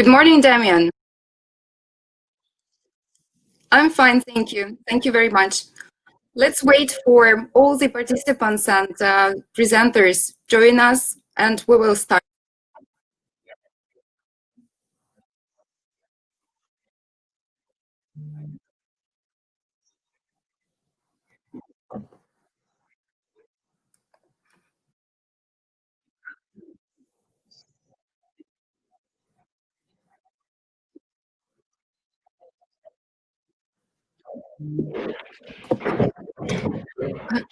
Good morning, Damian. I'm fine, thank you. Thank you very much. Let's wait for all the participants and presenters join us, and we will start.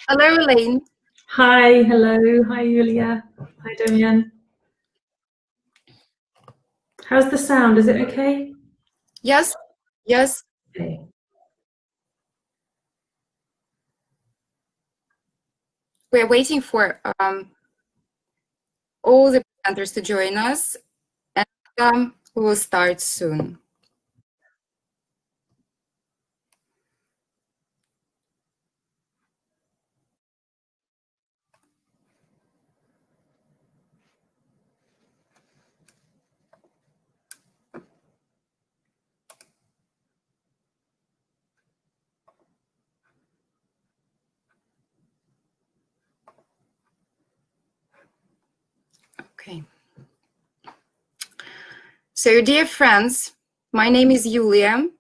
Hello, Elaine. Hi, hello. Hi, Julia. Hi, Damian. How's the sound? Is it okay? Yes, yes. Okay. We're waiting for all the presenters to join us, and we will start soon. Okay. So, dear friends, my name is Julia.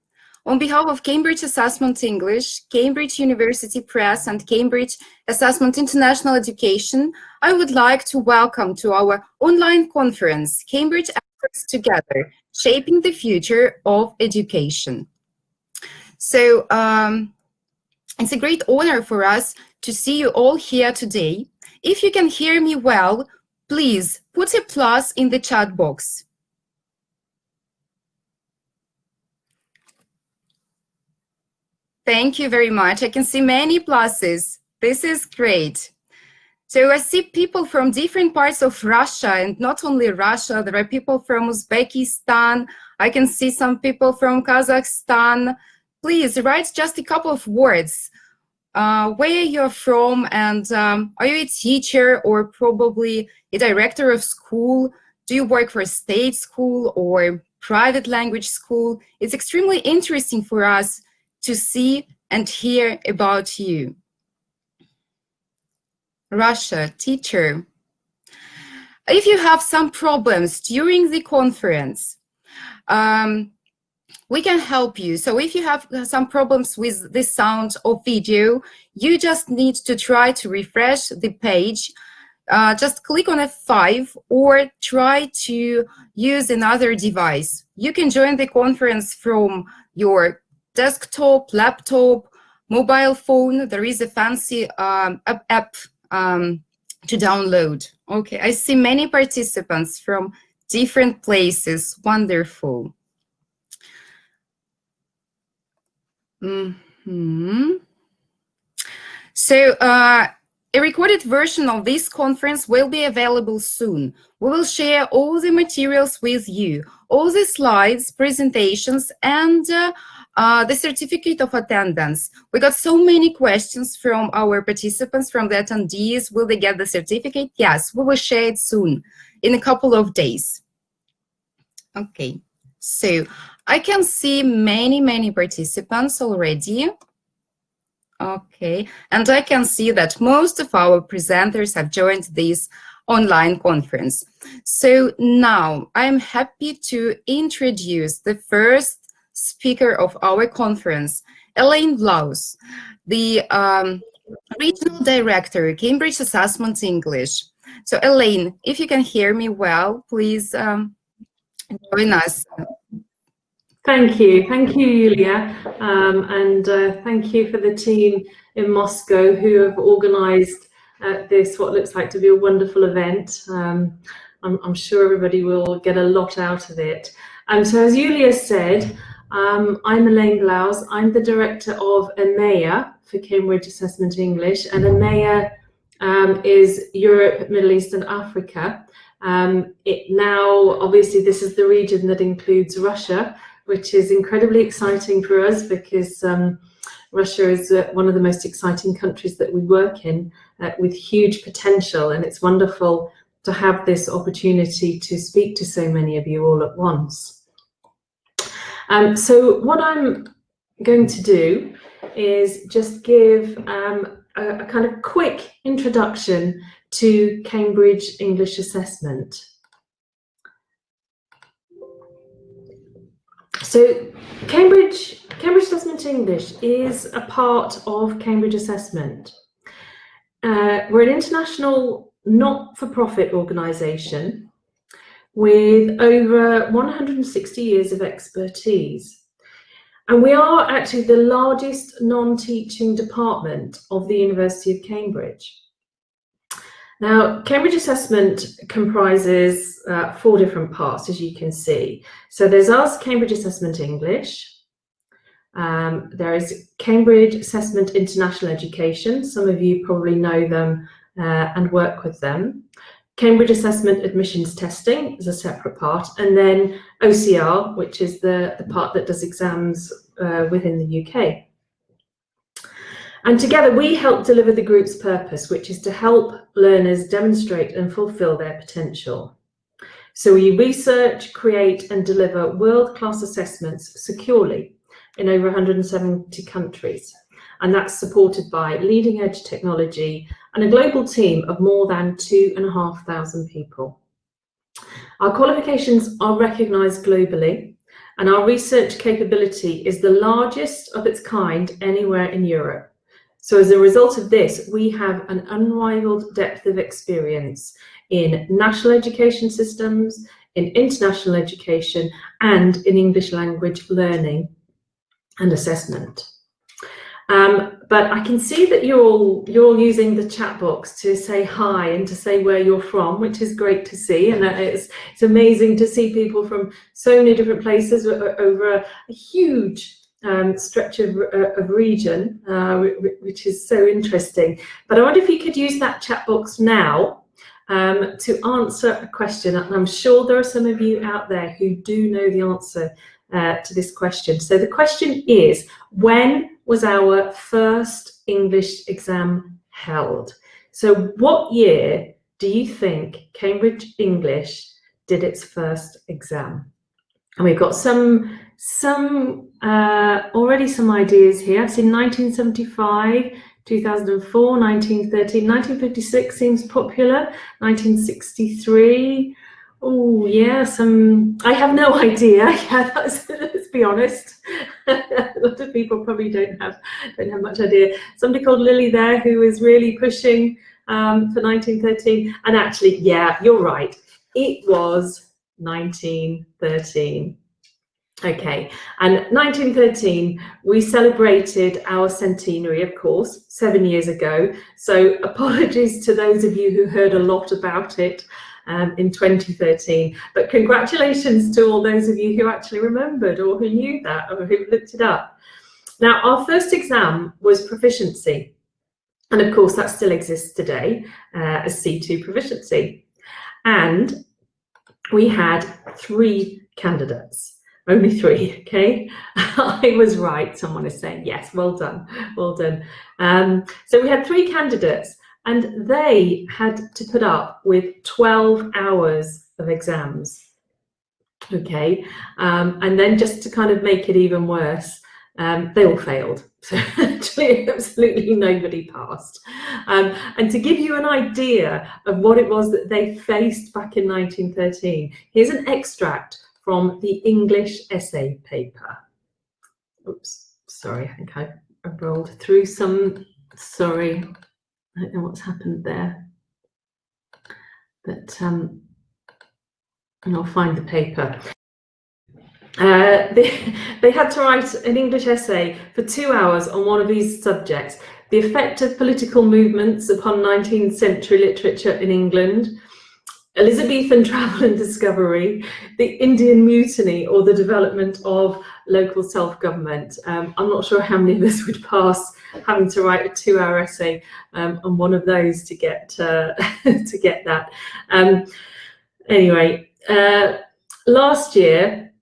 On behalf of Cambridge Assessment English, Cambridge University Press, and Cambridge Assessment International Education, I would like to welcome to our online conference, Cambridge Efforts Together, Shaping the Future of Education. So it's a great honor for us to see you all here today. If you can hear me well, please put a plus in the chat box. Thank you very much. I can see many pluses. This is great. So I see people from different parts of Russia, and not only Russia, there are people from Uzbekistan. I can see some people from Kazakhstan. Please write just a couple of words. Where you're from, and are you a teacher or probably a director of school? Do you work for a state school or private language school? It's extremely interesting for us to see and hear about you. Russia, teacher. If you have some problems during the conference, we can help you. So if you have some problems with the sound or video, you just need to try to refresh the page. Just click on F5 or try to use another device. You can join the conference from your desktop, laptop, mobile phone. There is a fancy app to download. Okay, I see many participants from different places. Wonderful. So a recorded version of this conference will be available soon. We will share all the materials with you, all the slides, presentations, and the certificate of attendance. We got so many questions from our participants, from the attendees. Will they get the certificate? Yes, we will share it soon, in a couple of days. Okay, so I can see many participants already. Okay, and I can see that most of our presenters have joined this online conference. So now I'm happy to introduce the first speaker of our conference, Elaine Blaus, the Regional Director, Cambridge Assessment English. So Elaine, if you can hear me well, please join us. Thank you, Julia, and thank you for the team in Moscow who have organised this, what looks like to be a wonderful event. I'm sure everybody will get a lot out of it. So as Julia said, I'm Elaine Blaus. I'm the Director of EMEA for Cambridge Assessment English, and EMEA is Europe, Middle East and Africa. Now, obviously, this is the region that includes Russia, which is incredibly exciting for us because Russia is one of the most exciting countries that we work in with huge potential, and it's wonderful to have this opportunity to speak to so many of you all at once. So what I'm going to do is just give a kind of quick introduction to Cambridge English Assessment. So Cambridge Assessment English is a part of Cambridge Assessment. We're an international not-for-profit organisation with over 160 years of expertise. And we are actually the largest non-teaching department of the University of Cambridge. Now, Cambridge Assessment comprises 4 different parts, as you can see. So there's us, Cambridge Assessment English. There is Cambridge Assessment International Education. Some of you probably know them and work with them. Cambridge Assessment Admissions Testing is a separate part, and then OCR, which is the part that does exams within the UK. And together we help deliver the group's purpose, which is to help learners demonstrate and fulfil their potential. So we research, create and deliver world-class assessments securely in over 170 countries. And that's supported by leading-edge technology and a global team of more than 2,500 people. Our qualifications are recognised globally, and our research capability is the largest of its kind anywhere in Europe. So as a result of this, we have an unrivaled depth of experience in national education systems, in international education, and in English language learning and assessment. But I can see that you're all using the chat box to say hi and to say where you're from, which is great to see. And it's amazing to see people from so many different places over a huge stretch of region, which is so interesting. But I wonder if you could use that chat box now to answer a question. And I'm sure there are some of you out there who do know the answer to this question. So the question is, when was our first English exam held? So what year do you think Cambridge English did its first exam? And we've got already some ideas here. I've seen 1975, 2004, 1913, 1956 seems popular, 1963. Oh yeah, I have no idea. Yeah, let's be honest. A lot of people probably don't have much idea. Somebody called Lily there who is really pushing for 1913. And actually, yeah, you're right. It was 1913. Okay, and 1913, we celebrated our centenary, of course, 7 years ago. So apologies to those of you who heard a lot about it in 2013, but congratulations to all those of you who actually remembered or who knew that or who looked it up. Now, our first exam was proficiency, and of course that still exists today as C2 proficiency. And we had 3 candidates. Only 3, okay? I was right, someone is saying, yes, well done, well done. So we had 3 candidates, and they had to put up with 12 hours of exams, okay? And then just to kind of make it even worse, they all failed. So actually, absolutely nobody passed. And to give you an idea of what it was that they faced back in 1913, here's an extract from the English essay paper. Oops, sorry, I think I rolled through some, sorry, I don't know what's happened there. But and I'll find the paper. They had to write an English essay for 2 hours on one of these subjects: the effect of political movements upon 19th century literature in England, Elizabethan travel and discovery, the Indian Mutiny, or the development of local self-government. I'm not sure how many of us would pass having to write a 2-hour essay on one of those to get to get that. Anyway, last year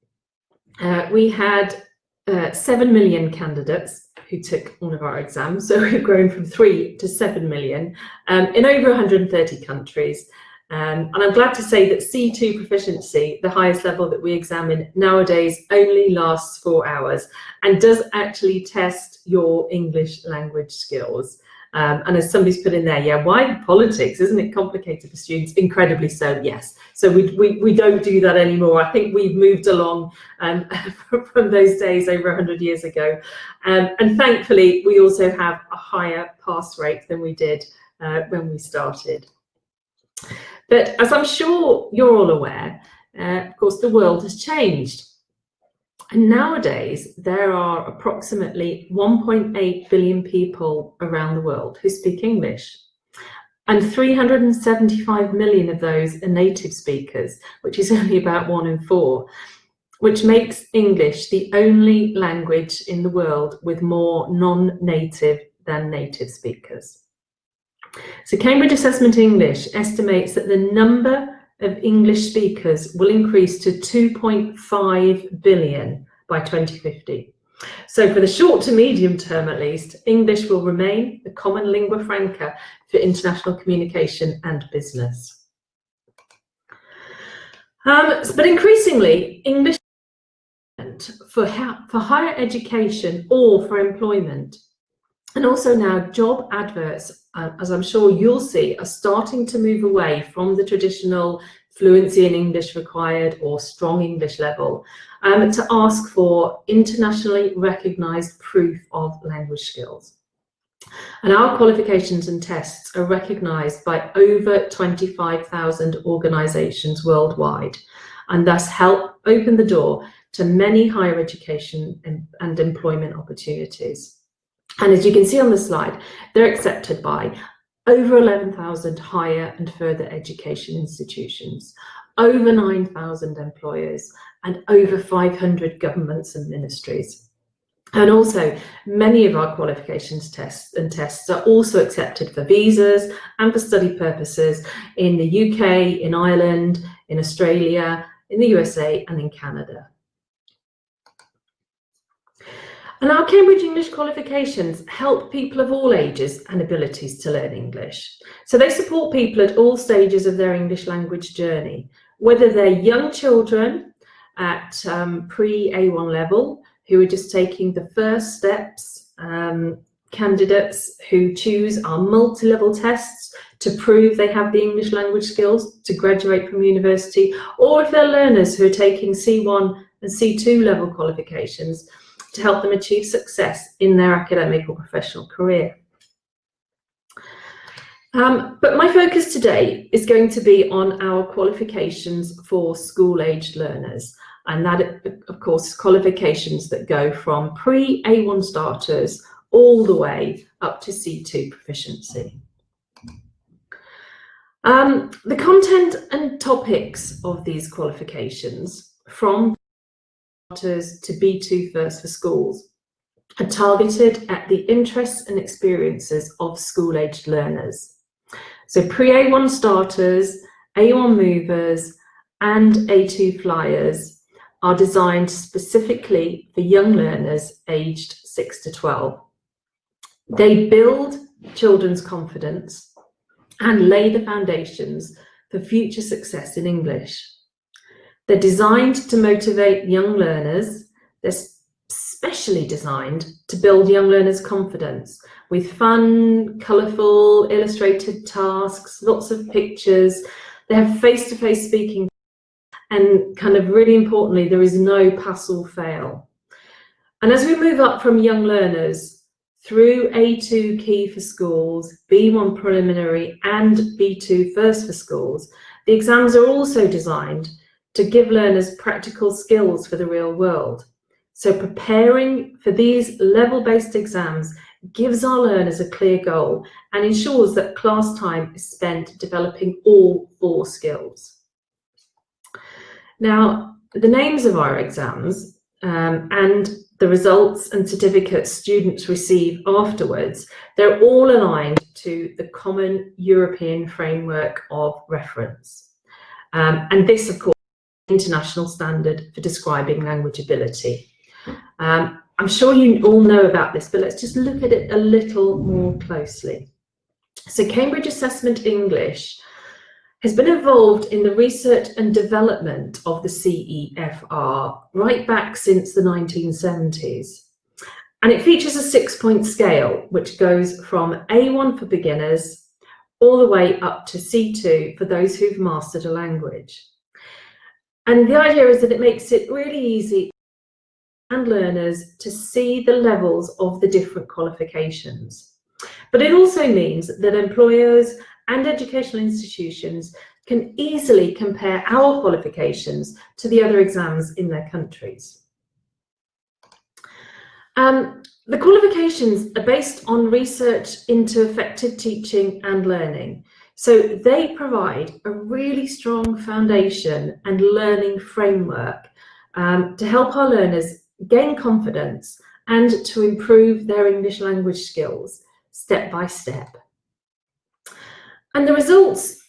we had 7 million candidates who took one of our exams. So we've grown from 3 to 7 million in over 130 countries. And I'm glad to say that C2 proficiency, the highest level that we examine nowadays, only lasts 4 hours and does actually test your English language skills. And as somebody's put in there, yeah, why politics? Isn't it complicated for students? Incredibly so, yes. So we don't do that anymore. I think we've moved along from those days over 100 years ago. And thankfully, we also have a higher pass rate than we did when we started. But as I'm sure you're all aware, of course, the world has changed. And nowadays, there are approximately 1.8 billion people around the world who speak English. And 375 million of those are native speakers, which is only about 1 in 4, which makes English the only language in the world with more non-native than native speakers. So Cambridge Assessment English estimates that the number of English speakers will increase to 2.5 billion by 2050. So for the short to medium term, at least, English will remain the common lingua franca for international communication and business. But increasingly, English for higher education or for employment. And also now job adverts, as I'm sure you'll see, are starting to move away from the traditional fluency in English required or strong English level to ask for internationally recognised proof of language skills. And our qualifications and tests are recognised by over 25,000 organisations worldwide, and thus help open the door to many higher education and employment opportunities. And as you can see on the slide, they're accepted by over 11,000 higher and further education institutions, over 9,000 employers, and over 500 governments and ministries. And also, many of our qualifications tests are also accepted for visas and for study purposes in the UK, in Ireland, in Australia, in the USA, and in Canada. And our Cambridge English qualifications help people of all ages and abilities to learn English. So they support people at all stages of their English language journey, whether they're young children at pre-A1 level, who are just taking the first steps, candidates who choose our multi-level tests to prove they have the English language skills to graduate from university, or if they're learners who are taking C1 and C2 level qualifications to help them achieve success in their academic or professional career. But my focus today is going to be on our qualifications for school-aged learners, and that, of course, qualifications that go from pre-A1 starters all the way up to C2 proficiency. The content and topics of these qualifications, from starters to B2 first for schools, are targeted at the interests and experiences of school-aged learners. So pre-A1 starters, A1 movers, and A2 flyers are designed specifically for young learners aged 6 to 12. They build children's confidence and lay the foundations for future success in English. They're designed to motivate young learners. They're specially designed to build young learners' confidence with fun, colourful, illustrated tasks, lots of pictures. They have face-to-face speaking, and kind of really importantly, there is no pass or fail. And as we move up from young learners through A2 key for schools, B1 preliminary, and B2 first for schools, the exams are also designed to give learners practical skills for the real world. So preparing for these level-based exams gives our learners a clear goal and ensures that class time is spent developing all 4 skills. Now, the names of our exams and the results and certificates students receive afterwards, they're all aligned to the common European framework of reference. And this, of course, international standard for describing language ability. I'm sure you all know about this, but let's just look at it a little more closely. So Cambridge Assessment English has been involved in the research and development of the CEFR right back since the 1970s. And it features a 6-point scale, which goes from A1 for beginners all the way up to C2 for those who've mastered a language. And the idea is that it makes it really easy and learners to see the levels of the different qualifications. But it also means that employers and educational institutions can easily compare our qualifications to the other exams in their countries. The qualifications are based on research into effective teaching and learning. So they provide a really strong foundation and learning framework to help our learners gain confidence and to improve their English language skills step by step. And the results,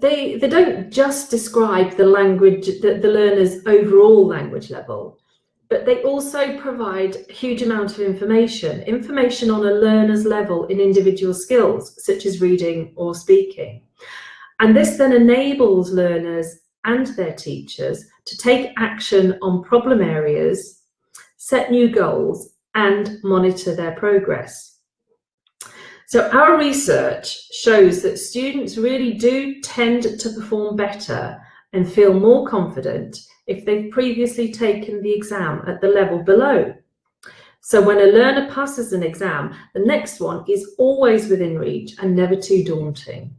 they don't just describe the language, the learner's overall language level, but they also provide a huge amount of information on a learner's level in individual skills, such as reading or speaking. And this then enables learners and their teachers to take action on problem areas, set new goals, and monitor their progress. So our research shows that students really do tend to perform better and feel more confident if they've previously taken the exam at the level below. So when a learner passes an exam, the next one is always within reach and never too daunting.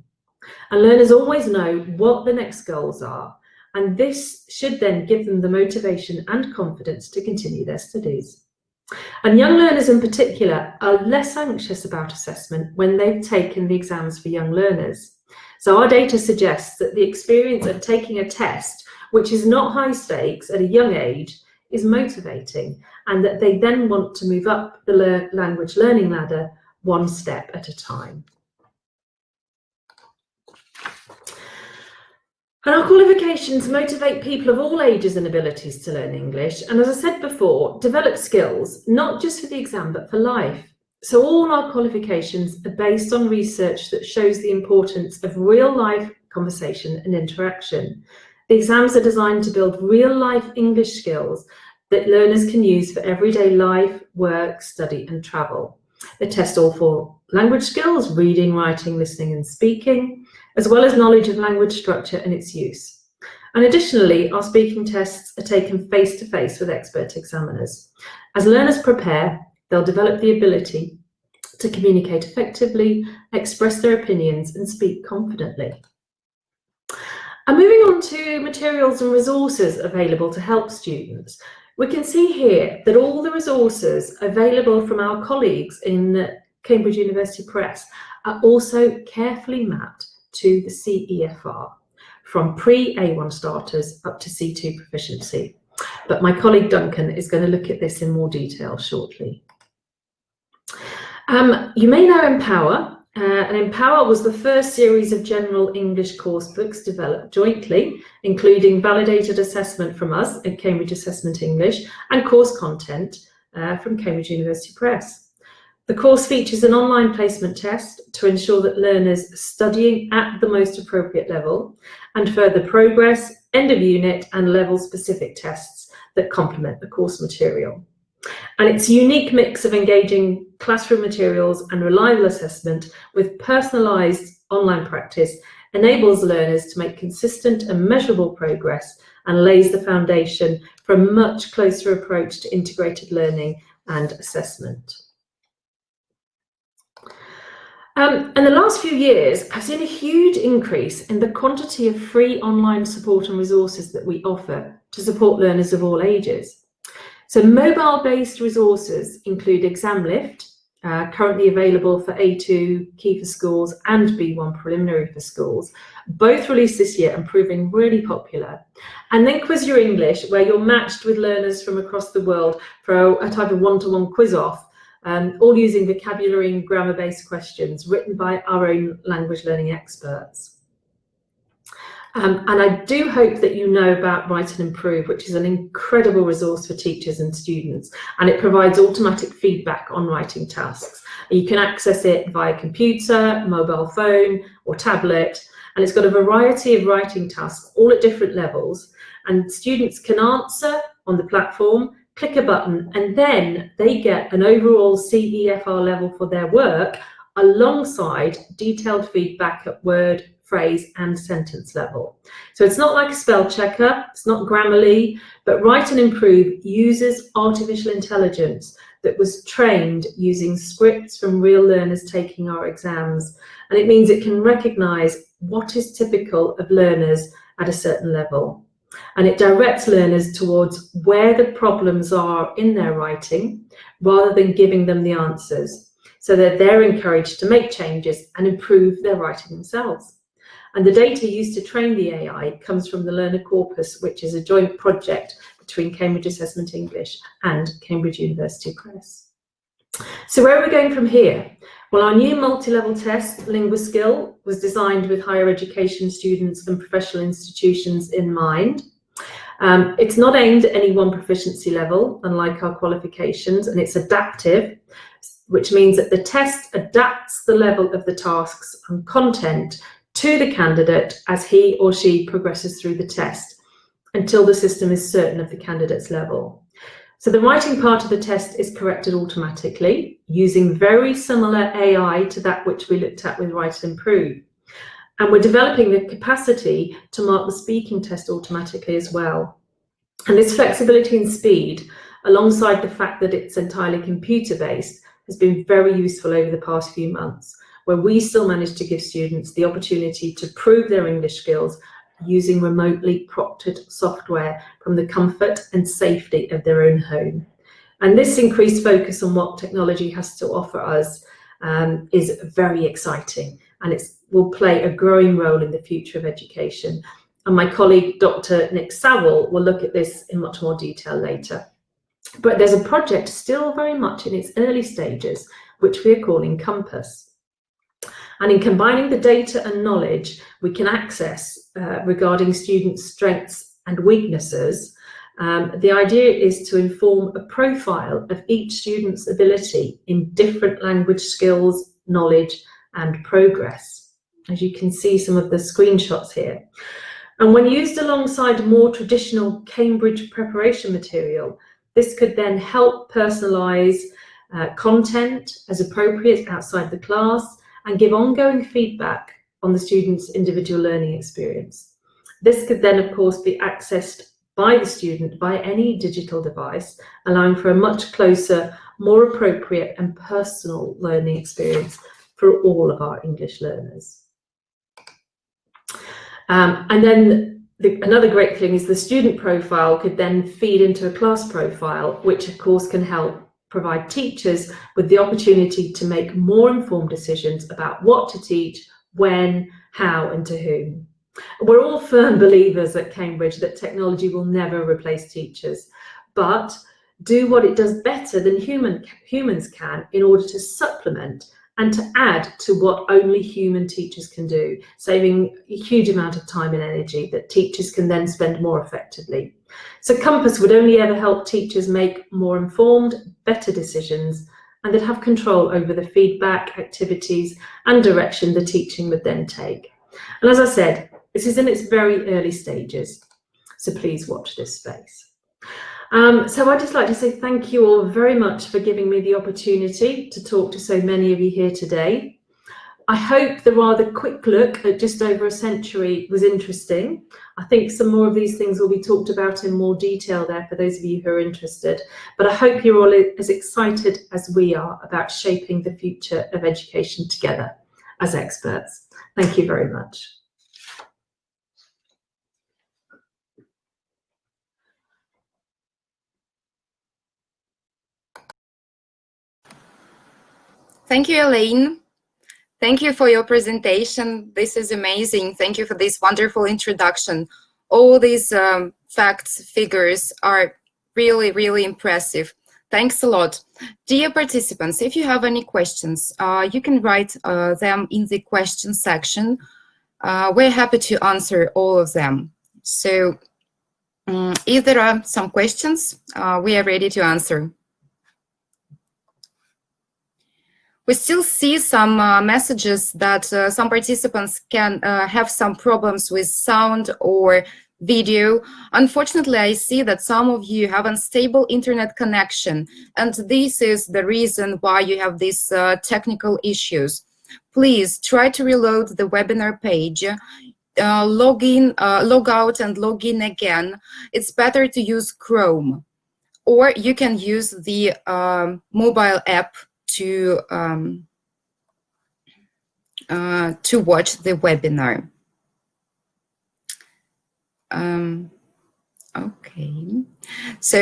And learners always know what the next goals are, and this should then give them the motivation and confidence to continue their studies. And young learners in particular are less anxious about assessment when they've taken the exams for young learners. So our data suggests that the experience of taking a test, which is not high stakes at a young age, is motivating, and that they then want to move up the language learning ladder one step at a time. And our qualifications motivate people of all ages and abilities to learn English, and as I said before, develop skills, not just for the exam, but for life. So all our qualifications are based on research that shows the importance of real-life conversation and interaction. The exams are designed to build real-life English skills that learners can use for everyday life, work, study, and travel. They test all 4 language skills: reading, writing, listening, and speaking, as well as knowledge of language structure and its use. And additionally, our speaking tests are taken face-to-face with expert examiners. As learners prepare, they'll develop the ability to communicate effectively, express their opinions, and speak confidently. And moving on to materials and resources available to help students, we can see here that all the resources available from our colleagues in Cambridge University Press are also carefully mapped to the CEFR, from pre-A1 starters up to C2 proficiency. But my colleague Duncan is going to look at this in more detail shortly. You may know Empower, and Empower was the first series of general English course books developed jointly, including validated assessment from us at Cambridge Assessment English and course content from Cambridge University Press. The course features an online placement test to ensure that learners studying at the most appropriate level, and further progress, end of unit and level specific tests that complement the course material. And its unique mix of engaging classroom materials and reliable assessment with personalised online practice enables learners to make consistent and measurable progress and lays the foundation for a much closer approach to integrated learning and assessment. And the last few years have seen a huge increase in the quantity of free online support and resources that we offer to support learners of all ages. So mobile-based resources include ExamLift, currently available for A2 Key for Schools and B1 Preliminary for Schools, both released this year and proving really popular. And then Quiz Your English, where you're matched with learners from across the world for a type of one-to-one quiz-off, all using vocabulary and grammar-based questions written by our own language learning experts. And I do hope that you know about Write and Improve, which is an incredible resource for teachers and students, and it provides automatic feedback on writing tasks. You can access it via computer, mobile phone, or tablet, And it's got a variety of writing tasks, all at different levels. And students can answer on the platform, click a button, and then they get an overall CEFR level for their work alongside detailed feedback at word, phrase, and sentence level. So it's not like a spell checker, it's not Grammarly, but Write and Improve uses artificial intelligence that was trained using scripts from real learners taking our exams. And it means it can recognise what is typical of learners at a certain level. And it directs learners towards where the problems are in their writing, rather than giving them the answers, so that they're encouraged to make changes and improve their writing themselves. And the data used to train the AI comes from the Learner Corpus, which is a joint project between Cambridge Assessment English and Cambridge University Press. So where are we going from here? Well, our new multi-level test, LinguaSkill, was designed with higher education students and professional institutions in mind. It's not aimed at any one proficiency level, unlike our qualifications, and it's adaptive, which means that the test adapts the level of the tasks and content to the candidate as he or she progresses through the test, until the system is certain of the candidate's level. So the writing part of the test is corrected automatically using very similar AI to that which we looked at with Write and Improve. And we're developing the capacity to mark the speaking test automatically as well. And this flexibility and speed, alongside the fact that it's entirely computer-based, has been very useful over the past few months, where we still manage to give students the opportunity to prove their English skills using remotely proctored software from the comfort and safety of their own home. And this increased focus on what technology has to offer us is very exciting, and it will play a growing role in the future of education. And my colleague, Dr. Nick Sowell, will look at this in much more detail later. But there's a project still very much in its early stages, which we are calling Compass. And in combining the data and knowledge we can access regarding students' strengths and weaknesses, the idea is to inform a profile of each student's ability in different language skills, knowledge, and progress. As you can see some of the screenshots here. And when used alongside more traditional Cambridge preparation material, this could then help personalise content as appropriate outside the class, and give ongoing feedback on the student's individual learning experience. This could then, of course, be accessed by the student by any digital device, allowing for a much closer, more appropriate and personal learning experience for all of our English learners. And then another great thing is the student profile could then feed into a class profile, which of course can help provide teachers with the opportunity to make more informed decisions about what to teach, when, how, and to whom. We're all firm believers at Cambridge that technology will never replace teachers, but do what it does better than humans can in order to supplement and to add to what only human teachers can do, saving a huge amount of time and energy that teachers can then spend more effectively. So Compass would only ever help teachers make more informed, better decisions, and that have control over the feedback, activities, and direction the teaching would then take. And as I said, this is in its very early stages, so please watch this space. So I'd just like to say thank you all very much for giving me the opportunity to talk to so many of you here today. I hope the rather quick look at just over a century was interesting. I think some more of these things will be talked about in more detail there for those of you who are interested. But I hope you're all as excited as we are about shaping the future of education together as experts. Thank you very much. Thank you, Elaine. Thank you for your presentation. This is amazing. Thank you for this wonderful introduction. All these facts, figures are really, really impressive. Thanks a lot. Dear participants, if you have any questions, you can write them in the question section. We're happy to answer all of them. So if there are some questions, we are ready to answer. We still see some messages that some participants can have some problems with sound or video. Unfortunately, I see that some of you have unstable internet connection, and this is the reason why you have these technical issues. Please try to reload the webinar page. Log out and log in again. It's better to use Chrome, or you can use the mobile app to watch the webinar. Okay, so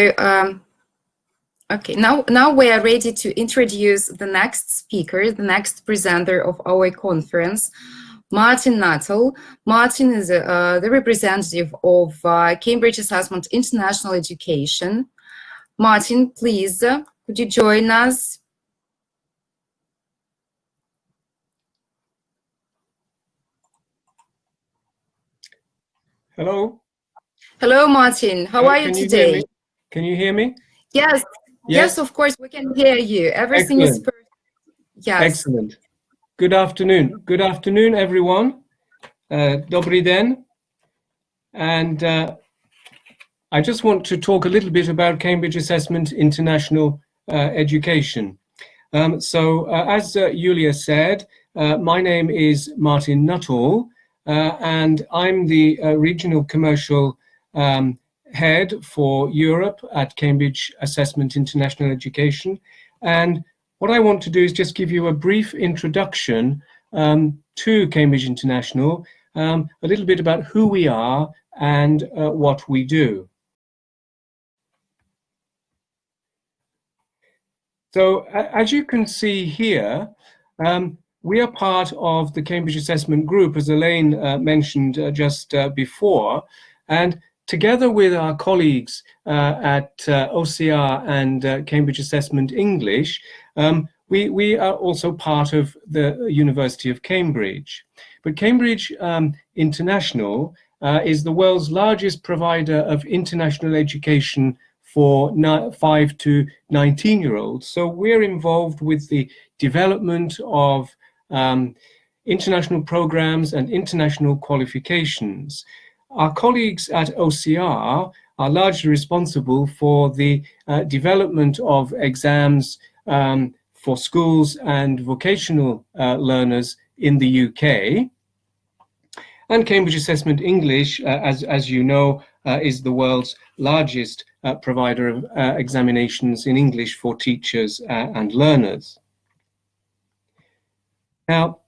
okay, now we are ready to introduce the next speaker, the next presenter of our conference, Martin Nuttall. Martin is the representative of Cambridge Assessment International Education. Martin, please, could you join us? Hello. Hello, Martin. How are you today? Can you hear me? Yes. Yes, of course, we can hear you. Everything is perfect. Yes. Excellent. Good afternoon. Good afternoon, everyone. Dobry den. And I just want to talk a little bit about Cambridge Assessment International Education. As Julia said, my name is Martin Nuttall, and I'm the regional commercial head for Europe at Cambridge Assessment International Education. And what I want to do is just give you a brief introduction to Cambridge International, a little bit about who we are and what we do. So as you can see here, we are part of the Cambridge Assessment Group, as Elaine mentioned just before, and together with our colleagues at OCR and Cambridge Assessment English, we are also part of the University of Cambridge. But Cambridge International is the world's largest provider of international education for 5 to 19-year-olds. So we're involved with the development of international programs and international qualifications. Our colleagues at OCR are largely responsible for the development of exams for schools and vocational learners in the UK. And Cambridge Assessment English, as you know, is the world's largest provider of examinations in English for teachers and learners. Now,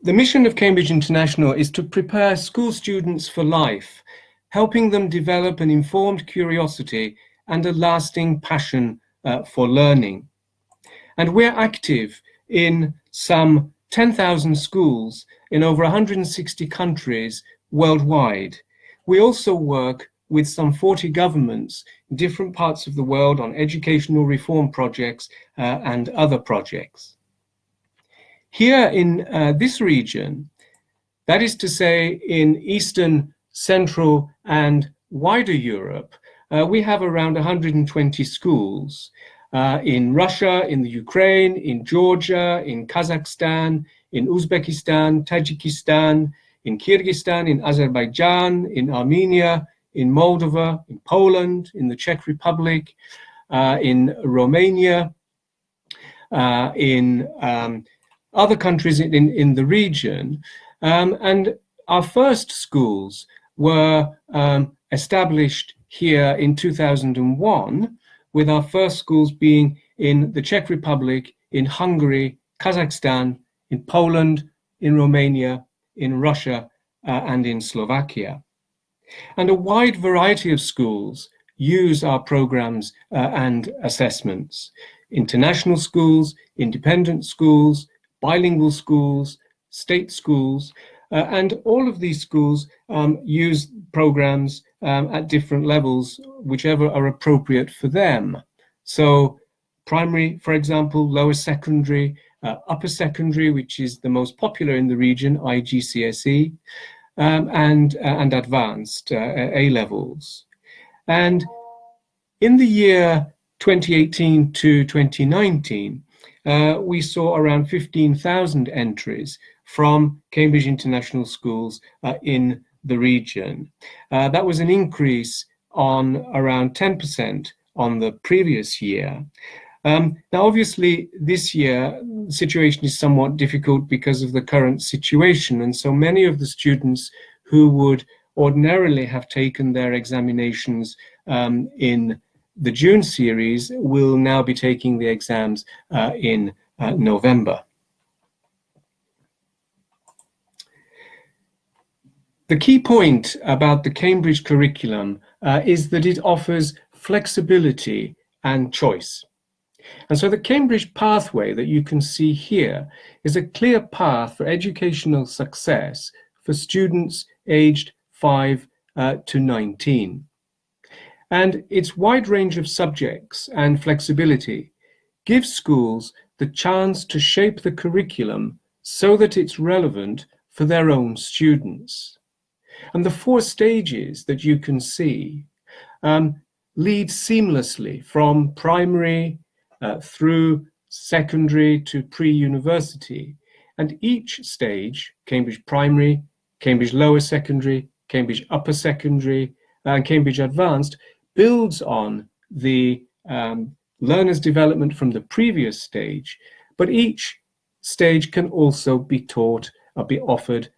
the mission of Cambridge International is to prepare school students for life, helping them develop an informed curiosity and a lasting passion for learning. And we're active in some 10,000 schools in over 160 countries worldwide. We also work with some 40 governments in different parts of the world on educational reform projects and other projects. Here in this region, that is to say in Eastern, Central and wider Europe, we have around 120 schools. In Russia, in the Ukraine, in Georgia, in Kazakhstan, in Uzbekistan, Tajikistan, in Kyrgyzstan, in Azerbaijan, in Armenia, in Moldova, in Poland, in the Czech Republic, in Romania, in other countries in the region. And our first schools were established here in 2001, with our first schools being in the Czech Republic, in Hungary, Kazakhstan, in Poland, in Romania, in Russia, and in Slovakia. And a wide variety of schools use our programs and assessments. International schools, independent schools, bilingual schools, state schools, and all of these schools use programs at different levels, whichever are appropriate for them. So primary, for example, lower secondary, upper secondary, which is the most popular in the region, IGCSE, and advanced A levels. And in the year 2018 to 2019, we saw around 15,000 entries from Cambridge International Schools in the region. That was an increase on around 10% on the previous year. Now, obviously, this year, the situation is somewhat difficult because of the current situation, and so many of the students who would ordinarily have taken their examinations in the June series will now be taking the exams in November. The key point about the Cambridge curriculum is that it offers flexibility and choice. And so the Cambridge pathway that you can see here is a clear path for educational success for students aged 5 to 19. And its wide range of subjects and flexibility gives schools the chance to shape the curriculum so that it's relevant for their own students. And the 4 stages that you can see lead seamlessly from primary through secondary to pre-university. And each stage, Cambridge Primary, Cambridge Lower Secondary, Cambridge Upper Secondary, and Cambridge Advanced, builds on the learner's development from the previous stage, but each stage can also be taught or be offered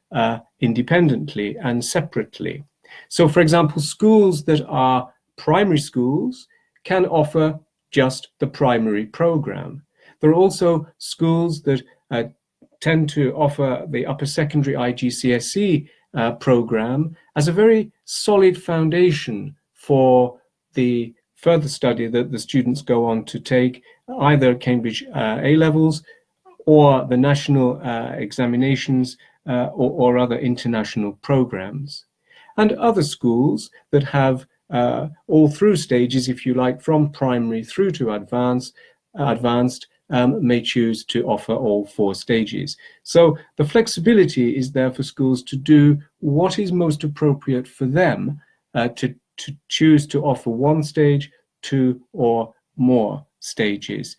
independently and separately. So, for example, schools that are primary schools can offer just the primary program. There are also schools that tend to offer the upper secondary IGCSE program as a very solid foundation for the further study that the students go on to take, either Cambridge A-levels or the national examinations or other international programs. And other schools that have all through stages, if you like, from primary through to advanced, may choose to offer all 4 stages. So the flexibility is there for schools to do what is most appropriate for them, to choose to offer 1 stage, 2 or more stages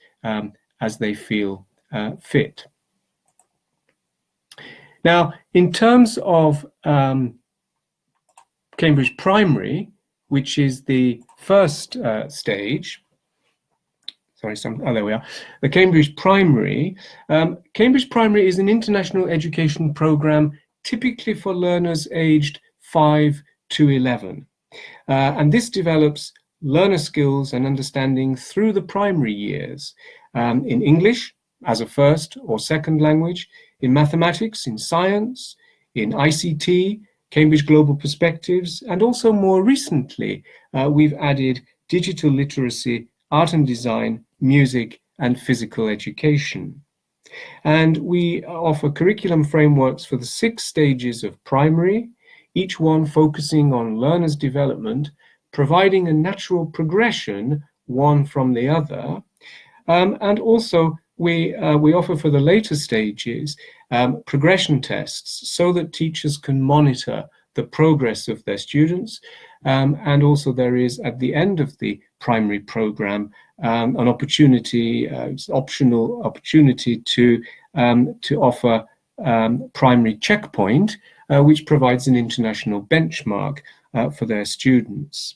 as they feel fit. Now, in terms of Cambridge Primary, which is the first stage, there we are. The Cambridge Primary. Cambridge Primary is an international education program typically for learners aged 5 to 11. And this develops learner skills and understanding through the primary years in English as a first or second language, in mathematics, in science, in ICT, Cambridge Global Perspectives, and also more recently, we've added digital literacy, art and design, music, and physical education. And we offer curriculum frameworks for the 6 stages of primary, each one focusing on learners' development, providing a natural progression, one from the other. And also, we offer for the later stages progression tests so that teachers can monitor the progress of their students. And also there is, at the end of the primary program, an opportunity, optional opportunity to offer primary checkpoint, which provides an international benchmark for their students.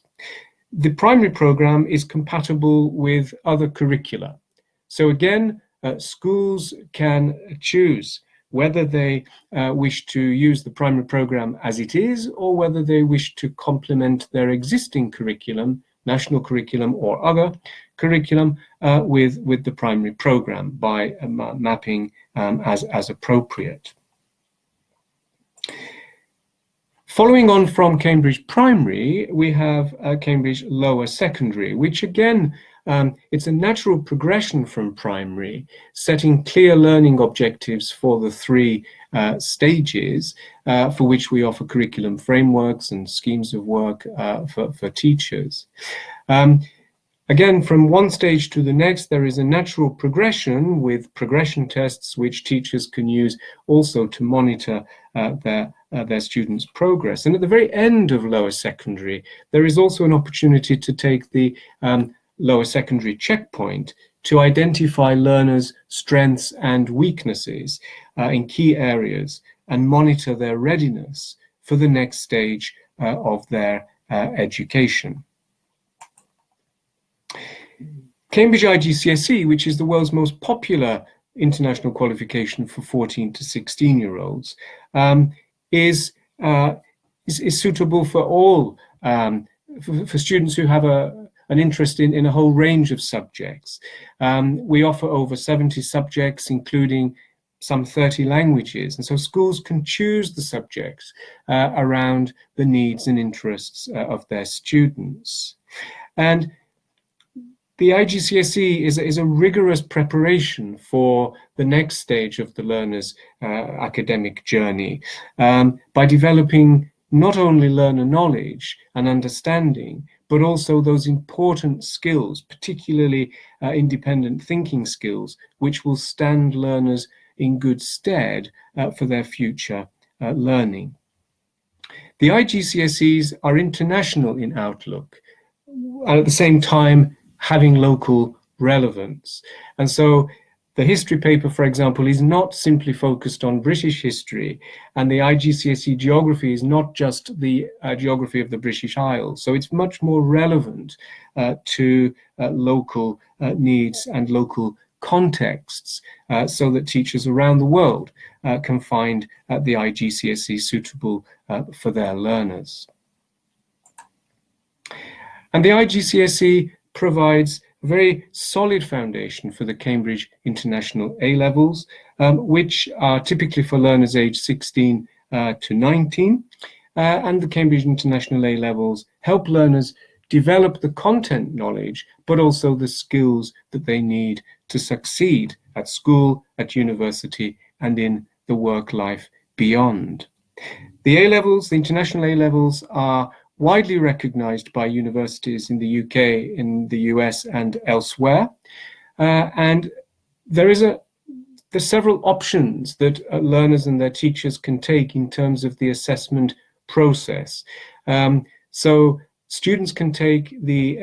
The primary program is compatible with other curricula. So again, schools can choose whether they wish to use the primary program as it is, or whether they wish to complement their existing curriculum, national curriculum or other curriculum, with the primary program by mapping as appropriate. Following on from Cambridge Primary, we have Cambridge Lower Secondary, which again, it's a natural progression from primary, setting clear learning objectives for the 3 stages, for which we offer curriculum frameworks and schemes of work for teachers. Again, from one stage to the next, there is a natural progression with progression tests, which teachers can use also to monitor their students' progress. And at the very end of lower secondary, there is also an opportunity to take the lower secondary checkpoint to identify learners' strengths and weaknesses in key areas and monitor their readiness for the next stage of their education. Cambridge IGCSE, which is the world's most popular international qualification for 14 to 16-year-olds, is suitable for all, for students who have an interest in a whole range of subjects. We offer over 70 subjects, including some 30 languages, and so schools can choose the subjects around the needs and interests of their students. And the IGCSE is a rigorous preparation for the next stage of the learner's academic journey by developing not only learner knowledge and understanding, but also those important skills, particularly independent thinking skills, which will stand learners in good stead for their future learning. The IGCSEs are international in outlook, and at the same time having local relevance. And so the history paper, for example, is not simply focused on British history, and the IGCSE geography is not just the geography of the British Isles. So it's much more relevant to local needs and local contexts, so that teachers around the world can find the IGCSE suitable for their learners. And the IGCSE provides a very solid foundation for the Cambridge International A-levels, which are typically for learners aged 16 to 19. And the Cambridge International A-levels help learners develop the content knowledge, but also the skills that they need to succeed at school, at university, and in the work life beyond. The A-levels, the International A-levels, are widely recognized by universities in the UK, in the US, and elsewhere. And there's several options that learners and their teachers can take in terms of the assessment process. So students can take the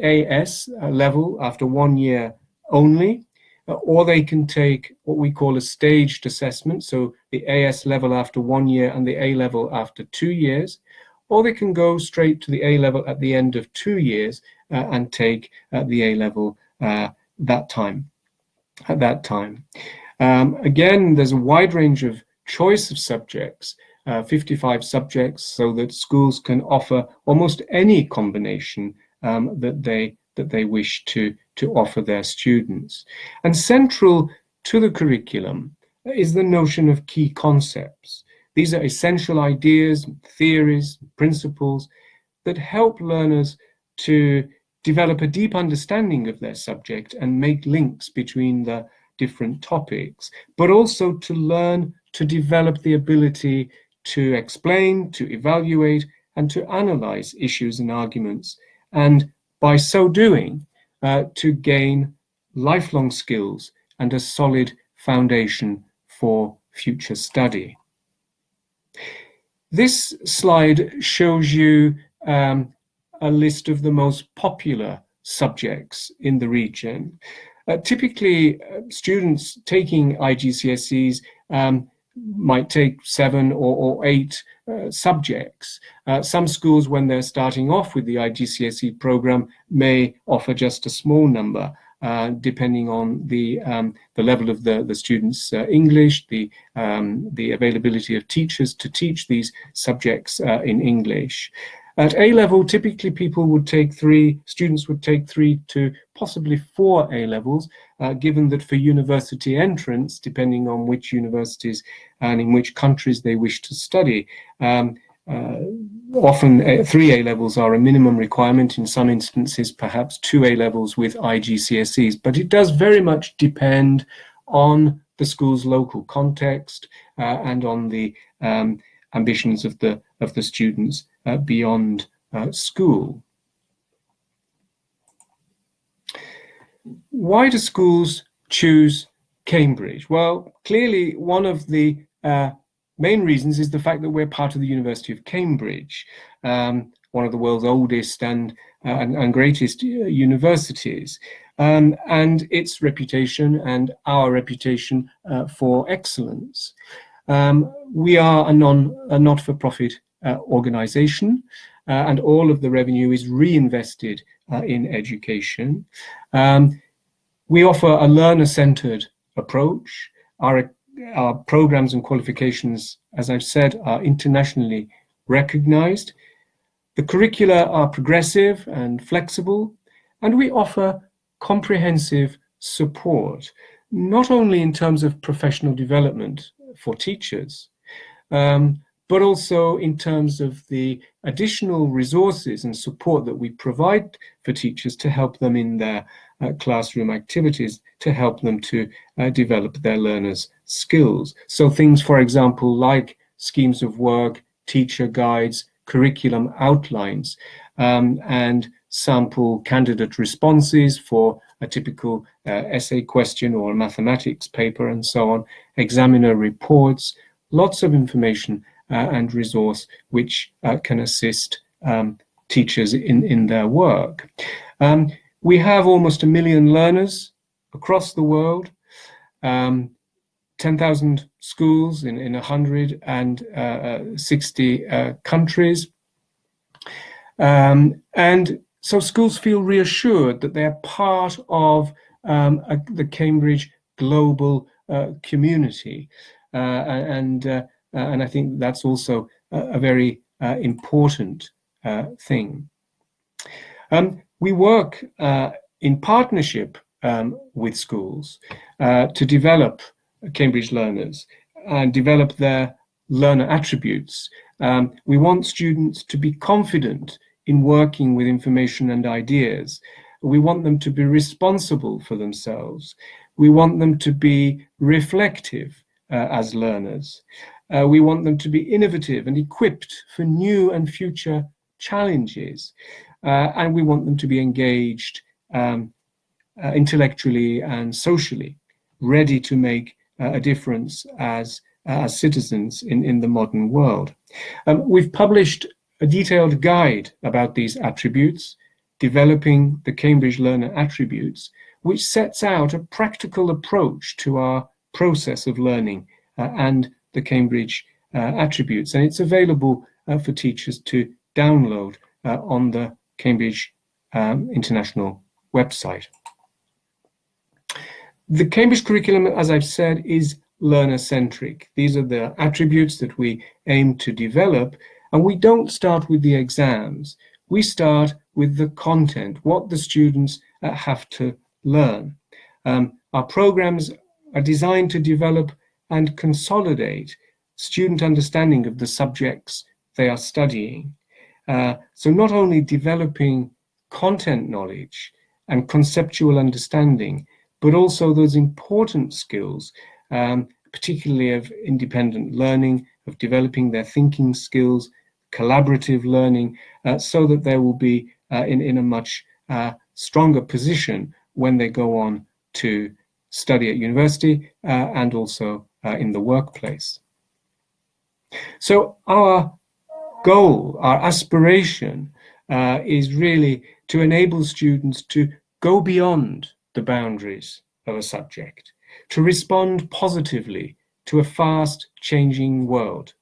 AS level after 1 year only, or they can take what we call a staged assessment, so the AS level after 1 year and the A level after 2 years, or they can go straight to the A level at the end of 2 years and take the A level at that time. Again, there's a wide range of choice of subjects, 55 subjects, so that schools can offer almost any combination that they wish to offer their students. And central to the curriculum is the notion of key concepts. These are essential ideas, theories, principles that help learners to develop a deep understanding of their subject and make links between the different topics, but also to learn to develop the ability to explain, to evaluate, and to analyze issues and arguments, and by so doing, to gain lifelong skills and a solid foundation for future study. This slide shows you a list of the most popular subjects in the region. Typically, students taking IGCSEs might take 7 or 8 subjects. Some schools, when they're starting off with the IGCSE program, may offer just a small number, depending on the level of the students' English, the availability of teachers to teach these subjects in English. At A level, typically students would take 3 to possibly 4 A levels, given that for university entrance, depending on which universities and in which countries they wish to study, often 3 A levels are a minimum requirement. In some instances, perhaps 2 A levels with IGCSEs, but it does very much depend on the school's local context and on the ambitions of the students beyond school. Why do schools choose Cambridge? Well, clearly one of the main reasons is the fact that we're part of the University of Cambridge. one of the world's oldest and greatest universities, and its reputation and our reputation for excellence. We are a not-for-profit organization, and all of the revenue is reinvested in education. We offer a learner-centered approach. Our programs and qualifications, as I've said, are internationally recognized. The curricula are progressive and flexible, and we offer comprehensive support, not only in terms of professional development for teachers, but also in terms of the additional resources and support that we provide for teachers to help them in their classroom activities, to help them to develop their learners' skills. So things, for example, like schemes of work, teacher guides, curriculum outlines, and sample candidate responses for a typical essay question or a mathematics paper and so on, examiner reports, lots of information and resource which can assist teachers in their work. We have almost 1 million learners across the world, 10,000 schools in 160 countries. And so schools feel reassured that they're part of the Cambridge global community. And I think that's also a very important thing. We work in partnership with schools to develop Cambridge learners and develop their learner attributes. We want students to be confident in working with information and ideas. We want them to be responsible for themselves. We want them to be reflective as learners. We want them to be innovative and equipped for new and future challenges. And we want them to be engaged intellectually and socially, ready to make a difference as citizens in the modern world. We've published a detailed guide about these attributes, developing the Cambridge Learner Attributes, which sets out a practical approach to our process of learning and the Cambridge attributes. And it's available for teachers to download on the Cambridge International website. The Cambridge curriculum, as I've said, is learner-centric. These are the attributes that we aim to develop, and we don't start with the exams. We start with the content, what the students have to learn. Our programs are designed to develop and consolidate student understanding of the subjects they are studying. So not only developing content knowledge and conceptual understanding, but also those important skills, particularly of independent learning, of developing their thinking skills, collaborative learning, so that they will be in a much stronger position when they go on to study at university and also in the workplace. So our goal, our aspiration is really to enable students to go beyond the boundaries of a subject, to respond positively to a fast changing world,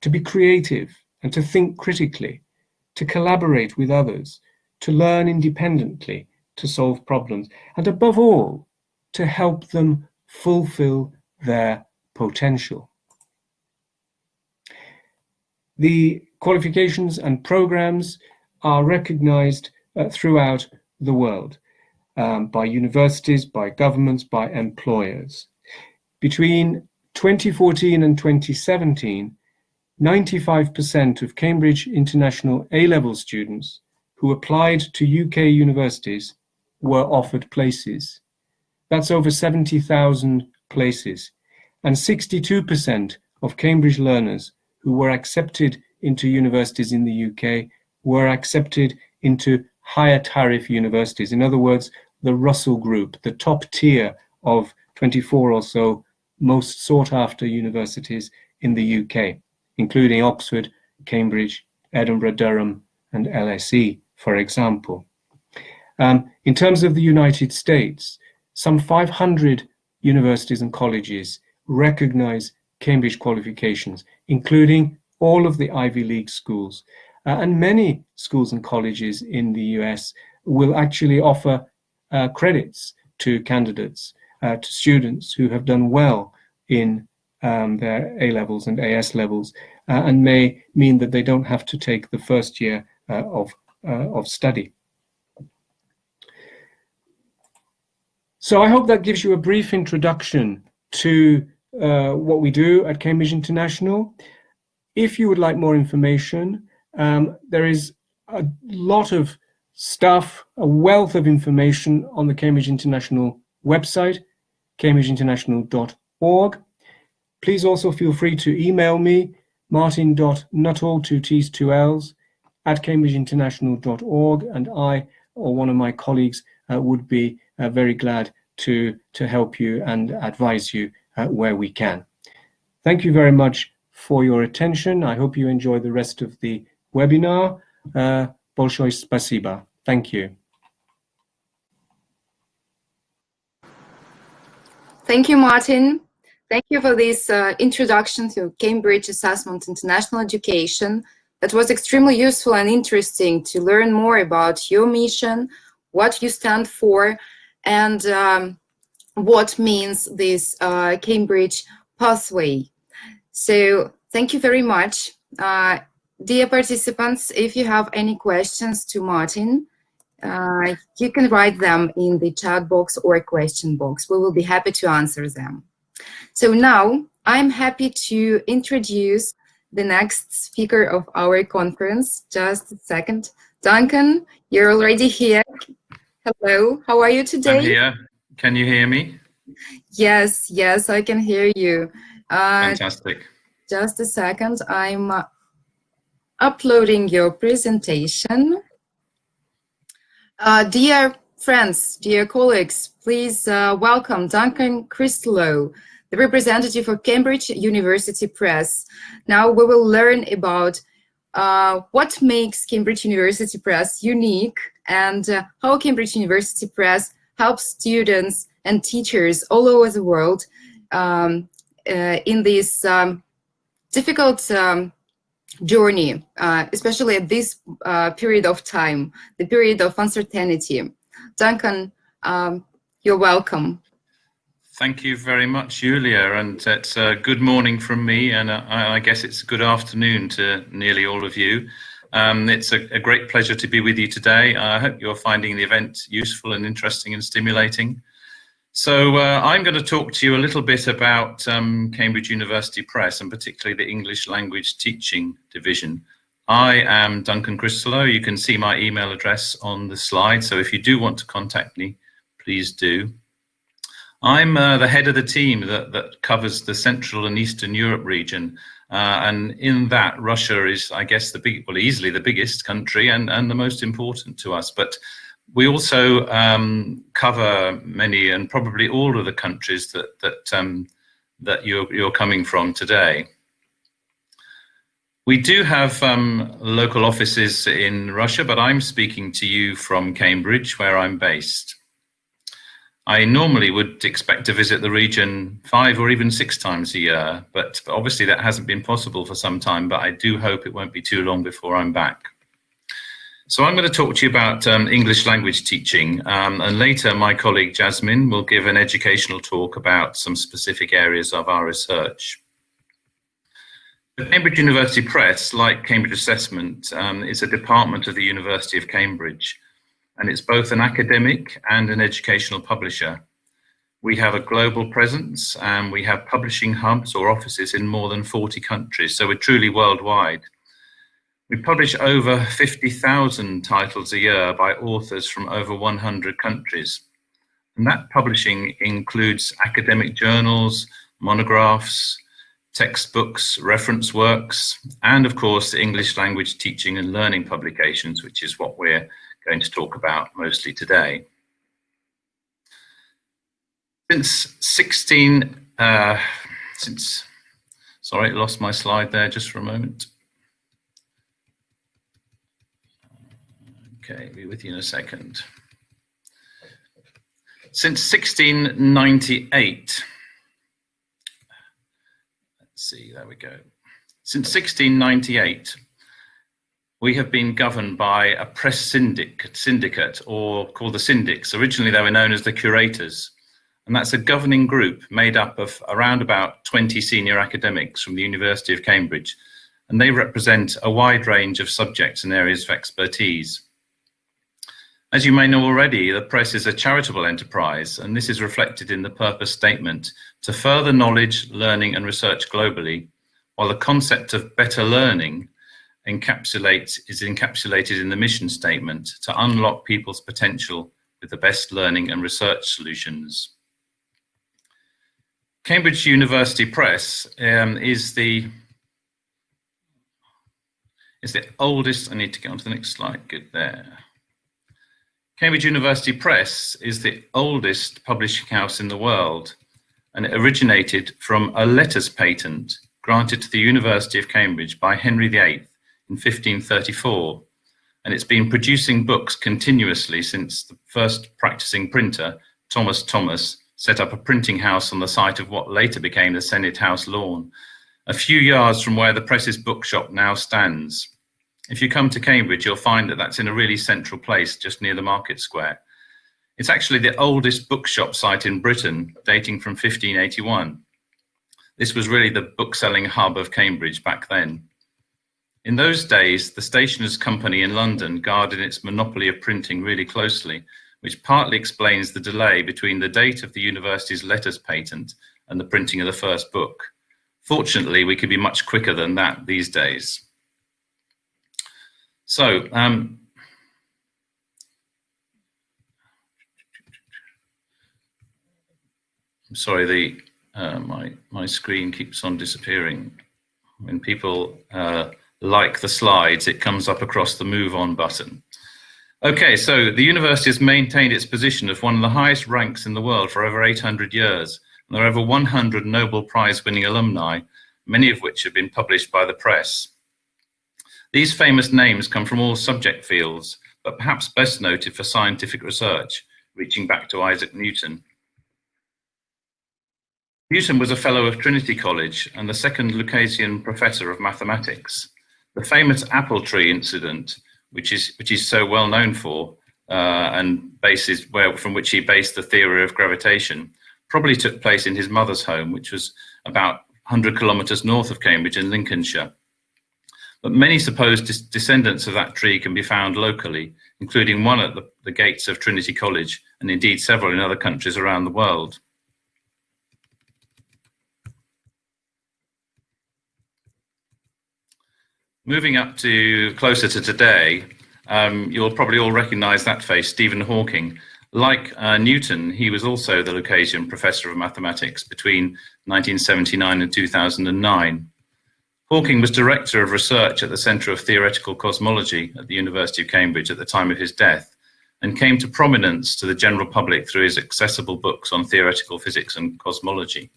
to be creative and to think critically, to collaborate with others, to learn independently, to solve problems, and above all, to help them fulfill their potential. The qualifications and programs are recognized throughout the world by universities, by governments, by employers. Between 2014 and 2017, 95% of Cambridge International A-level students who applied to UK universities were offered places. That's over 70,000 places, and 62% of Cambridge learners who were accepted into universities in the UK were accepted into higher tariff universities. In other words, the Russell Group, the top tier of 24 or so most sought after universities in the UK, including Oxford, Cambridge, Edinburgh, Durham, and LSE, for example. In terms of the United States, some 500 universities and colleges recognize Cambridge qualifications, including all of the Ivy League schools. And many schools and colleges in the US will actually offer credits to candidates, to students who have done well in their A-levels and AS levels, and may mean that they don't have to take the first year of study. So I hope that gives you a brief introduction to what we do at Cambridge International. If you would like more information, there is a lot of stuff, a wealth of information on the Cambridge International website, cambridgeinternational.org. Please also feel free to email me, martin.nuttall, 2 T's, 2 L's, at cambridgeinternational.org, and I or one of my colleagues would be very glad to help you and advise you where we can. Thank you very much for your attention. I hope you enjoy the rest of the webinar. Большое спасибо. Thank you. Thank you, Martin. Thank you for this introduction to Cambridge Assessment International Education. That was extremely useful and interesting to learn more about your mission, what you stand for, and what means this Cambridge pathway. So thank you very much. Dear participants, if you have any questions to Martin, you can write them in the chat box or question box. We will be happy to answer them. So now I'm happy to introduce the next speaker of our conference. Just a second. Duncan, you're already here. Hello, how are you today? I'm here. Can you hear me? Yes, yes, I can hear you. Fantastic. Just a second. I'm uploading your presentation. Dear friends, dear colleagues, please welcome Duncan Cristolow, the representative of Cambridge University Press. Now we will learn about what makes Cambridge University Press unique and how Cambridge University Press helps students and teachers all over the world in this difficult journey, especially at this period of time, the period of uncertainty. Duncan, you're welcome. Thank you very much, Julia, and it's a good morning from me, and I guess it's a good afternoon to nearly all of you. It's a great pleasure to be with you today. I hope you're finding the event useful and interesting and stimulating. So I'm going to talk to you a little bit about Cambridge University Press, and particularly the English Language Teaching Division. I am Duncan Cristolow. You can see my email address on the slide, so if you do want to contact me, please do. I'm the head of the team that covers the Central and Eastern Europe region, and in that Russia is, I guess, easily the biggest country and the most important to us. But we also cover many and probably all of the countries that you're coming from today. We do have local offices in Russia, but I'm speaking to you from Cambridge, where I'm based. I normally would expect to visit the region 5 or even 6 times a year, but obviously that hasn't been possible for some time, but I do hope it won't be too long before I'm back. So I'm going to talk to you about English language teaching, and later my colleague Jasmine will give an educational talk about some specific areas of our research. The Cambridge University Press, like Cambridge Assessment, is a department of the University of Cambridge, and it's both an academic and an educational publisher. We have a global presence, and we have publishing hubs or offices in more than 40 countries, so we're truly worldwide. We publish over 50,000 titles a year by authors from over 100 countries. And that publishing includes academic journals, monographs, textbooks, reference works, and of course, English language teaching and learning publications, which is what we're going to talk about mostly today. Sorry, I lost my slide there just for a moment. Okay, be with you in a second. Since 1698, let's see, there we go. Since 1698, we have been governed by a press syndicate, or called the syndics. Originally, they were known as the curators. And that's a governing group made up of around about 20 senior academics from the University of Cambridge. And they represent a wide range of subjects and areas of expertise. As you may know already, the press is a charitable enterprise, and this is reflected in the purpose statement: to further knowledge, learning and research globally, while the concept of better learning is encapsulated in the mission statement: to unlock people's potential with the best learning and research solutions. Cambridge University Press is the oldest, I need to get on to the next slide, good there. Cambridge University Press is the oldest publishing house in the world, and it originated from a letters patent granted to the University of Cambridge by Henry VIII in 1534, and it's been producing books continuously since the first practicing printer, Thomas Thomas, set up a printing house on the site of what later became the Senate House lawn, a few yards from where the press's bookshop now stands. If you come to Cambridge, you'll find that that's in a really central place, just near the Market Square. It's actually the oldest bookshop site in Britain, dating from 1581. This was really the book-selling hub of Cambridge back then. In those days, the Stationers' Company in London guarded its monopoly of printing really closely, which partly explains the delay between the date of the university's letters patent and the printing of the first book. Fortunately, we could be much quicker than that these days. So, I'm sorry, my screen keeps on disappearing. When people like the slides, it comes up across the move on button. Okay, so the university has maintained its position of one of the highest ranks in the world for over 800 years. And there are over 100 Nobel Prize winning alumni, many of which have been published by the press. These famous names come from all subject fields, but perhaps best noted for scientific research, reaching back to Isaac Newton. Newton was a fellow of Trinity College and the second Lucasian professor of mathematics. The famous apple tree incident, which is so well known for, and from which he based the theory of gravitation, probably took place in his mother's home, which was about 100 kilometers north of Cambridge in Lincolnshire. But many supposed descendants of that tree can be found locally, including one at the gates of Trinity College, and indeed several in other countries around the world. Moving up to closer to today, you'll probably all recognize that face, Stephen Hawking. Like Newton, he was also the Lucasian Professor of Mathematics between 1979 and 2009. Hawking was Director of Research at the Centre of Theoretical Cosmology at the University of Cambridge at the time of his death, and came to prominence to the general public through his accessible books on theoretical physics and cosmology.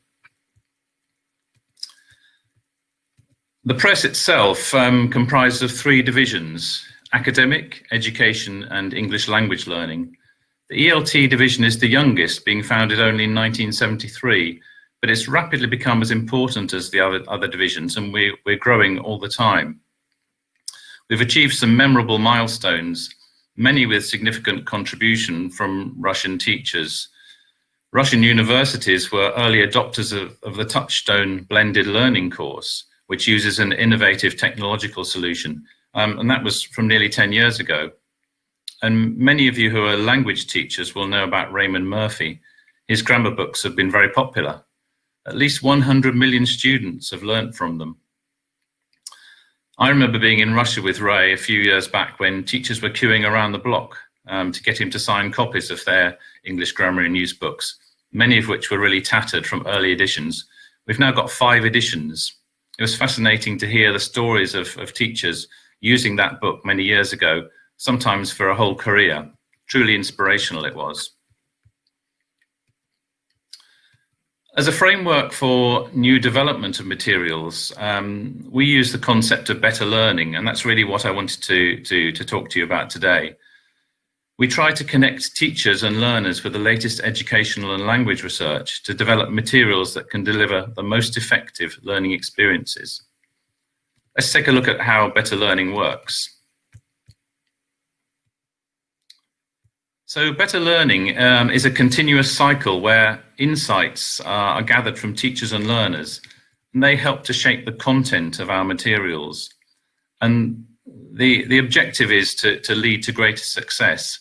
The press itself comprises of three divisions: academic, education, and English language learning. The ELT division is the youngest, being founded only in 1973, but it's rapidly become as important as the other divisions, and we're growing all the time. We've achieved some memorable milestones, many with significant contribution from Russian teachers. Russian universities were early adopters of the Touchstone blended learning course, which uses an innovative technological solution, and that was from nearly 10 years ago. And many of you who are language teachers will know about Raymond Murphy. His grammar books have been very popular. At least 100 million students have learnt from them. I remember being in Russia with Ray a few years back when teachers were queuing around the block to get him to sign copies of their English grammar and use books, many of which were really tattered from early editions. We've now got 5 editions. It was fascinating to hear the stories of teachers using that book many years ago, sometimes for a whole career. Truly inspirational it was. As a framework for new development of materials, we use the concept of better learning, and that's really what I wanted to talk to you about today. We try to connect teachers and learners with the latest educational and language research to develop materials that can deliver the most effective learning experiences. Let's take a look at how better learning works. So better learning is a continuous cycle where insights are gathered from teachers and learners, and they help to shape the content of our materials. And the objective is to lead to greater success.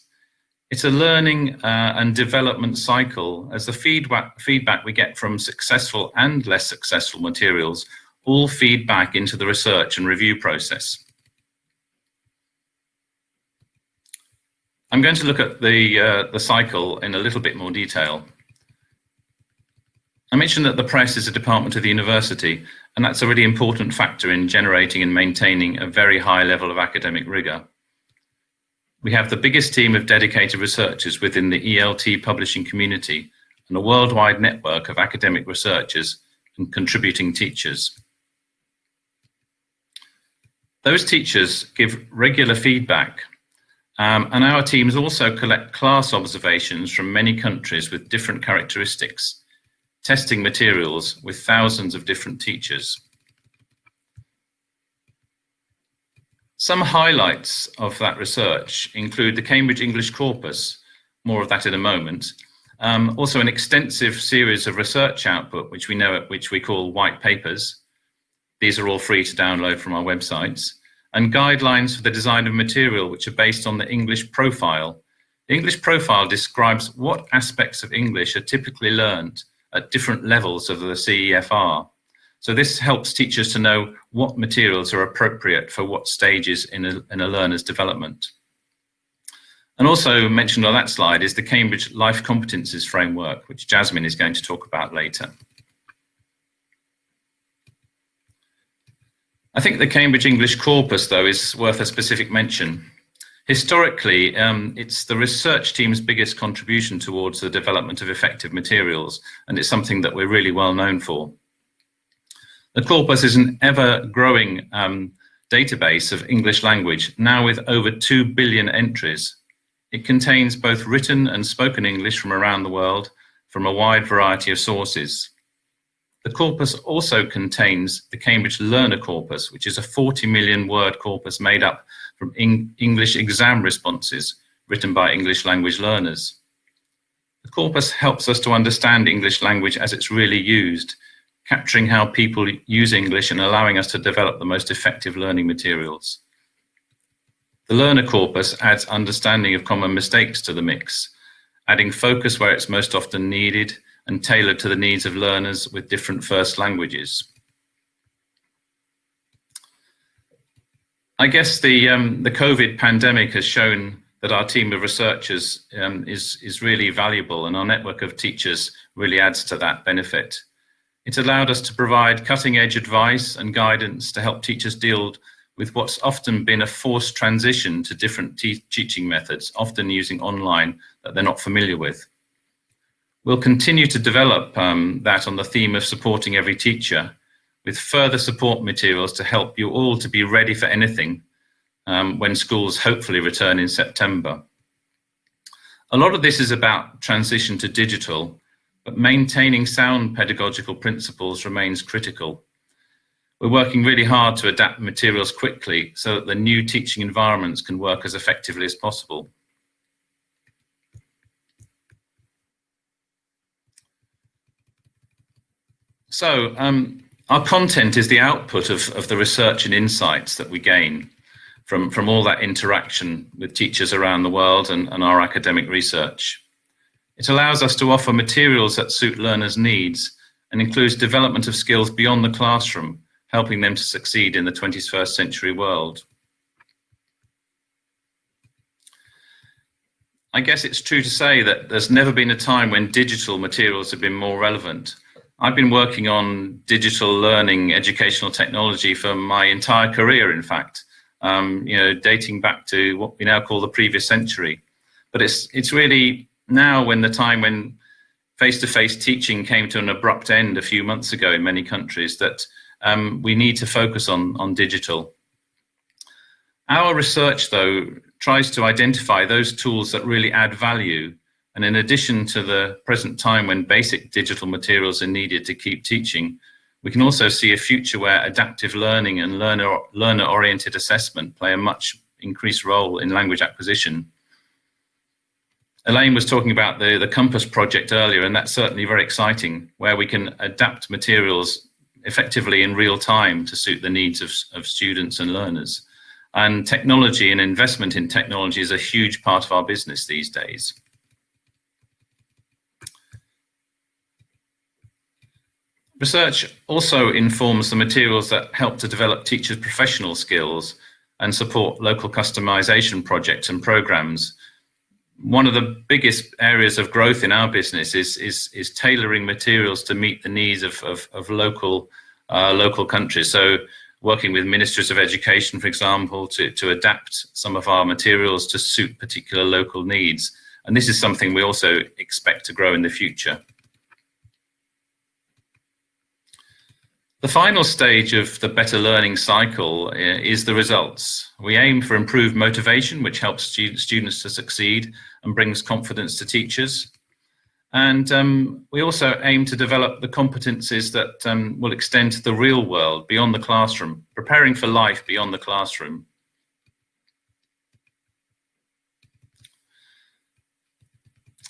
It's a learning and development cycle as the feedback we get from successful and less successful materials all feed back into the research and review process. I'm going to look at the cycle in a little bit more detail. I mentioned that the press is a department of the university, and that's a really important factor in generating and maintaining a very high level of academic rigor. We have the biggest team of dedicated researchers within the ELT publishing community and a worldwide network of academic researchers and contributing teachers. Those teachers give regular feedback, and our teams also collect class observations from many countries with different characteristics, testing materials with thousands of different teachers. Some highlights of that research include the Cambridge English corpus, more of that in a moment, also an extensive series of research output, which we call white papers. These are all free to download from our websites, and guidelines for the design of material, which are based on the English profile. The English profile describes what aspects of English are typically learned at different levels of the CEFR. So this helps teachers to know what materials are appropriate for what stages in a learner's development. And also mentioned on that slide is the Cambridge Life Competencies Framework, which Jasmine is going to talk about later. I think the Cambridge English corpus, though, is worth a specific mention. Historically, it's the research team's biggest contribution towards the development of effective materials, and it's something that we're really well known for. The corpus is an ever-growing database of English language, now with over 2 billion entries. It contains both written and spoken English from around the world, from a wide variety of sources. The corpus also contains the Cambridge Learner Corpus, which is a 40 million word corpus made up from English exam responses written by English language learners. The corpus helps us to understand English language as it's really used, capturing how people use English and allowing us to develop the most effective learning materials. The Learner Corpus adds understanding of common mistakes to the mix, adding focus where it's most often needed and tailored to the needs of learners with different first languages. I guess the COVID pandemic has shown that our team of researchers is really valuable, and our network of teachers really adds to that benefit. It's allowed us to provide cutting-edge advice and guidance to help teachers deal with what's often been a forced transition to different teaching methods, often using online that they're not familiar with. We'll continue to develop that on the theme of supporting every teacher, with further support materials to help you all to be ready for anything when schools hopefully return in September. A lot of this is about transition to digital, but maintaining sound pedagogical principles remains critical. We're working really hard to adapt materials quickly so that the new teaching environments can work as effectively as possible. So our content is the output of the research and insights that we gain from all that interaction with teachers around the world and our academic research. It allows us to offer materials that suit learners' needs and includes development of skills beyond the classroom, helping them to succeed in the 21st century world. I guess it's true to say that there's never been a time when digital materials have been more relevant. I've been working on digital learning, educational technology for my entire career, in fact, dating back to what we now call the previous century. But it's really now the time when face-to-face teaching came to an abrupt end a few months ago in many countries that we need to focus on digital. Our research, though, tries to identify those tools that really add value. And in addition to the present time when basic digital materials are needed to keep teaching, we can also see a future where adaptive learning and learner-oriented assessment play a much increased role in language acquisition. Elaine was talking about the Compass project earlier, and that's certainly very exciting, where we can adapt materials effectively in real time to suit the needs of students and learners. And technology and investment in technology is a huge part of our business these days. Research also informs the materials that help to develop teachers' professional skills and support local customization projects and programs. One of the biggest areas of growth in our business is tailoring materials to meet the needs of local countries. So working with ministries of education, for example, to adapt some of our materials to suit particular local needs. And this is something we also expect to grow in the future. The final stage of the better learning cycle is the results. We aim for improved motivation, which helps students to succeed and brings confidence to teachers. And we also aim to develop the competencies that will extend to the real world beyond the classroom, preparing for life beyond the classroom.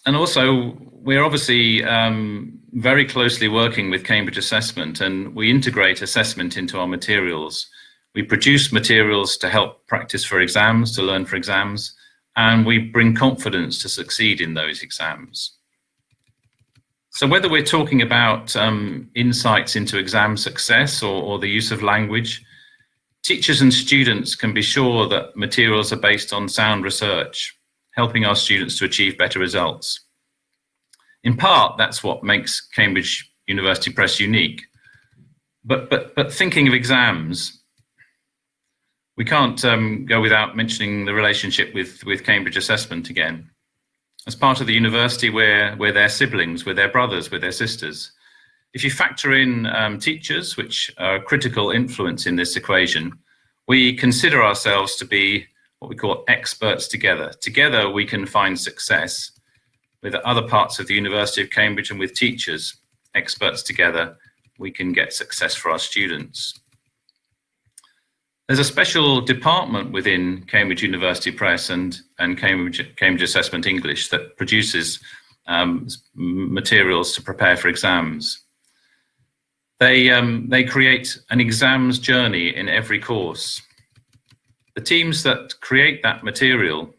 And also, we're obviously very closely working with Cambridge Assessment, and we integrate assessment into our materials. We produce materials to help practice for exams, to learn for exams, and we bring confidence to succeed in those exams. So whether we're talking about insights into exam success or the use of language, teachers and students can be sure that materials are based on sound research, helping our students to achieve better results. In part, that's what makes Cambridge University Press unique. But thinking of exams, we can't go without mentioning the relationship with Cambridge Assessment again. As part of the university, we're their siblings, we're their brothers, we're their sisters. If you factor in teachers, which are a critical influence in this equation, we consider ourselves to be what we call experts together. Together, we can find success. With other parts of the University of Cambridge and with teachers, experts together, we can get success for our students. There's a special department within Cambridge University Press and Cambridge Assessment English that produces materials to prepare for exams. They create an exams journey in every course. The teams that create that material,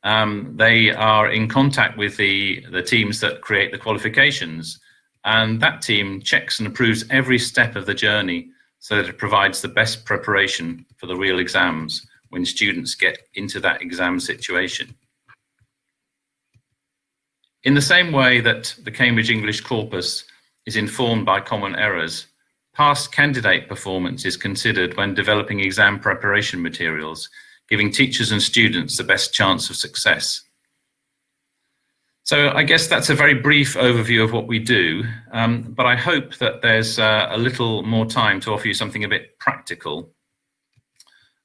they are in contact with the teams that create the qualifications, and that team checks and approves every step of the journey so that it provides the best preparation for the real exams when students get into that exam situation. In the same way that the Cambridge English corpus is informed by common errors, past candidate performance is considered when developing exam preparation materials, giving teachers and students the best chance of success. So I guess that's a very brief overview of what we do, but I hope that there's a little more time to offer you something a bit practical.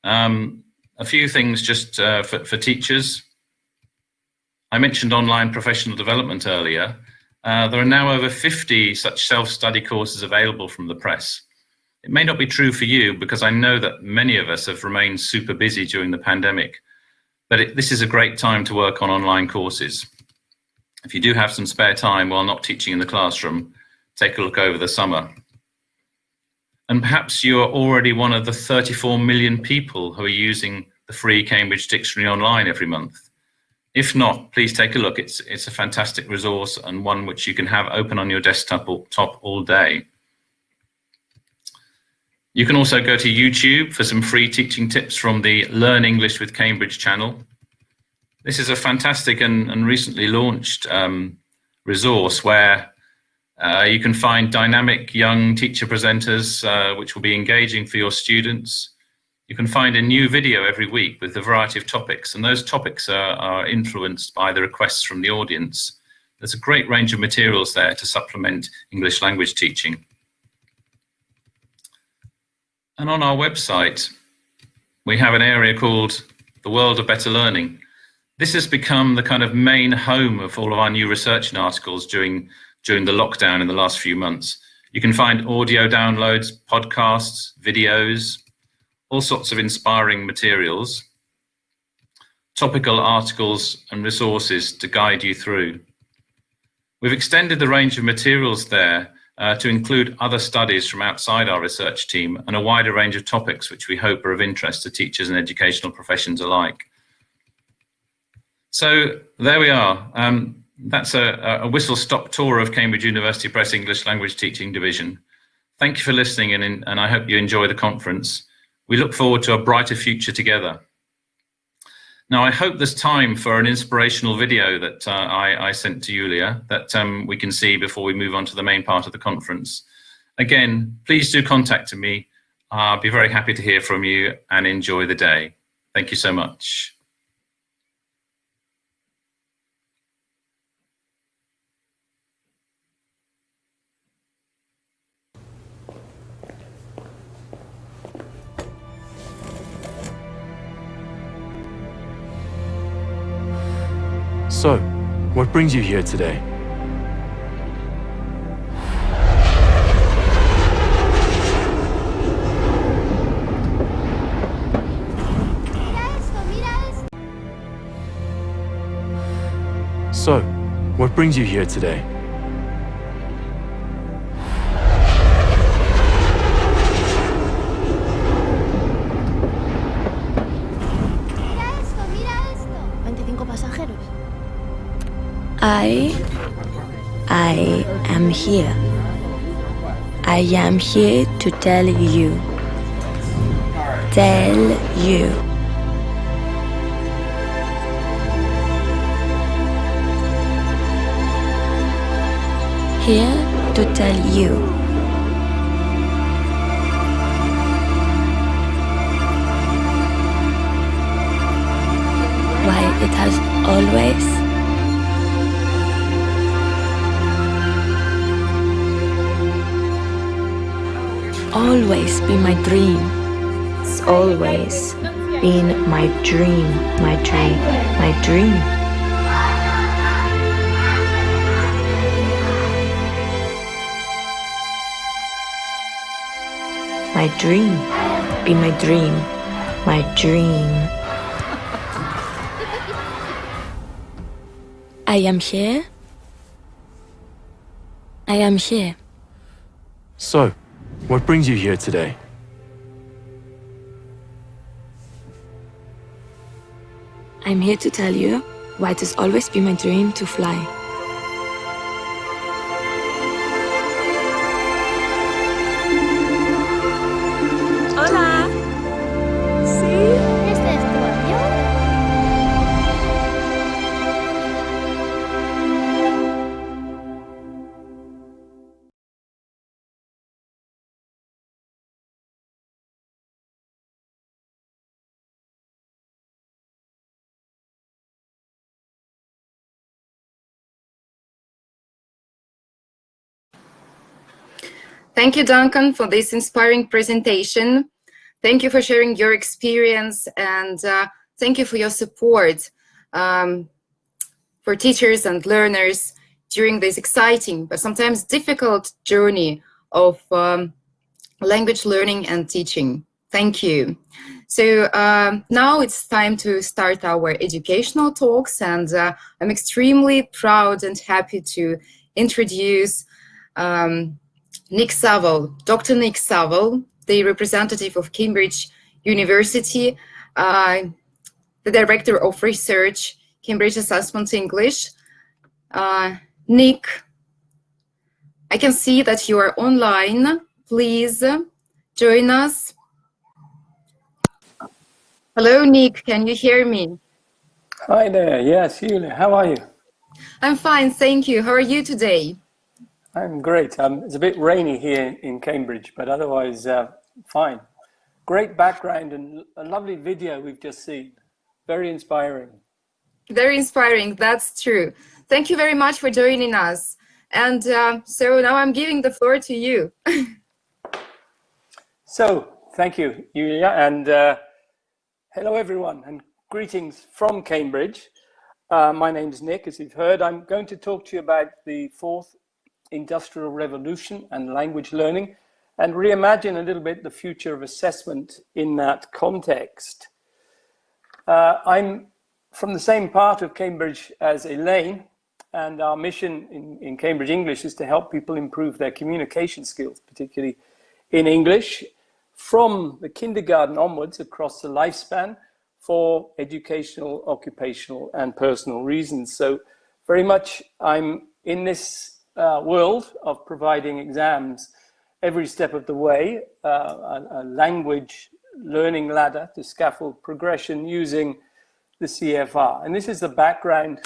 A few things just for teachers. I mentioned online professional development earlier. There are now over 50 such self-study courses available from the press. It may not be true for you because I know that many of us have remained super busy during the pandemic, but this is a great time to work on online courses. If you do have some spare time while not teaching in the classroom, take a look over the summer. And perhaps you are already one of the 34 million people who are using the free Cambridge Dictionary online every month. If not, please take a look. It's a fantastic resource and one which you can have open on your desktop all day. You can also go to YouTube for some free teaching tips from the Learn English with Cambridge channel. This is a fantastic and recently launched resource where you can find dynamic young teacher presenters which will be engaging for your students. You can find a new video every week with a variety of topics, and those topics are influenced by the requests from the audience. There's a great range of materials there to supplement English language teaching. And on our website, we have an area called the world of better learning. This has become the kind of main home of all of our new research and articles during the lockdown in the last few months. You can find audio downloads, podcasts, videos, all sorts of inspiring materials, topical articles and resources to guide you through. We've extended the range of materials there to include other studies from outside our research team and a wider range of topics which we hope are of interest to teachers and educational professions alike. So there we are. That's a whistle-stop tour of Cambridge University Press English Language Teaching Division. Thank you for listening, and I hope you enjoy the conference. We look forward to a brighter future together. Now, I hope there's time for an inspirational video that I sent to Julia that we can see before we move on to the main part of the conference. Again, please do contact me. I'll be very happy to hear from you and enjoy the day. Thank you so much. So, what brings you here today? So, what brings you here today? I am here. I am here to tell you. Tell you. Here to tell you. Why it has always been my dream. It's always been my dream, my dream, my dream. My dream, be my dream, my dream. I am here. I am here. So, what brings you here today? I'm here to tell you why it has always been my dream to fly. Hola. ¿Sí? ¿Este es tu avión? Thank you, Duncan, for this inspiring presentation. Thank you for sharing your experience, and thank you for your support for teachers and learners during this exciting but sometimes difficult journey of language learning and teaching. Thank you. So now it's time to start our educational talks, and I'm extremely proud and happy to introduce Nick Saville, Dr. Nick Saville, the representative of Cambridge University, the Director of Research, Cambridge Assessment English. Nick, I can see that you are online. Please join us. Hello, Nick, can you hear me? Hi there, yes, Julia, how are you? I'm fine, thank you. How are you today? I'm great. It's a bit rainy here in Cambridge, but otherwise fine. Great background and a lovely video we've just seen. Very inspiring. Very inspiring, that's true. Thank you very much for joining us. And so now I'm giving the floor to you. So, thank you, Julia, and hello everyone, and Greetings from Cambridge. My name is Nick, as you've heard. I'm going to talk to you about the fourth industrial revolution and language learning, and reimagine a little bit the future of assessment in that context. I'm from the same part of Cambridge as Elaine, and our mission in Cambridge English is to help people improve their communication skills, particularly in English, from the kindergarten onwards across the lifespan for educational, occupational, and personal reasons. So very much I'm in this world of providing exams every step of the way, a language learning ladder to scaffold progression using the CFR. And this is the background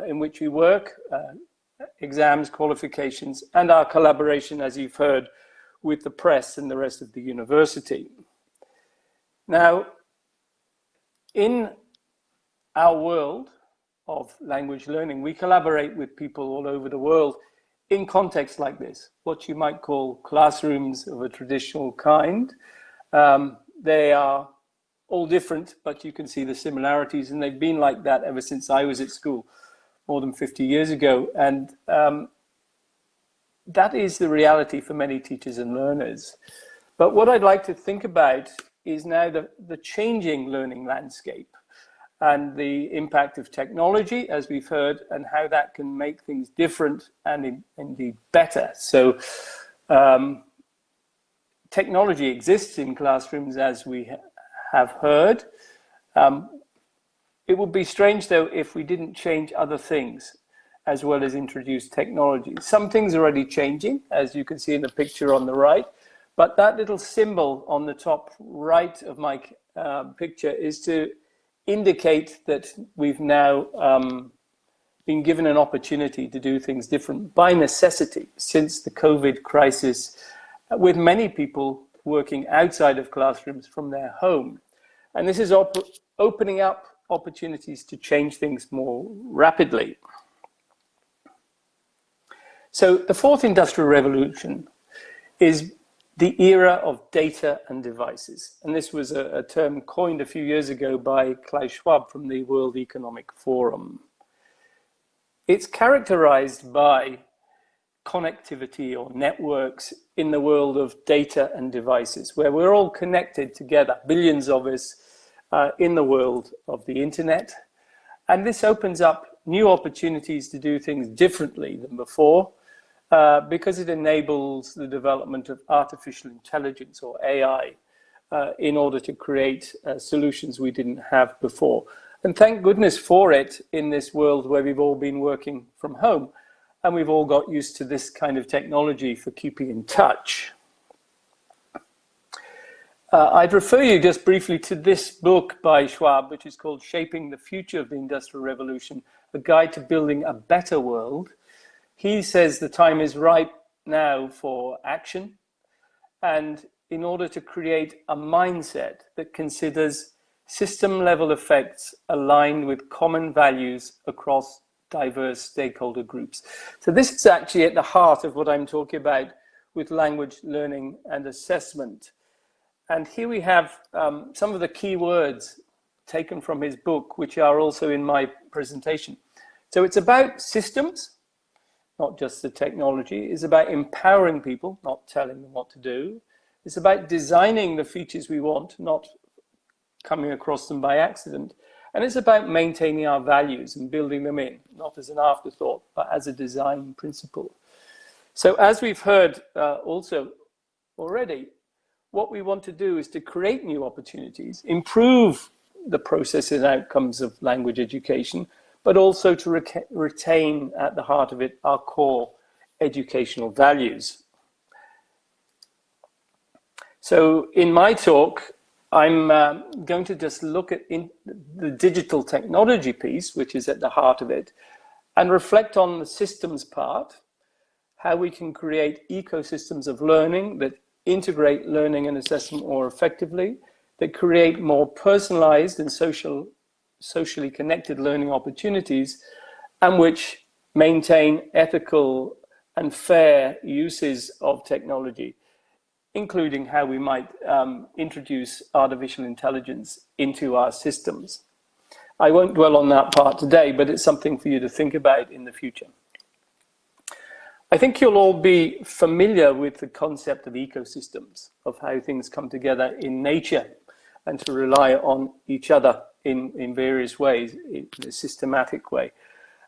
in which we work, exams, qualifications, and our collaboration, as you've heard, with the press and the rest of the university. Now, in our world of language learning, we collaborate with people all over the world in contexts like this, what you might call classrooms of a traditional kind. They are all different, but you can see the similarities, and they've been like that ever since I was at school more than 50 years ago. And that is the reality for many teachers and learners. But what I'd like to think about is now the changing learning landscape and the impact of technology, as we've heard, and how that can make things different and indeed better. So technology exists in classrooms, as we have heard. It would be strange, though, if we didn't change other things as well as introduce technology. Some things are already changing, as you can see in the picture on the right, but that little symbol on the top right of my picture is to indicate that we've now been given an opportunity to do things different by necessity since the COVID crisis, with many people working outside of classrooms from their home. And this is opening up opportunities to change things more rapidly. So the fourth industrial revolution is the era of data and devices. And this was a term coined a few years ago by Klaus Schwab from the World Economic Forum. It's characterized by connectivity or networks in the world of data and devices, where we're all connected together, billions of us in the world of the internet. And this opens up new opportunities to do things differently than before, because it enables the development of artificial intelligence or AI in order to create solutions we didn't have before. And thank goodness for it in this world where we've all been working from home and we've all got used to this kind of technology for keeping in touch. I'd refer you just briefly to this book by Schwab, which is called Shaping the Future of the Industrial Revolution, a guide to building a better world. He says the time is ripe now for action, and in order to create a mindset that considers system-level effects aligned with common values across diverse stakeholder groups. So this is actually at the heart of what I'm talking about with language learning and assessment. And here we have some of the key words taken from his book, which are also in my presentation. So it's about systems, not just the technology. It's about empowering people, not telling them what to do. It's about designing the features we want, not coming across them by accident. And it's about maintaining our values and building them in, not as an afterthought, but as a design principle. So as we've heard also already, what we want to do is to create new opportunities, improve the process and outcomes of language education, but also to retain at the heart of it our core educational values. So in my talk, I'm going to just look at the digital technology piece, which is at the heart of it, and reflect on the systems part, how we can create ecosystems of learning that integrate learning and assessment more effectively, that create more personalized and socially connected learning opportunities, and which maintain ethical and fair uses of technology, including how we might introduce artificial intelligence into our systems. I won't dwell on that part today, but it's something for you to think about in the future. I think you'll all be familiar with the concept of ecosystems, of how things come together in nature and to rely on each other in various ways, in a systematic way.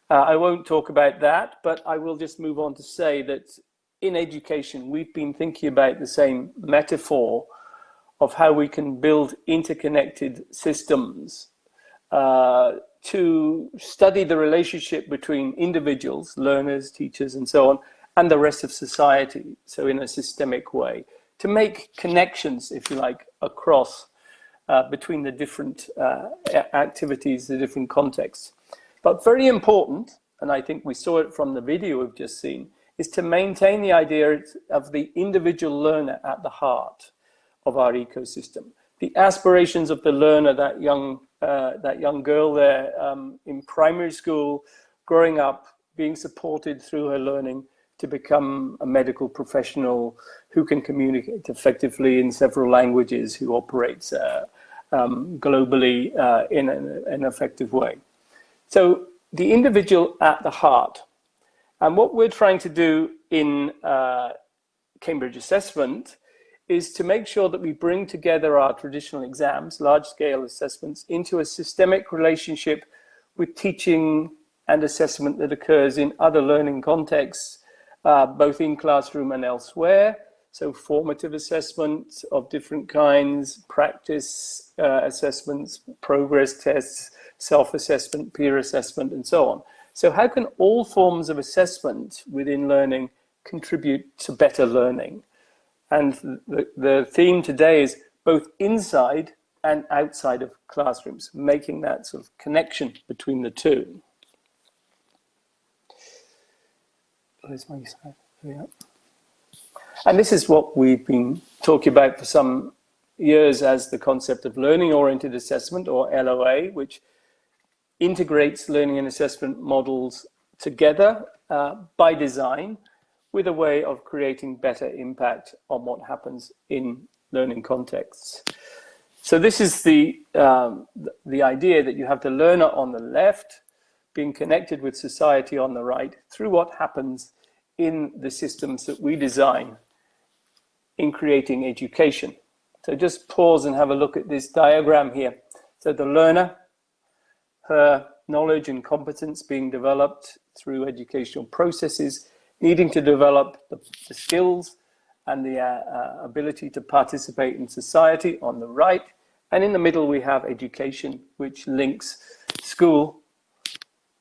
I won't talk about that, but I will just move on to say that in education, we've been thinking about the same metaphor of how we can build interconnected systems to study the relationship between individuals, learners, teachers, and so on, and the rest of society, so in a systemic way, to make connections, if you like, across between the different activities, the different contexts. But very important, and I think we saw it from the video we've just seen, is to maintain the idea of the individual learner at the heart of our ecosystem. The aspirations of the learner, that young girl there in primary school, growing up, being supported through her learning to become a medical professional who can communicate effectively in several languages, who operates globally in an effective way. So the individual at the heart. And what we're trying to do in Cambridge Assessment is to make sure that we bring together our traditional exams, large-scale assessments, into a systemic relationship with teaching and assessment that occurs in other learning contexts, both in classroom and elsewhere. So formative assessment of different kinds, practice assessments, progress tests, self-assessment, peer assessment, and so on. So how can all forms of assessment within learning contribute to better learning? And the theme today is both inside and outside of classrooms, making that sort of connection between the two. Where's my slide? Yeah. And this is what we've been talking about for some years as the concept of learning-oriented assessment, or LOA, which integrates learning and assessment models together by design, with a way of creating better impact on what happens in learning contexts. So this is the idea that you have the learner on the left being connected with society on the right through what happens in the systems that we design in creating education. So just pause and have a look at this diagram here. So the learner, her knowledge and competence being developed through educational processes, needing to develop the skills and the ability to participate in society on the right. And in the middle, we have education, which links school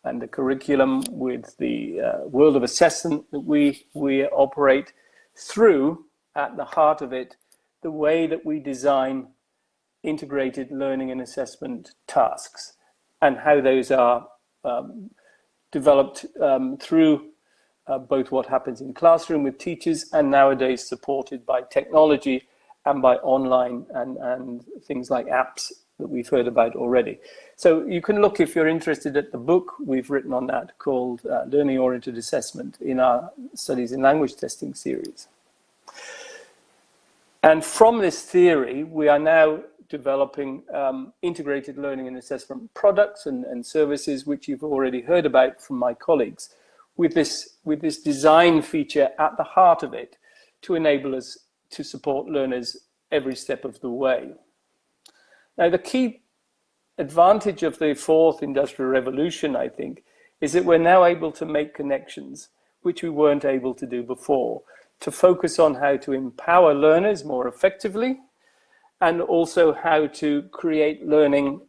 and the curriculum with the world of assessment that we operate through, at the heart of it, the way that we design integrated learning and assessment tasks, and how those are developed through both what happens in classroom with teachers and nowadays supported by technology and by online and things like apps that we've heard about already. So you can look, if you're interested, at the book we've written on that called Learning Oriented Assessment in our Studies in Language Testing series. And from this theory, we are now developing integrated learning and assessment products and services, which you've already heard about from my colleagues, with this design feature at the heart of it to enable us to support learners every step of the way. Now, the key advantage of the fourth industrial revolution, I think, is that we're now able to make connections which we weren't able to do before, to focus on how to empower learners more effectively, and also how to create learning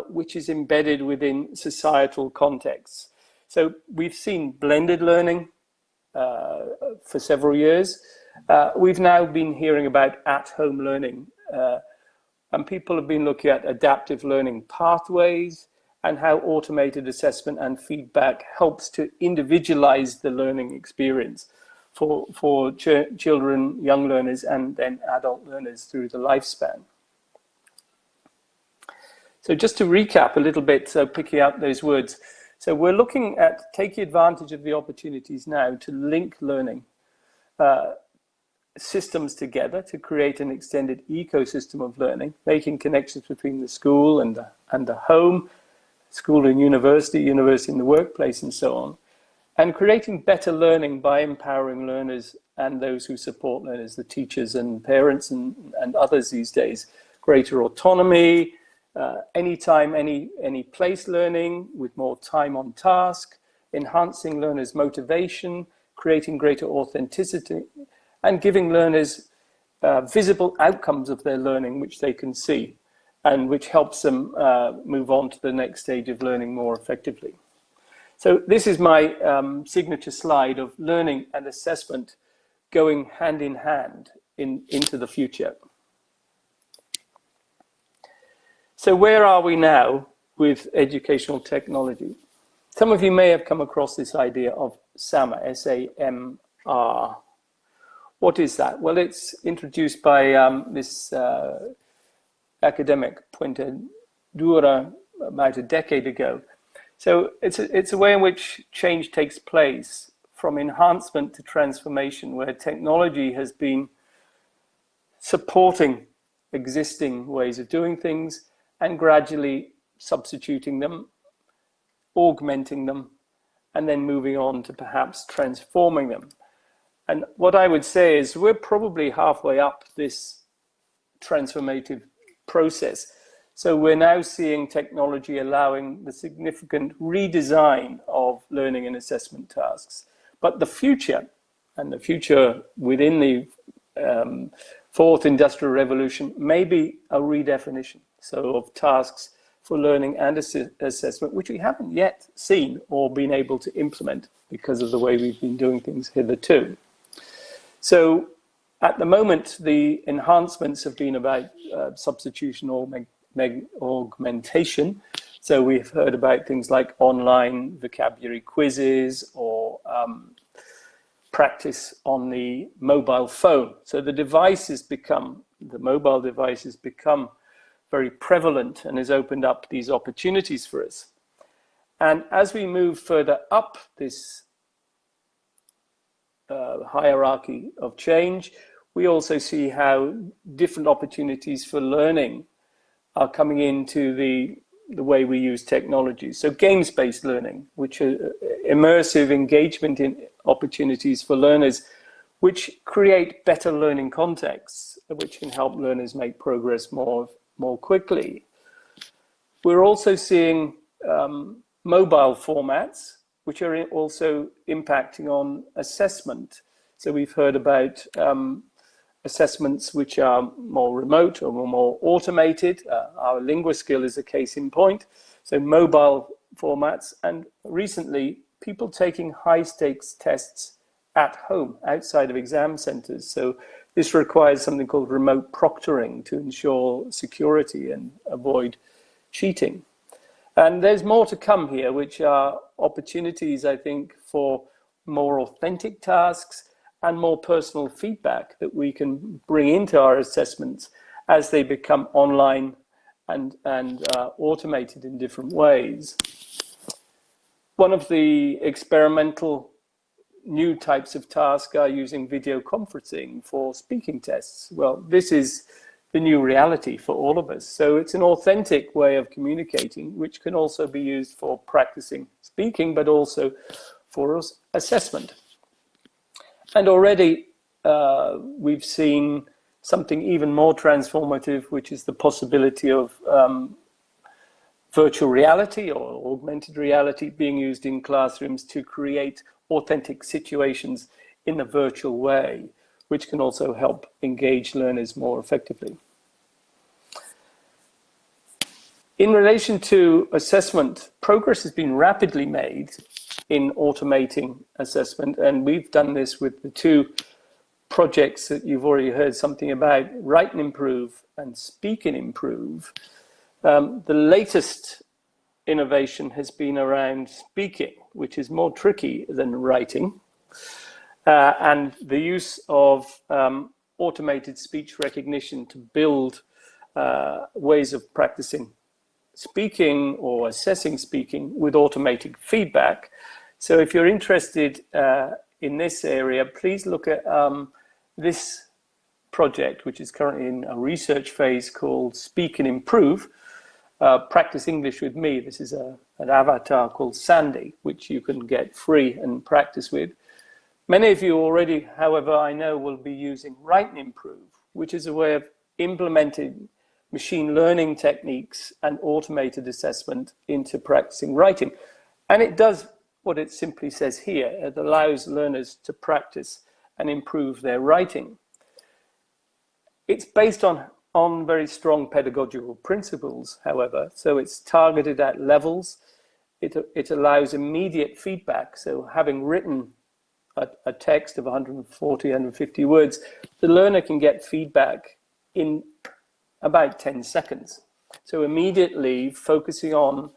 which is embedded within societal contexts. So we've seen blended learning for several years. We've now been hearing about at-home learning, and people have been looking at adaptive learning pathways and how automated assessment and feedback helps to individualize the learning experience for children, young learners, and then adult learners through the lifespan. So just to recap a little bit, so picking up those words. So we're looking at taking advantage of the opportunities now to link learning systems together to create an extended ecosystem of learning, making connections between the school and the home, school and university, university in the workplace, and so on. And creating better learning by empowering learners and those who support learners, the teachers and parents and others these days. Greater autonomy, anytime, any place learning with more time on task, enhancing learners' motivation, creating greater authenticity, and giving learners visible outcomes of their learning which they can see and which helps them move on to the next stage of learning more effectively. So this is my signature slide of learning and assessment going hand in hand into the future. So where are we now with educational technology? Some of you may have come across this idea of SAMR, S-A-M-R. What is that? Well, it's introduced by this academic, Puente Dura, about a decade ago. So it's a way in which change takes place from enhancement to transformation, where technology has been supporting existing ways of doing things and gradually substituting them, augmenting them, and then moving on to perhaps transforming them. And what I would say is we're probably halfway up this transformative process. So we're now seeing technology allowing the significant redesign of learning and assessment tasks. But the future, and the future within the fourth industrial revolution, may be a redefinition, so of tasks for learning and assessment, which we haven't yet seen or been able to implement because of the way we've been doing things hitherto. So at the moment, the enhancements have been about substitution or augmentation. So we've heard about things like online vocabulary quizzes or practice on the mobile phone. So the mobile device has become very prevalent and has opened up these opportunities for us. And as we move further up this hierarchy of change, we also see how different opportunities for learning are coming into the way we use technology. So games-based learning, which are immersive engagement in opportunities for learners, which create better learning contexts, which can help learners make progress more quickly. We're also seeing mobile formats, which are also impacting on assessment. So we've heard about assessments which are more remote or more automated. Our LinguaSkill is a case in point. So mobile formats, and recently people taking high stakes tests at home outside of exam centers. So this requires something called remote proctoring to ensure security and avoid cheating. And there's more to come here, which are opportunities, I think, for more authentic tasks and more personal feedback that we can bring into our assessments as they become online and automated in different ways. One of the experimental new types of tasks are using video conferencing for speaking tests. Well, this is the new reality for all of us. So it's an authentic way of communicating, which can also be used for practicing speaking, but also for assessment. And already we've seen something even more transformative, which is the possibility of virtual reality or augmented reality being used in classrooms to create authentic situations in a virtual way, which can also help engage learners more effectively. In relation to assessment, progress has been rapidly made in automating assessment, and we've done this with the two projects that you've already heard something about, Write and Improve and Speak and Improve. The latest innovation has been around speaking, which is more tricky than writing, and the use of automated speech recognition to build ways of practicing speaking or assessing speaking with automated feedback. So if you're interested in this area, please look at this project, which is currently in a research phase called Speak and Improve, Practice English with me. This is an avatar called Sandy, which you can get free and practice with. Many of you already, however, I know will be using Write and Improve, which is a way of implementing machine learning techniques and automated assessment into practicing writing. And it does what it simply says here. It allows learners to practice and improve their writing. It's based on very strong pedagogical principles, however, so it's targeted at levels. It allows immediate feedback. So having written a text of 140, 150 words, the learner can get feedback in about 10 seconds. So immediately focusing on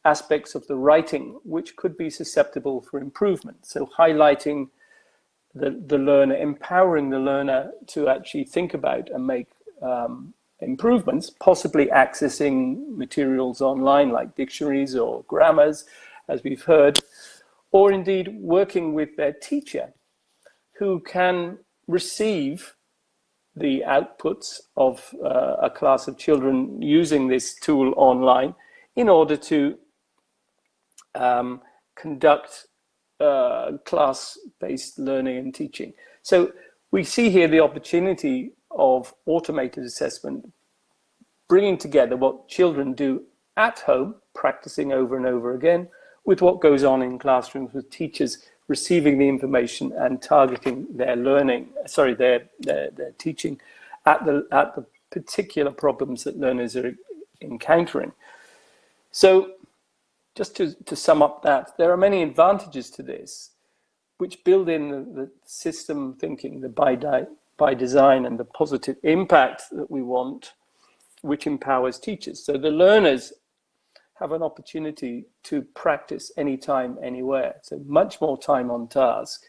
aspects of the writing which could be susceptible for improvement. So highlighting the learner, empowering the learner to actually think about and make improvements, possibly accessing materials online like dictionaries or grammars, as we've heard, or indeed working with their teacher who can receive the outputs of a class of children using this tool online in order to conduct class-based learning and teaching. So we see here the opportunity of automated assessment, bringing together what children do at home, practicing over and over again, with what goes on in classrooms with teachers receiving the information and targeting their learning, their teaching at the particular problems that learners are encountering. So just to sum up that, there are many advantages to this, which build in the system thinking, the by design and the positive impact that we want, which empowers teachers. So the learners have an opportunity to practice anytime, anywhere. So much more time on task.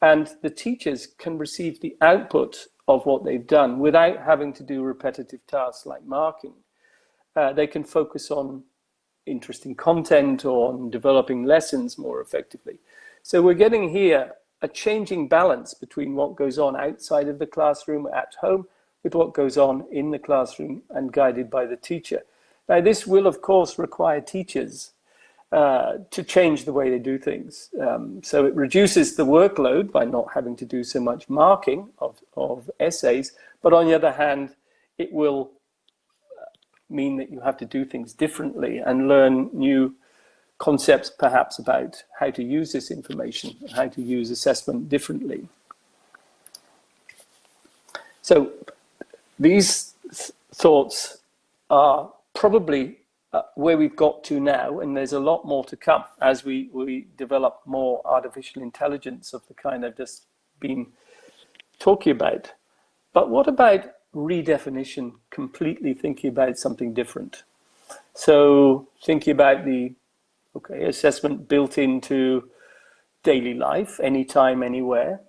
And the teachers can receive the output of what they've done without having to do repetitive tasks like marking. They can focus on interesting content or on developing lessons more effectively. So we're getting here a changing balance between what goes on outside of the classroom at home with what goes on in the classroom and guided by the teacher. Now, this will, of course, require teachers to change the way they do things. So it reduces the workload by not having to do so much marking of essays, but on the other hand, it will mean that you have to do things differently and learn new concepts, perhaps, about how to use this information, how to use assessment differently. So these thoughts are probably where we've got to now, and there's a lot more to come as we develop more artificial intelligence of the kind I've just been talking about. But what about redefinition, completely thinking about something different? So thinking about the assessment built into daily life, anytime, anywhere,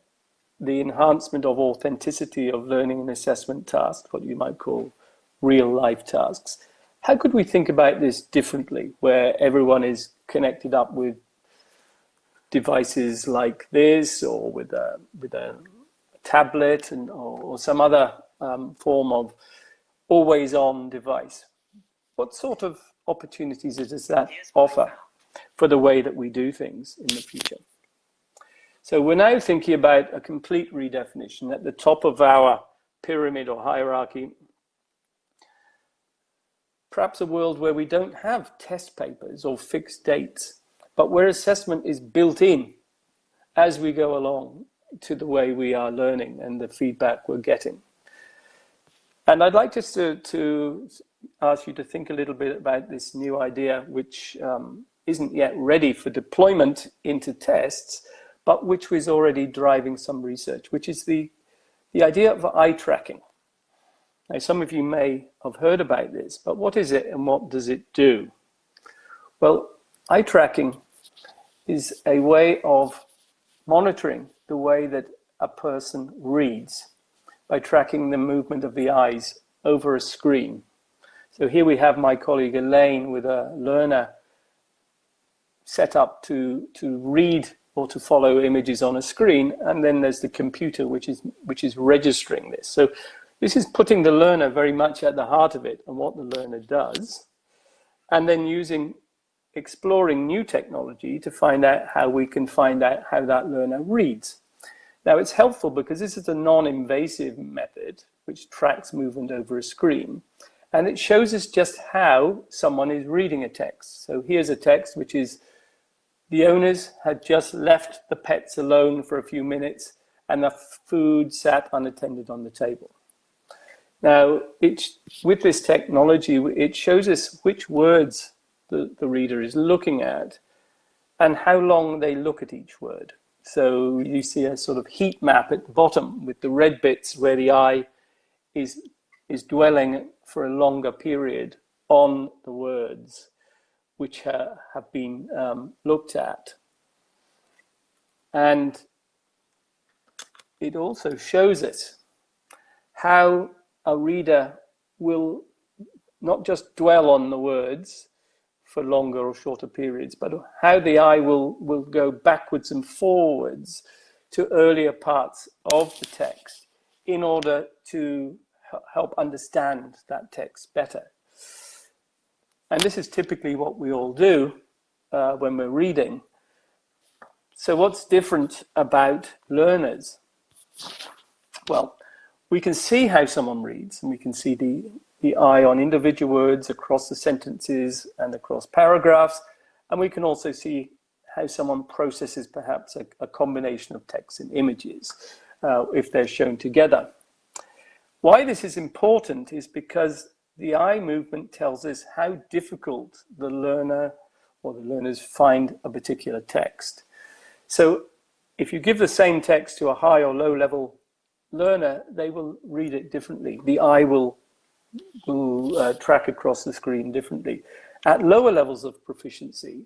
the enhancement of authenticity of learning and assessment tasks, what you might call real life tasks. How could we think about this differently, where everyone is connected up with devices like this, or with a tablet or some other form of always on device? What sort of opportunities does that offer for the way that we do things in the future? So we're now thinking about a complete redefinition at the top of our pyramid or hierarchy. Perhaps a world where we don't have test papers or fixed dates, but where assessment is built in as we go along to the way we are learning and the feedback we're getting. And I'd like just to ask you to think a little bit about this new idea, which isn't yet ready for deployment into tests, but which was already driving some research, which is the idea of eye tracking. Now, some of you may have heard about this, but what is it and what does it do? Well, eye tracking is a way of monitoring the way that a person reads by tracking the movement of the eyes over a screen. So here we have my colleague Elaine with a learner set up to read or to follow images on a screen, and then there's the computer which is registering this. So this is putting the learner very much at the heart of it and what the learner does. and then exploring new technology to find out how we can find out how that learner reads. Now, it's helpful because this is a non-invasive method which tracks movement over a screen, and it shows us just how someone is reading a text. So here's a text which is, the owners had just left the pets alone for a few minutes and the food sat unattended on the table. Now, with this technology, it shows us which words the reader is looking at and how long they look at each word. So you see a sort of heat map at the bottom with the red bits where the eye is dwelling for a longer period on the words which have been looked at. And it also shows us how a reader will not just dwell on the words for longer or shorter periods, but how the eye will go backwards and forwards to earlier parts of the text in order to help understand that text better. And this is typically what we all do when we're reading. So what's different about learners? Well, we can see how someone reads, and we can see the eye on individual words across the sentences and across paragraphs, and we can also see how someone processes perhaps a combination of text and images if they're shown together. Why this is important is because the eye movement tells us how difficult the learner or the learners find a particular text. So if you give the same text to a high or low level learner, they will read it differently. The eye will track across the screen differently. At lower levels of proficiency,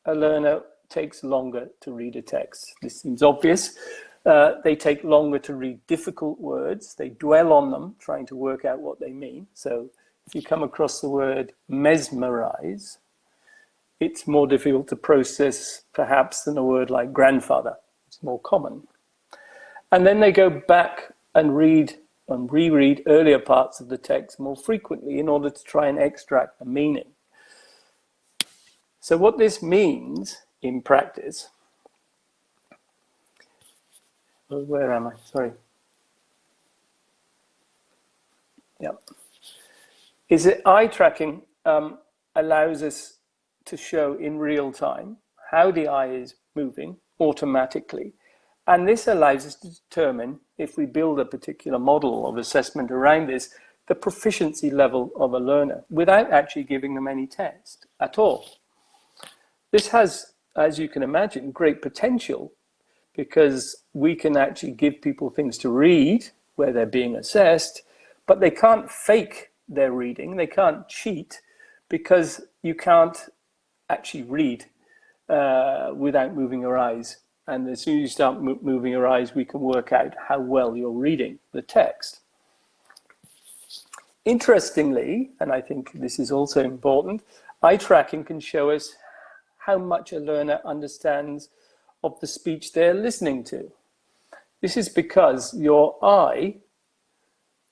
a learner takes longer to read a text. This seems obvious. They take longer to read difficult words. They dwell on them, trying to work out what they mean. So if you come across the word mesmerize, it's more difficult to process perhaps than a word like grandfather. It's more common. And then they go back and read and reread earlier parts of the text more frequently in order to try and extract the meaning. So what this means in practice, where am I? Sorry. Yep. Is that eye tracking allows us to show in real time how the eye is moving automatically. And this allows us to determine, if we build a particular model of assessment around this, the proficiency level of a learner without actually giving them any text at all. This has, as you can imagine, great potential because we can actually give people things to read where they're being assessed, but they can't fake their reading, they can't cheat because you can't actually read without moving your eyes. And as soon as you start moving your eyes, we can work out how well you're reading the text. Interestingly, and I think this is also important, eye tracking can show us how much a learner understands of the speech they're listening to. This is because your eye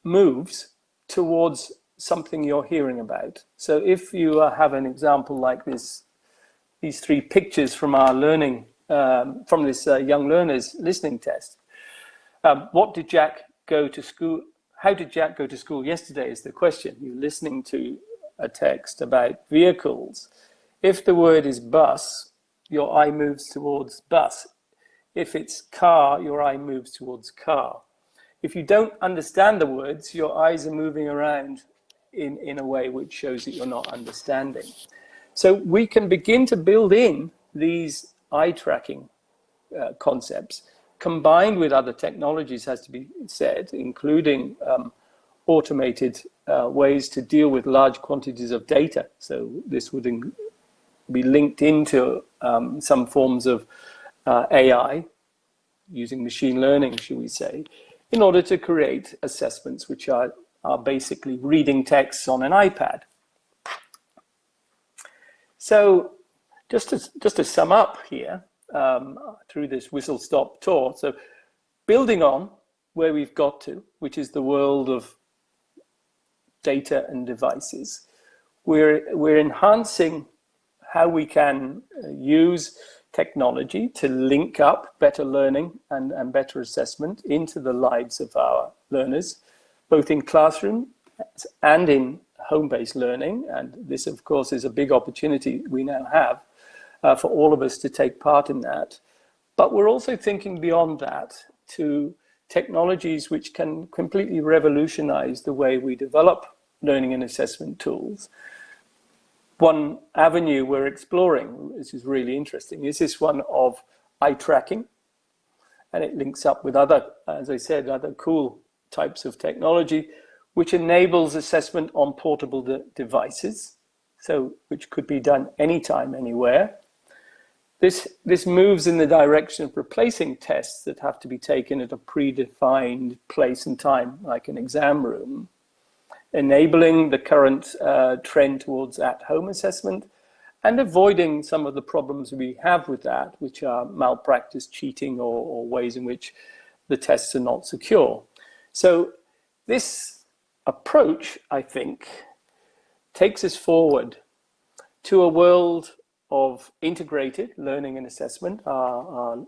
moves towards something you're hearing about. So if you have an example like this, these three pictures from our learning from this young learner's listening test. What did Jack go to school? How did Jack go to school yesterday is the question. You're listening to a text about vehicles. If the word is bus, your eye moves towards bus. If it's car, your eye moves towards car. If you don't understand the words, your eyes are moving around in a way which shows that you're not understanding. So we can begin to build in these eye tracking concepts combined with other technologies, has to be said, including automated ways to deal with large quantities of data. So this would be linked into some forms of AI using machine learning, should we say, in order to create assessments which are basically reading texts on an iPad. So just to sum up here, through this whistle-stop tour, so building on where we've got to, which is the world of data and devices, we're enhancing how we can use technology to link up better learning and better assessment into the lives of our learners, both in classroom and in home-based learning. And this, of course, is a big opportunity we now have for all of us to take part in that. But we're also thinking beyond that to technologies which can completely revolutionize the way we develop learning and assessment tools. One avenue we're exploring, this is really interesting, is this one of eye tracking. And it links up with other, as I said, other cool types of technology, which enables assessment on portable devices, so which could be done anytime, anywhere. This moves in the direction of replacing tests that have to be taken at a predefined place and time, like an exam room, enabling the current trend towards at-home assessment and avoiding some of the problems we have with that, which are malpractice, cheating, or ways in which the tests are not secure. So this approach, I think, takes us forward to a world of integrated learning and assessment, our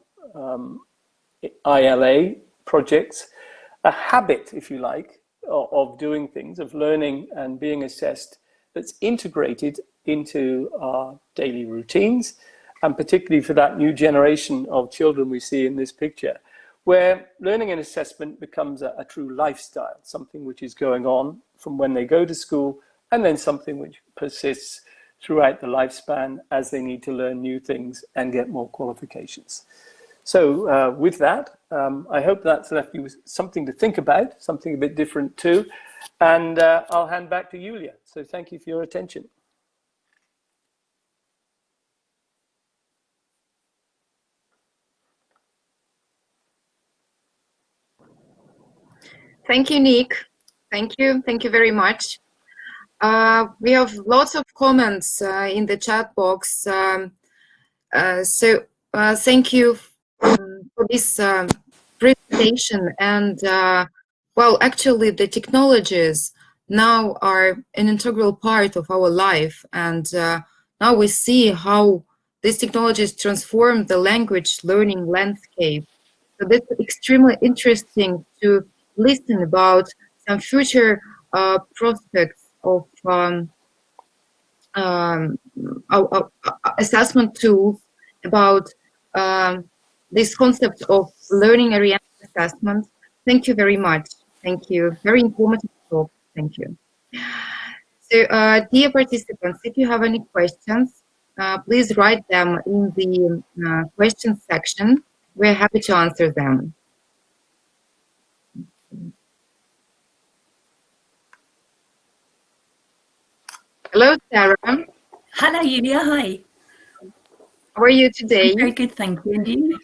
ILA projects, a habit, if you like, of doing things, of learning and being assessed that's integrated into our daily routines, and particularly for that new generation of children we see in this picture, where learning and assessment becomes a true lifestyle, something which is going on from when they go to school, and then something which persists throughout the lifespan as they need to learn new things and get more qualifications. So with that, I hope that's left you with something to think about, something a bit different too. And I'll hand back to Julia. So thank you for your attention. Thank you, Nick. Thank you very much. We have lots of comments in the chat box. So thank you for this presentation. And well, actually, the technologies now are an integral part of our life. And now we see how these technologies transform the language learning landscape. So that's extremely interesting to listen about some future prospects of assessment tools, about this concept of learning-oriented assessment. Thank you very much. Thank you. Very informative talk. Thank you. So, dear participants, if you have any questions, please write them in the questions section. We're happy to answer them. Hello, Sarah. Hello, Julia. Hi. How are you today? I'm very good, thank you. And you?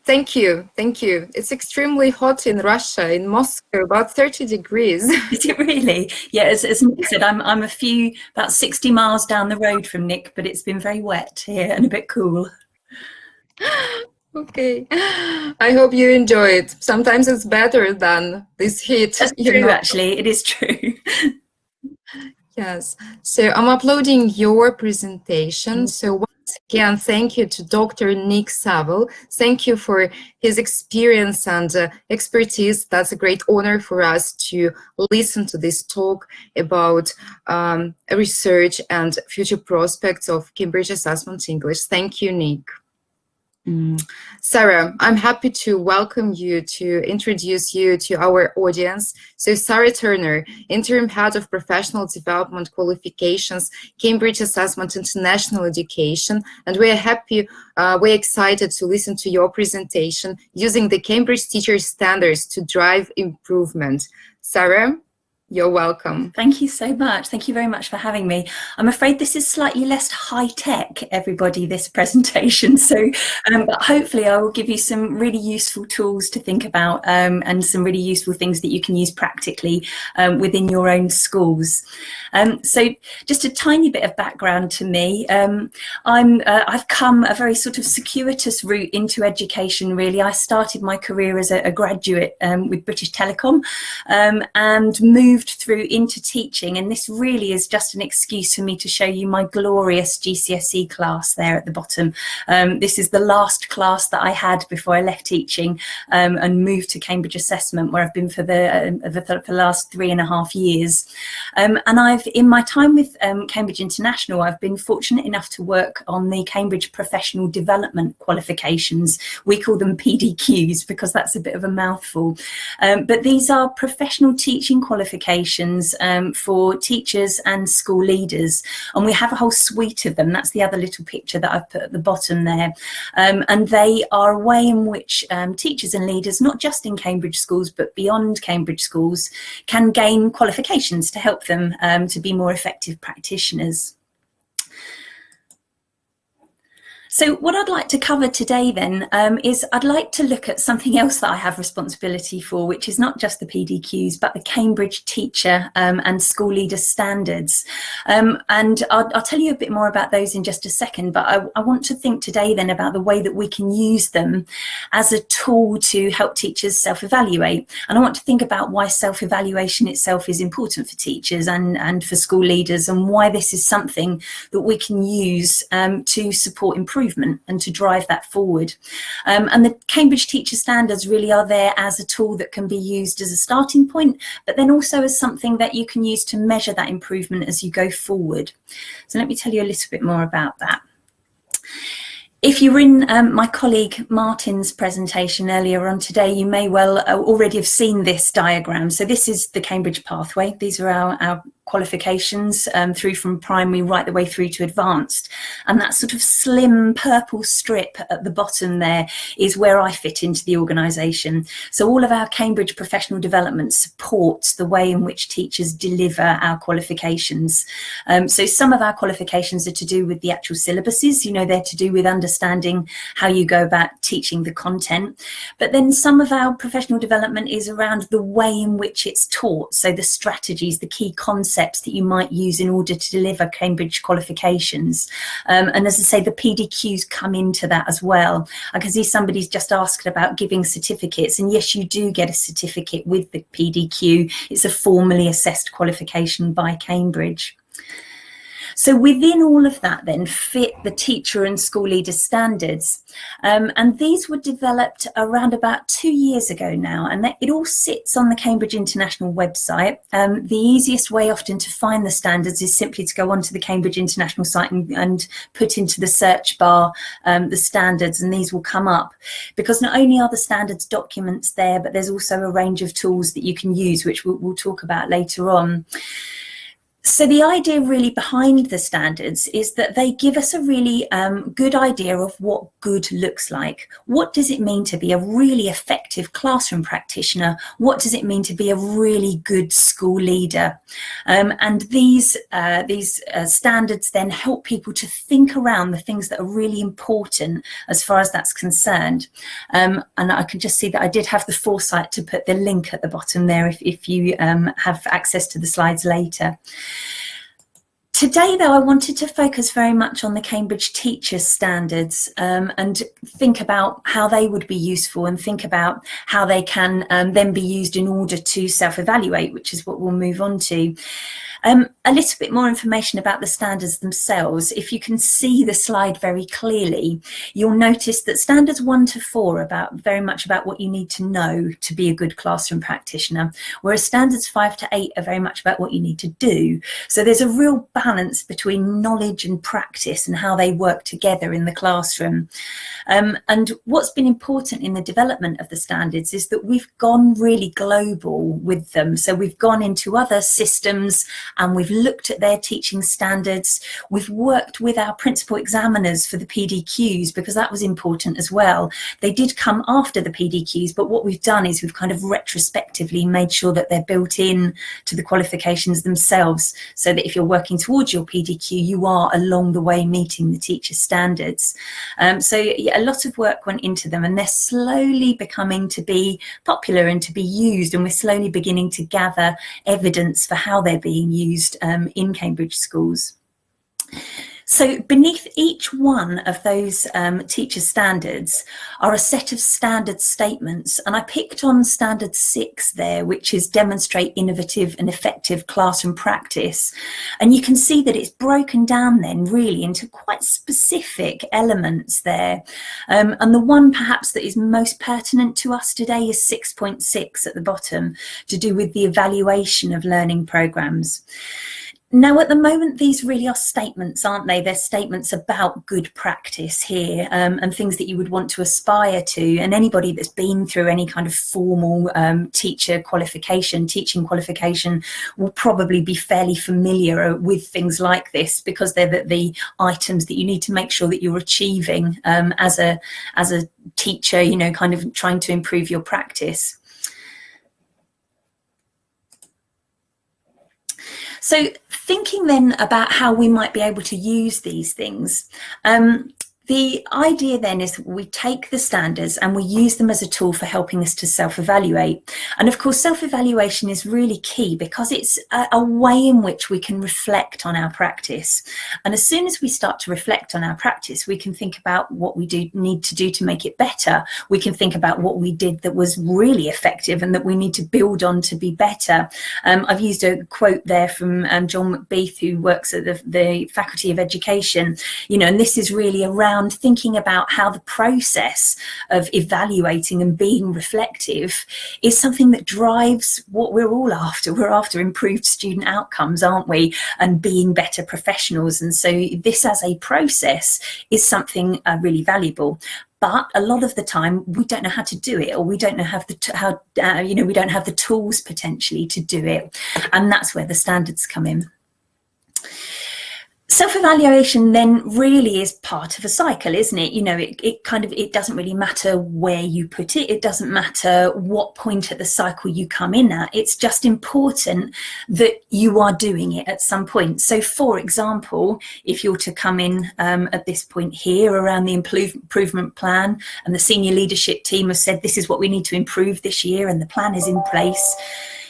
Thank you. Thank you. It's extremely hot in Russia, in Moscow, about 30 degrees. Is it really? Yeah, as Nick said, I'm about 60 miles down the road from Nick, but it's been very wet here and a bit cool. Okay. I hope you enjoy it. Sometimes it's better than this heat. That's true, actually. It is true. Yes. So I'm uploading your presentation. So once again, thank you to Dr. Nick Saville. Thank you for his experience and expertise. That's a great honor for us to listen to this talk about research and future prospects of Cambridge Assessment English. Thank you, Nick. Sarah, I'm happy to welcome you, to introduce you to our audience. So Sarah Turner, Interim Head of Professional Development Qualifications, Cambridge Assessment International Education, and we're happy, we're excited to listen to your presentation using the Cambridge Teacher Standards to drive improvement. Sarah, you're welcome. Thank you so much. Thank you very much for having me. I'm afraid this is slightly less high-tech, everybody, this presentation. So but hopefully I will give you some really useful tools to think about and some really useful things that you can use practically within your own schools. So just a tiny bit of background to me. I've come a very sort of circuitous route into education, really. I started my career as a graduate with British Telecom and moved moved through into teaching, and this really is just an excuse for me to show you my glorious GCSE class there at the bottom. This is the last class that I had before I left teaching and moved to Cambridge Assessment, where I've been for the last 3.5 years. And in my time with Cambridge International, I've been fortunate enough to work on the Cambridge Professional Development Qualifications. We call them PDQs because that's a bit of a mouthful. But these are professional teaching qualifications for teachers and school leaders. And we have a whole suite of them. That's the other little picture that I've put at the bottom there. And they are a way in which teachers and leaders, not just in Cambridge schools, but beyond Cambridge schools, can gain qualifications to help them to be more effective practitioners. So what I'd like to cover today then is I'd like to look at something else that I have responsibility for, which is not just the PDQs, but the Cambridge Teacher and School Leader Standards. And I'll tell you a bit more about those in just a second, but I want to think today then about the way that we can use them as a tool to help teachers self-evaluate. And I want to think about why self-evaluation itself is important for teachers and for school leaders, and why this is something that we can use to support improvement and to drive that forward. And the Cambridge Teacher Standards really are there as a tool that can be used as a starting point, but then also as something that you can use to measure that improvement as you go forward. So let me tell you a little bit more about that. If you were in my colleague Martin's presentation earlier on today, you may well already have seen this diagram. So this is the Cambridge pathway. These are our qualifications through from primary right the way through to advanced, and that sort of slim purple strip at the bottom there is where I fit into the organisation. So all of our Cambridge professional development supports the way in which teachers deliver our qualifications. So some of our qualifications are to do with the actual syllabuses, you know, they're to do with understanding how you go about teaching the content, but then some of our professional development is around the way in which it's taught, so the strategies, the key concepts that you might use in order to deliver Cambridge qualifications. And as I say, the PDQs come into that as well. I can see somebody's just asked about giving certificates, and yes, you do get a certificate with the PDQ. It's a formally assessed qualification by Cambridge. So within all of that then fit the teacher and school leader standards. And these were developed around about 2 years ago now, and it all sits on the Cambridge International website. The easiest way often to find the standards is simply to go onto the Cambridge International site and put into the search bar the standards, and these will come up, because not only are the standards documents there, but there's also a range of tools that you can use, which we'll talk about later on. So the idea really behind the standards is that they give us a really good idea of what good looks like. What does it mean to be a really effective classroom practitioner? What does it mean to be a really good school leader? And these standards then help people to think around the things that are really important as far as that's concerned. And I can just see that I did have the foresight to put the link at the bottom there if you have access to the slides later. Today, though, I wanted to focus very much on the Cambridge Teacher Standards and think about how they would be useful, and think about how they can then be used in order to self-evaluate, which is what we'll move on to. A little bit more information about the standards themselves. If you can see the slide very clearly, you'll notice that standards 1 to 4 are very much about what you need to know to be a good classroom practitioner, whereas standards 5 to 8 are very much about what you need to do. So there's a real balance between knowledge and practice and how they work together in the classroom. And what's been important in the development of the standards is that we've gone really global with them. So we've gone into other systems and we've looked at their teaching standards. We've worked with our principal examiners for the PDQs, because that was important as well. They did come after the PDQs, but what we've done is we've kind of retrospectively made sure that they're built in to the qualifications themselves, so that if you're working towards your PDQ, you are along the way meeting the teacher standards. So yeah, a lot of work went into them, and they're slowly becoming to be popular and to be used, and we're slowly beginning to gather evidence for how they're being used in Cambridge schools. So beneath each one of those teacher standards are a set of standard statements, and I picked on standard 6 there, which is demonstrate innovative and effective classroom practice. And you can see that it's broken down then really into quite specific elements there. And the one perhaps that is most pertinent to us today is 6.6 at the bottom, to do with the evaluation of learning programs. Now, at the moment, these really are statements, aren't they? They're statements about good practice here, and things that you would want to aspire to. And anybody that's been through any kind of formal teaching qualification will probably be fairly familiar with things like this, because they're the items that you need to make sure that you're achieving as a teacher, you know, kind of trying to improve your practice. So thinking then about how we might be able to use these things, the idea then is that we take the standards and we use them as a tool for helping us to self-evaluate. And of course, self-evaluation is really key because it's a way in which we can reflect on our practice. And as soon as we start to reflect on our practice, we can think about what we need to do to make it better. We can think about what we did that was really effective and that we need to build on to be better. I've used a quote there from John McBeath, who works at the Faculty of Education, you know, and this is really around thinking about how the process of evaluating and being reflective is something that drives what we're all after. We're after improved student outcomes, aren't we? And being better professionals. And so this as a process is something really valuable. But a lot of the time we don't know how to do it, or we don't know we don't have the tools potentially to do it. And that's where the standards come in. Self-evaluation then really is part of a cycle, isn't it? You know, it doesn't really matter where you put it. It doesn't matter what point at the cycle you come in at. It's just important that you are doing it at some point. So, for example, if you're to come in at this point here around the improvement plan, and the senior leadership team have said this is what we need to improve this year, and the plan is in place,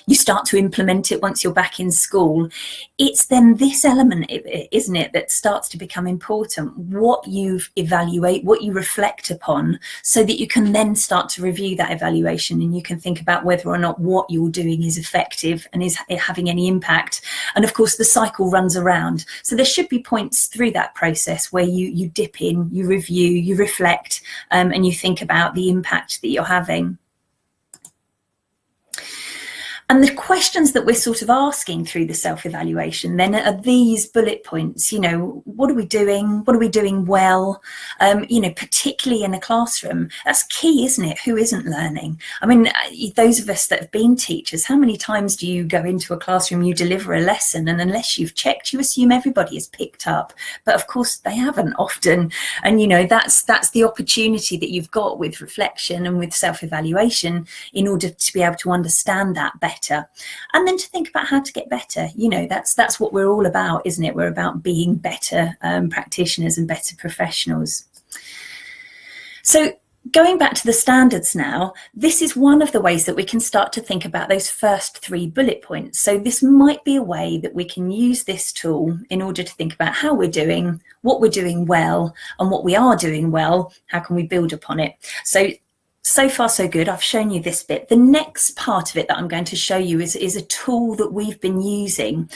you start to implement it once you're back in school. It's then this element, isn't it, that starts to become important, what you evaluate, what you reflect upon, so that you can then start to review that evaluation, and you can think about whether or not what you're doing is effective and is having any impact. And of course, the cycle runs around. So there should be points through that process where you dip in, you review, you reflect, and you think about the impact that you're having. And the questions that we're sort of asking through the self-evaluation then are these bullet points. You know, what are we doing? What are we doing well? You know, particularly in a classroom, that's key, isn't it? Who isn't learning? I mean, those of us that have been teachers, how many times do you go into a classroom, you deliver a lesson, and unless you've checked, you assume everybody has picked up. But of course, they haven't often. And, you know, that's the opportunity that you've got with reflection and with self-evaluation in order to be able to understand that better. And then to think about how to get better. You know, that's what we're all about, isn't it? We're about being better practitioners and better professionals. So going back to the standards now, this is one of the ways that we can start to think about those first 3 bullet points. So this might be a way that we can use this tool in order to think about how we're doing, what we're doing well, and what we are doing well, how can we build upon it? So far, so good. I've shown you this bit. The next part of it that I'm going to show you is a tool that we've been using.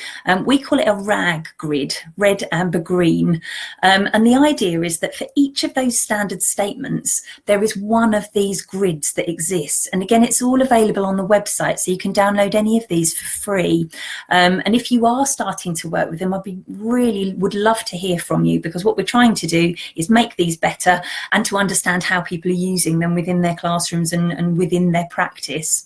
We call it a RAG grid, red, amber, green. And the idea is that for each of those standard statements, there is one of these grids that exists. And again, it's all available on the website, so you can download any of these for free. And if you are starting to work with them, would love to hear from you, because what we're trying to do is make these better and to understand how people are using them within their classrooms and within their practice.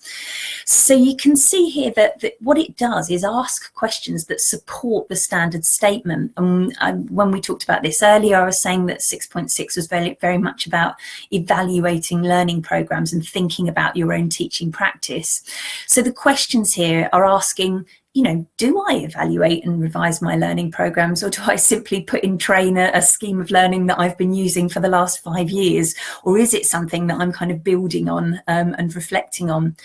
So you can see here that what it does is ask questions that support the standard statement. When we talked about this earlier, I was saying that 6.6 was very, very much about evaluating learning programs and thinking about your own teaching practice. So the questions here are asking, you know, do I evaluate and revise my learning programs, or do I simply put in train a scheme of learning that I've been using for the last 5 years? Or is it something that I'm kind of building on and reflecting on?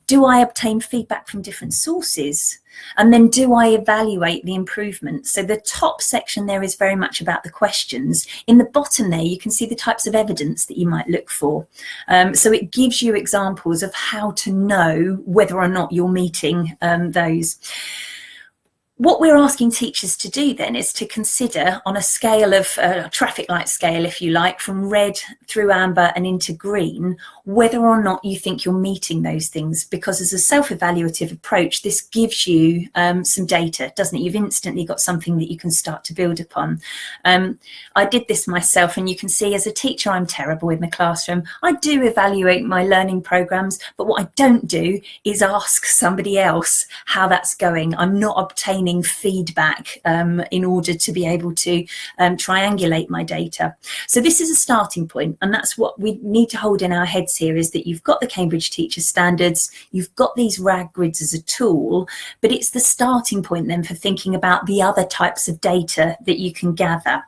Do I obtain feedback from different sources? And then do I evaluate the improvement? So the top section there is very much about the questions. In the bottom there, you can see the types of evidence that you might look for. So it gives you examples of how to know whether or not you're meeting those. What we're asking teachers to do then is to consider on a scale of traffic light scale, if you like, from red through amber and into green, whether or not you think you're meeting those things. Because as a self-evaluative approach, this gives you some data, doesn't it? You've instantly got something that you can start to build upon. I did this myself, and you can see as a teacher, I'm terrible in the classroom. I do evaluate my learning programs, but what I don't do is ask somebody else how that's going. I'm not obtaining feedback in order to be able to triangulate my data. So this is a starting point, and that's what we need to hold in our heads here, is that you've got the Cambridge Teacher Standards, you've got these RAG grids as a tool, but it's the starting point then for thinking about the other types of data that you can gather.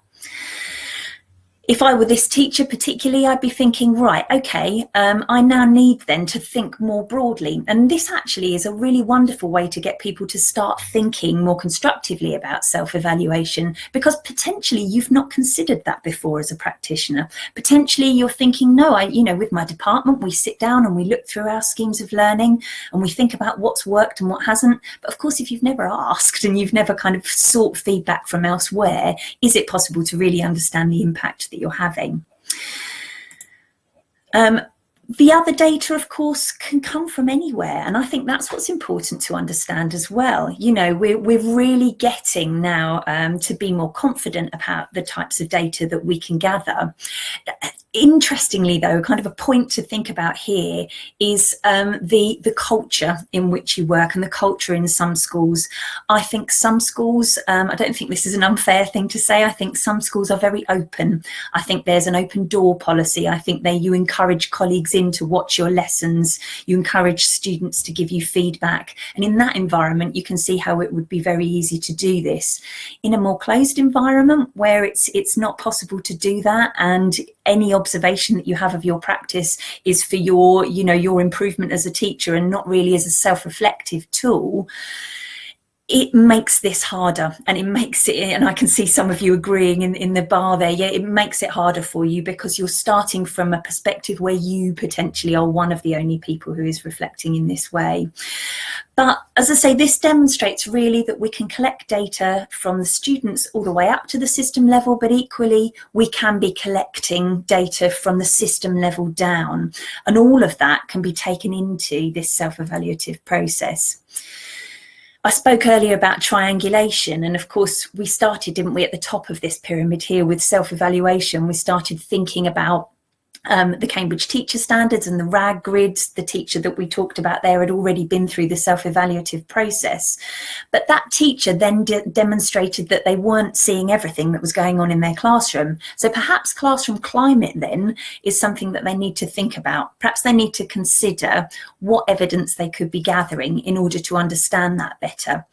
If I were this teacher particularly, I'd be thinking, right, okay, I now need then to think more broadly. And this actually is a really wonderful way to get people to start thinking more constructively about self-evaluation, because potentially you've not considered that before as a practitioner. Potentially you're thinking, no, with my department, we sit down and we look through our schemes of learning and we think about what's worked and what hasn't. But of course, if you've never asked and you've never kind of sought feedback from elsewhere, is it possible to really understand the impact that you're having? The other data, of course, can come from anywhere, and I think that's what's important to understand as well. We're really getting now to be more confident about the types of data that we can gather. Interestingly, though, kind of a point to think about here is the culture in which you work and the culture in some schools. I think some schools, I don't think this is an unfair thing to say, I think some schools are very open. I think there's an open door policy. I think you encourage colleagues in to watch your lessons, you encourage students to give you feedback. And in that environment, you can see how it would be very easy to do this. In a more closed environment where it's not possible to do that, and any observation that you have of your practice is for your improvement as a teacher and not really as a self-reflective tool, it makes this harder, and it makes it, and I can see some of you agreeing in the bar there, yeah, it makes it harder for you because you're starting from a perspective where you potentially are one of the only people who is reflecting in this way. But as I say, this demonstrates really that we can collect data from the students all the way up to the system level, but equally we can be collecting data from the system level down. And all of that can be taken into this self-evaluative process. I spoke earlier about triangulation, and of course we started, didn't we, at the top of this pyramid here with self-evaluation. We started thinking about the Cambridge Teacher Standards and the RAG grids. The teacher that we talked about there had already been through the self-evaluative process. But that teacher then demonstrated that they weren't seeing everything that was going on in their classroom. So perhaps classroom climate then is something that they need to think about. Perhaps they need to consider what evidence they could be gathering in order to understand that better.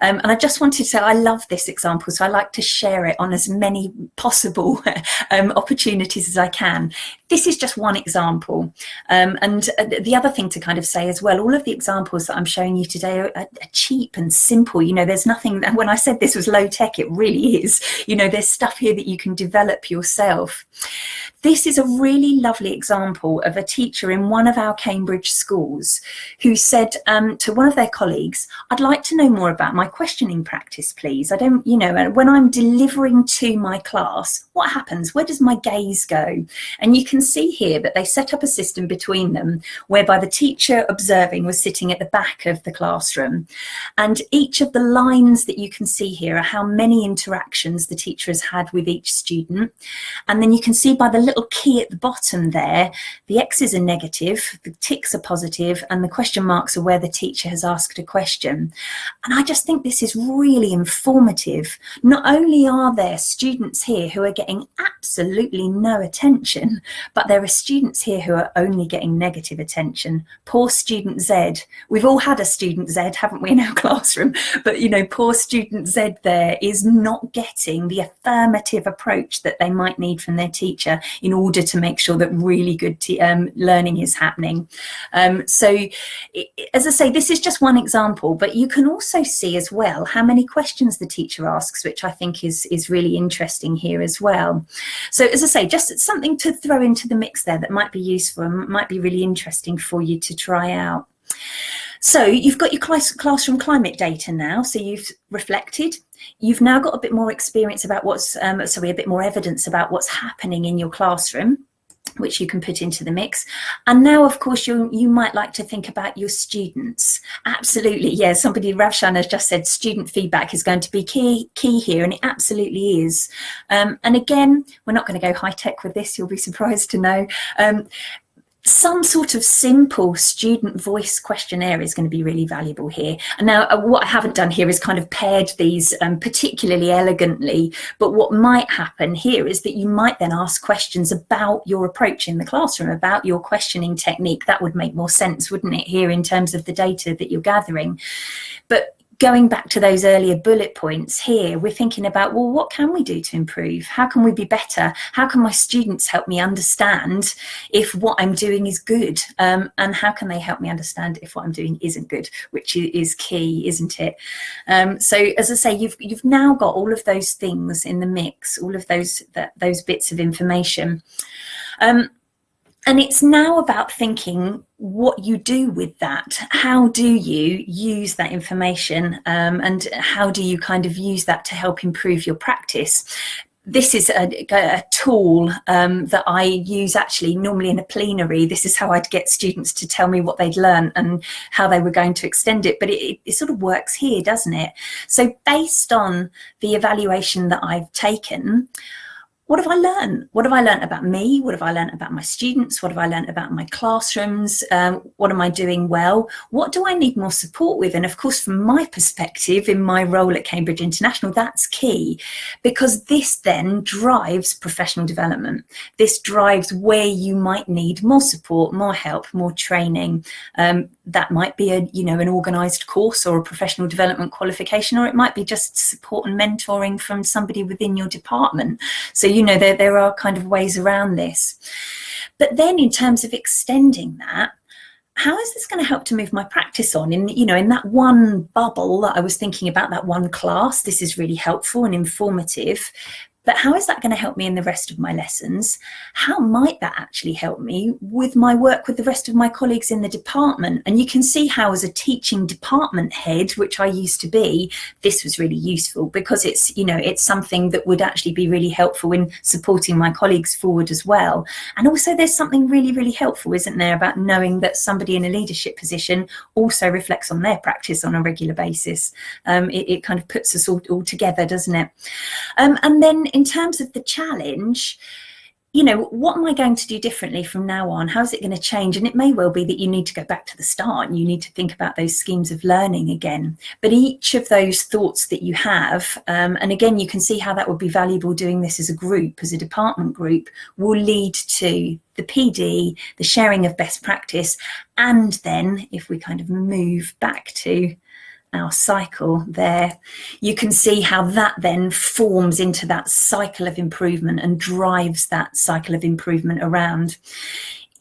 And I just wanted to say, I love this example, so I like to share it on as many possible opportunities as I can. This is just one example. And the other thing to kind of say as well, all of the examples that I'm showing you today are cheap and simple. There's nothing, when I said this was low tech, it really is. There's stuff here that you can develop yourself. This is a really lovely example of a teacher in one of our Cambridge schools who said to one of their colleagues, I'd like to know more about my questioning practice, please. I don't, when I'm delivering to my class, what happens? Where does my gaze go? And you can see here that they set up a system between them whereby the teacher observing was sitting at the back of the classroom. And each of the lines that you can see here are how many interactions the teacher has had with each student. And then you can see by the little key at the bottom there, the X's are negative, the ticks are positive, and the question marks are where the teacher has asked a question. And I just think this is really informative. Not only are there students here who are getting absolutely no attention, but there are students here who are only getting negative attention. Poor student Z. We've all had a student Z, haven't we, in our classroom? But, you know, poor student Z there is not getting the affirmative approach that they might need from their teacher in order to make sure that really good learning is happening. So, as I say, this is just one example, but you can also see as well how many questions the teacher asks, which I think is really interesting here as well. So, as I say, just something to throw into the mix there that might be useful and might be really interesting for you to try out. So you've got your classroom climate data now, so you've reflected. You've now got a bit more experience about what's, a bit more evidence about what's happening in your classroom, which you can put into the mix. And now, of course, you might like to think about your students. Absolutely, yeah, Ravshan has just said student feedback is going to be key here, and it absolutely is. And again, we're not going to go high tech with this, you'll be surprised to know. Some sort of simple student voice questionnaire is going to be really valuable here. And now what I haven't done here is kind of paired these particularly elegantly, but what might happen here is that you might then ask questions about your approach in the classroom, about your questioning technique. That would make more sense, wouldn't it, here in terms of the data that you're gathering. But going back to those earlier bullet points here, we're thinking about, well, what can we do to improve? How can we be better? How can my students help me understand if what I'm doing is good? And how can they help me understand if what I'm doing isn't good, which is key, isn't it? So as I say, you've now got all of those things in the mix, all of those bits of information. And it's now about thinking what you do with that. How do you use that information, and how do you kind of use that to help improve your practice? This is a tool that I use actually normally in a plenary. This is how I'd get students to tell me what they'd learned and how they were going to extend it. But it sort of works here, doesn't it? So based on the evaluation that I've taken, what have I learned? What have I learned about me? What have I learned about my students? What have I learned about my classrooms? What am I doing well? What do I need more support with? And of course, from my perspective, in my role at Cambridge International, that's key, because this then drives professional development. This drives where you might need more support, more help, more training. That might be an organised course or a professional development qualification, or it might be just support and mentoring from somebody within your department. So there are kind of ways around this. But then in terms of extending that, how is this going to help to move my practice on? In that one bubble that I was thinking about, that one class, this is really helpful and informative. But how is that going to help me in the rest of my lessons? How might that actually help me with my work with the rest of my colleagues in the department? And you can see how, as a teaching department head, which I used to be, this was really useful, because it's something that would actually be really helpful in supporting my colleagues forward as well. And also there's something really, really helpful, isn't there, about knowing that somebody in a leadership position also reflects on their practice on a regular basis. It kind of puts us all together, doesn't it? And then in terms of the challenge, what am I going to do differently from now on? How's it going to change? And it may well be that you need to go back to the start and you need to think about those schemes of learning again. But each of those thoughts that you have, and again, you can see how that would be valuable doing this as a group, as a department group, will lead to the PD, the sharing of best practice. And then if we kind of move back to our cycle there, you can see how that then forms into that cycle of improvement and drives that cycle of improvement around.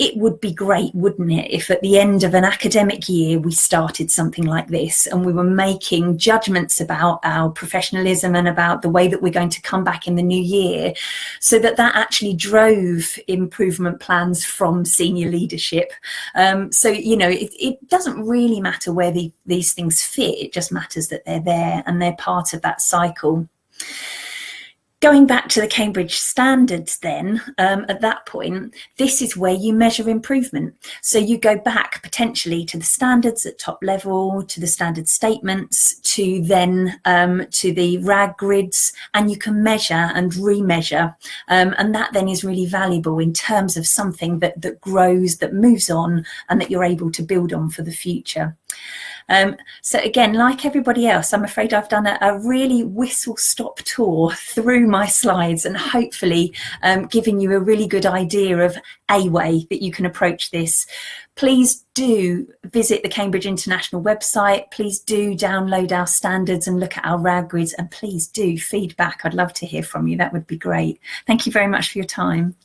It would be great, wouldn't it, if at the end of an academic year we started something like this and we were making judgments about our professionalism and about the way that we're going to come back in the new year, so that actually drove improvement plans from senior leadership. It doesn't really matter where these things fit, it just matters that they're there and they're part of that cycle. Going back to the Cambridge standards then, at that point, this is where you measure improvement. So you go back potentially to the standards at top level, to the standard statements, to then to the RAG grids, and you can measure and remeasure. And that then is really valuable in terms of something that grows, that moves on, and that you're able to build on for the future. So again, like everybody else, I'm afraid I've done a really whistle-stop tour through my slides, and hopefully giving you a really good idea of a way that you can approach this. Please do visit the Cambridge International website. Please do download our standards and look at our RAG grids, and please do feedback. I'd love to hear from you. That would be great. Thank you very much for your time.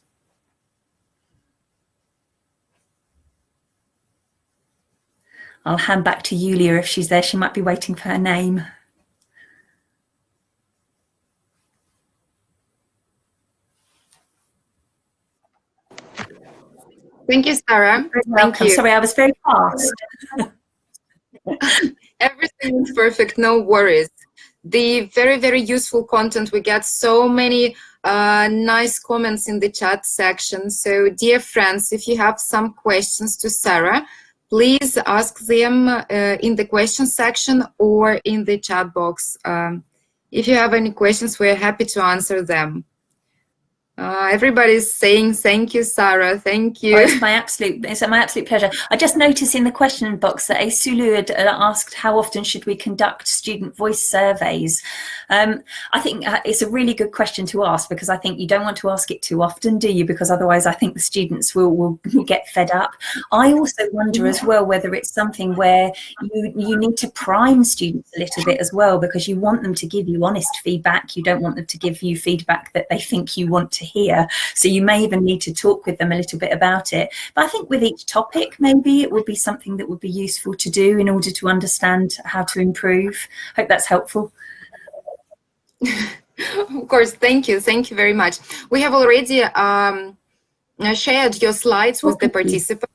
I'll hand back to Yulia if she's there. She might be waiting for her name. Thank you, Sarah. Thank you. Sorry, I was very fast. Everything is perfect, no worries. The very, very useful content. We get so many nice comments in the chat section. So dear friends, if you have some questions to Sarah, please ask them in the question section or in the chat box. If you have any questions, we're happy to answer them. Everybody's saying thank you, Sarah. Thank you. Oh, it's my absolute pleasure. I just noticed in the question box that Sulu had asked how often should we conduct student voice surveys. I think it's a really good question to ask, because I think you don't want to ask it too often, do you? Because otherwise I think the students will get fed up. I also wonder as well whether it's something where you need to prime students a little bit as well, because you want them to give you honest feedback. You don't want them to give you feedback that they think you want to hear. So you may even need to talk with them a little bit about it. But I think with each topic, maybe it would be something that would be useful to do in order to understand how to improve. Hope that's helpful. Of course, thank you. Thank you very much. We have already shared your slides with the participants.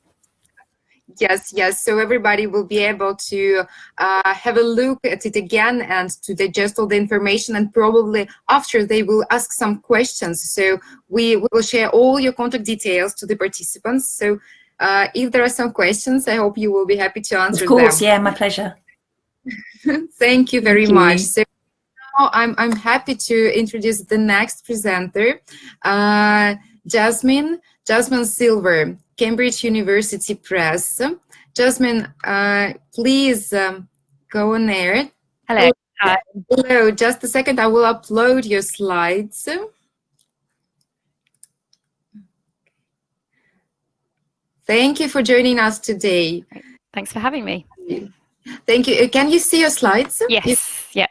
Yes. So everybody will be able to have a look at it again and to digest all the information, and probably after they will ask some questions. So we will share all your contact details to the participants. So if there are some questions, I hope you will be happy to answer them. Of course, yeah, my pleasure. Thank you very much. So now I'm happy to introduce the next presenter, Jasmine Silver, Cambridge University Press. Jasmine, please go on air. Hello. Hello, just a second, I will upload your slides. Thank you for joining us today. Thanks for having me. Thank you. Can you see your slides? Yes, yeah.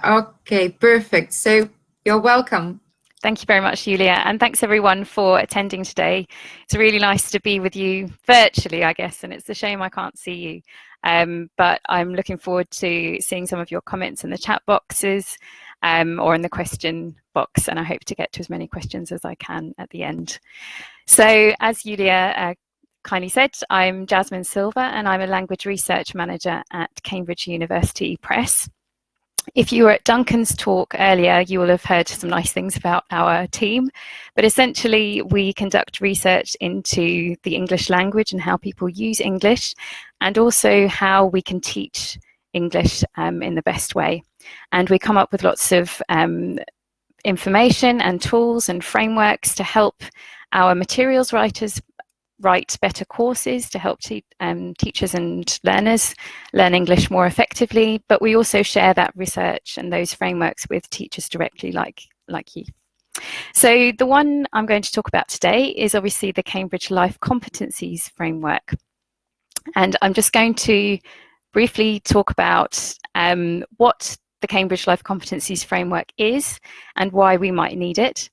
Okay, perfect. So you're welcome. Thank you very much, Julia, and thanks everyone for attending today. It's really nice to be with you virtually, I guess, and it's a shame I can't see you. But I'm looking forward to seeing some of your comments in the chat boxes or in the question box, and I hope to get to as many questions as I can at the end. So as Julia kindly said, I'm Jasmine Silver, and I'm a language research manager at Cambridge University Press. If you were at Duncan's talk earlier, you will have heard some nice things about our team, but essentially we conduct research into the English language and how people use English, and also how we can teach English in the best way. And we come up with lots of information and tools and frameworks to help our materials writers write better courses, to help teachers and learners learn English more effectively, but we also share that research and those frameworks with teachers directly like you. So the one I'm going to talk about today is obviously the Cambridge Life Competencies Framework. And I'm just going to briefly talk about what the Cambridge Life Competencies Framework is and why we might need it,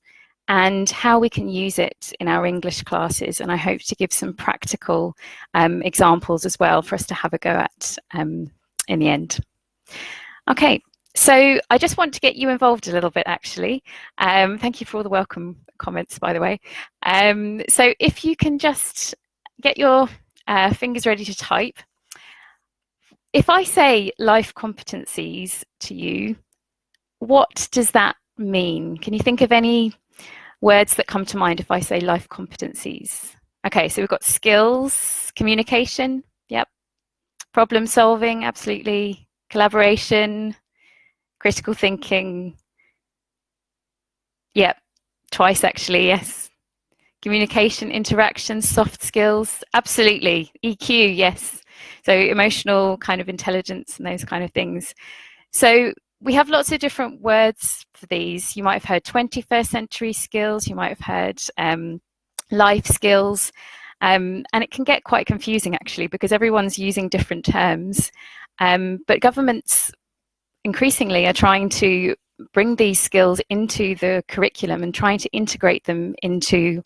and how we can use it in our English classes. And I hope to give some practical examples as well for us to have a go at in the end. Okay, so I just want to get you involved a little bit, actually. Thank you for all the welcome comments, by the way. So if you can just get your fingers ready to type. If I say life competencies to you, what does that mean? Can you think of any words that come to mind if I say life competencies? Okay, so we've got skills, communication, yep. Problem solving, absolutely. Collaboration, critical thinking, yep. Twice actually, yes. Communication, interaction, soft skills, absolutely. EQ, yes. So emotional kind of intelligence and those kind of things. So we have lots of different words for these. You might have heard 21st century skills, you might have heard life skills, and it can get quite confusing actually because everyone's using different terms. But governments increasingly are trying to bring these skills into the curriculum and trying to integrate them into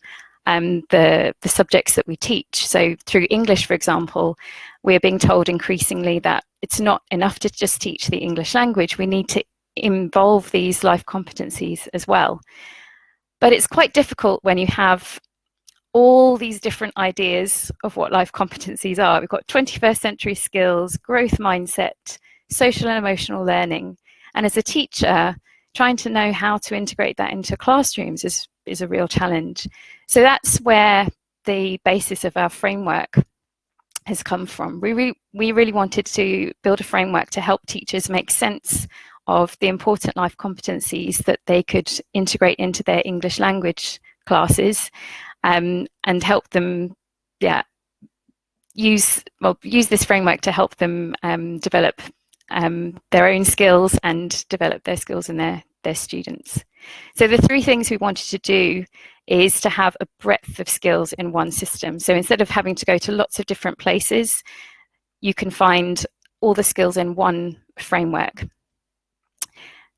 the subjects that we teach. So through English, for example, we're being told increasingly that it's not enough to just teach the English language. We need to involve these life competencies as well. But it's quite difficult when you have all these different ideas of what life competencies are. We've got 21st century skills, growth mindset, social and emotional learning. And as a teacher, trying to know how to integrate that into classrooms is a real challenge. So that's where the basis of our framework has come from. We really wanted to build a framework to help teachers make sense of the important life competencies that they could integrate into their English language classes, and help them use this framework to help them develop their own skills and develop their skills in their students. So the three things we wanted to do is to have a breadth of skills in one system. So instead of having to go to lots of different places, you can find all the skills in one framework.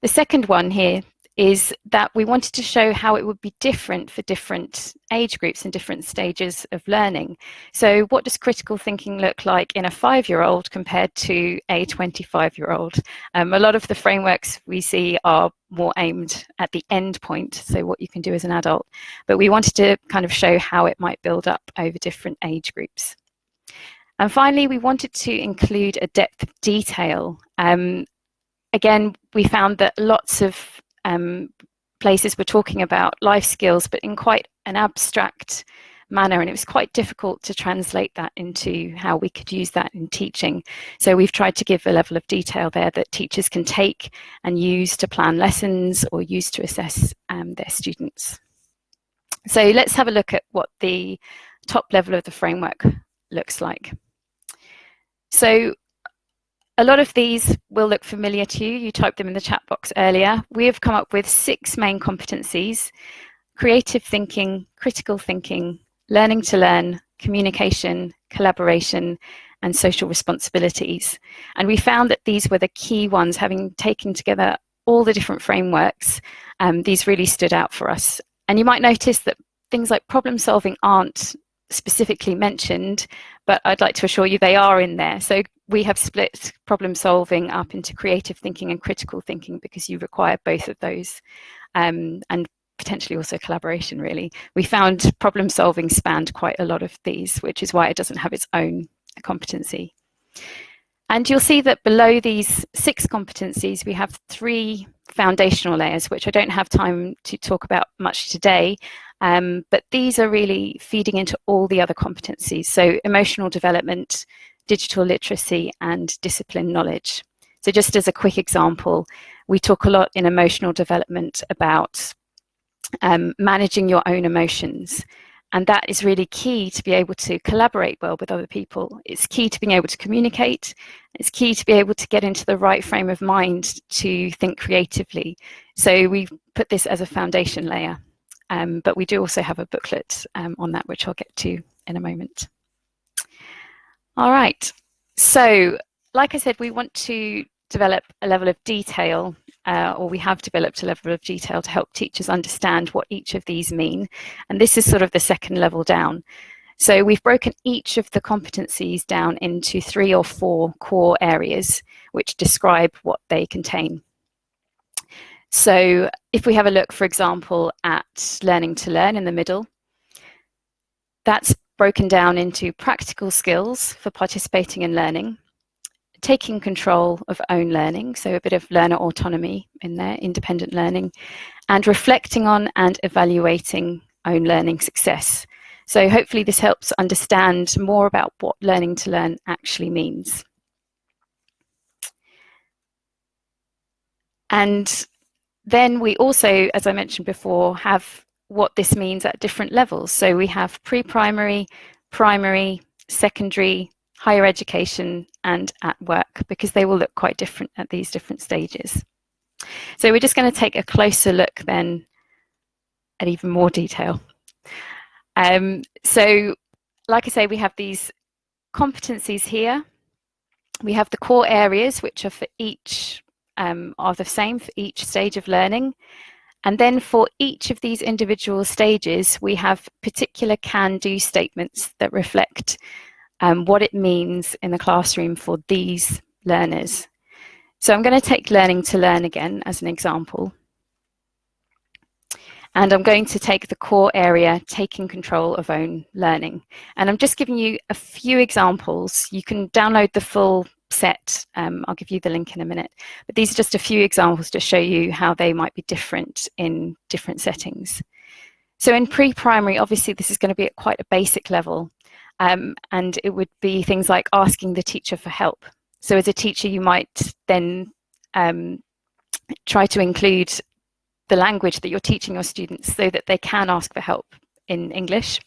The second one here is that we wanted to show how it would be different for different age groups and different stages of learning. So what does critical thinking look like in a 5-year-old compared to a 25-year-old? A lot of the frameworks we see are more aimed at the end point, so what you can do as an adult. But we wanted to kind of show how it might build up over different age groups. And finally, we wanted to include a depth of detail. Again, we found that lots of places were talking about life skills, but in quite an abstract manner, and it was quite difficult to translate that into how we could use that in teaching. So we've tried to give a level of detail there that teachers can take and use to plan lessons or use to assess their students. So let's have a look at what the top level of the framework looks like. So a lot of these will look familiar to you. You typed them in the chat box earlier. We have come up with 6 main competencies: creative thinking, critical thinking, learning to learn, communication, collaboration, and social responsibilities. And we found that these were the key ones. Having taken together all the different frameworks, these really stood out for us. And you might notice that things like problem solving aren't specifically mentioned, but I'd like to assure you they are in there. So we have split problem solving up into creative thinking and critical thinking because you require both of those, and potentially also collaboration, really. We found problem solving spanned quite a lot of these, which is why it doesn't have its own competency. And you'll see that below these 6 competencies, we have 3 foundational layers, which I don't have time to talk about much today, but these are really feeding into all the other competencies. So emotional development, digital literacy, and discipline knowledge. So just as a quick example, we talk a lot in emotional development about managing your own emotions. And that is really key to be able to collaborate well with other people. It's key to being able to communicate. It's key to be able to get into the right frame of mind to think creatively. So we put this as a foundation layer, but we do also have a booklet on that, which I'll get to in a moment. All right, so like I said, we want to develop a level of detail, or we have developed a level of detail to help teachers understand what each of these mean. And this is sort of the second level down. So we've broken each of the competencies down into 3 or 4 core areas which describe what they contain. So if we have a look, for example, at learning to learn in the middle, that's broken down into practical skills for participating in learning, taking control of own learning, so a bit of learner autonomy in there, independent learning, and reflecting on and evaluating own learning success. So hopefully this helps understand more about what learning to learn actually means. And then we also, as I mentioned before, have what this means at different levels. So we have pre-primary, primary, secondary, higher education, and at work, because they will look quite different at these different stages. So we're just going to take a closer look then at even more detail. So like I say, we have these competencies here. We have the core areas, which are for each, are the same for each stage of learning. And then for each of these individual stages, we have particular can-do statements that reflect what it means in the classroom for these learners. So I'm going to take learning to learn again as an example. And I'm going to take the core area, taking control of own learning. And I'm just giving you a few examples. You can download the full set. I'll give you the link in a minute. But these are just a few examples to show you how they might be different in different settings. So in pre-primary, obviously, this is going to be at quite a basic level. And it would be things like asking the teacher for help. So as a teacher, you might then try to include the language that you're teaching your students so that they can ask for help in English.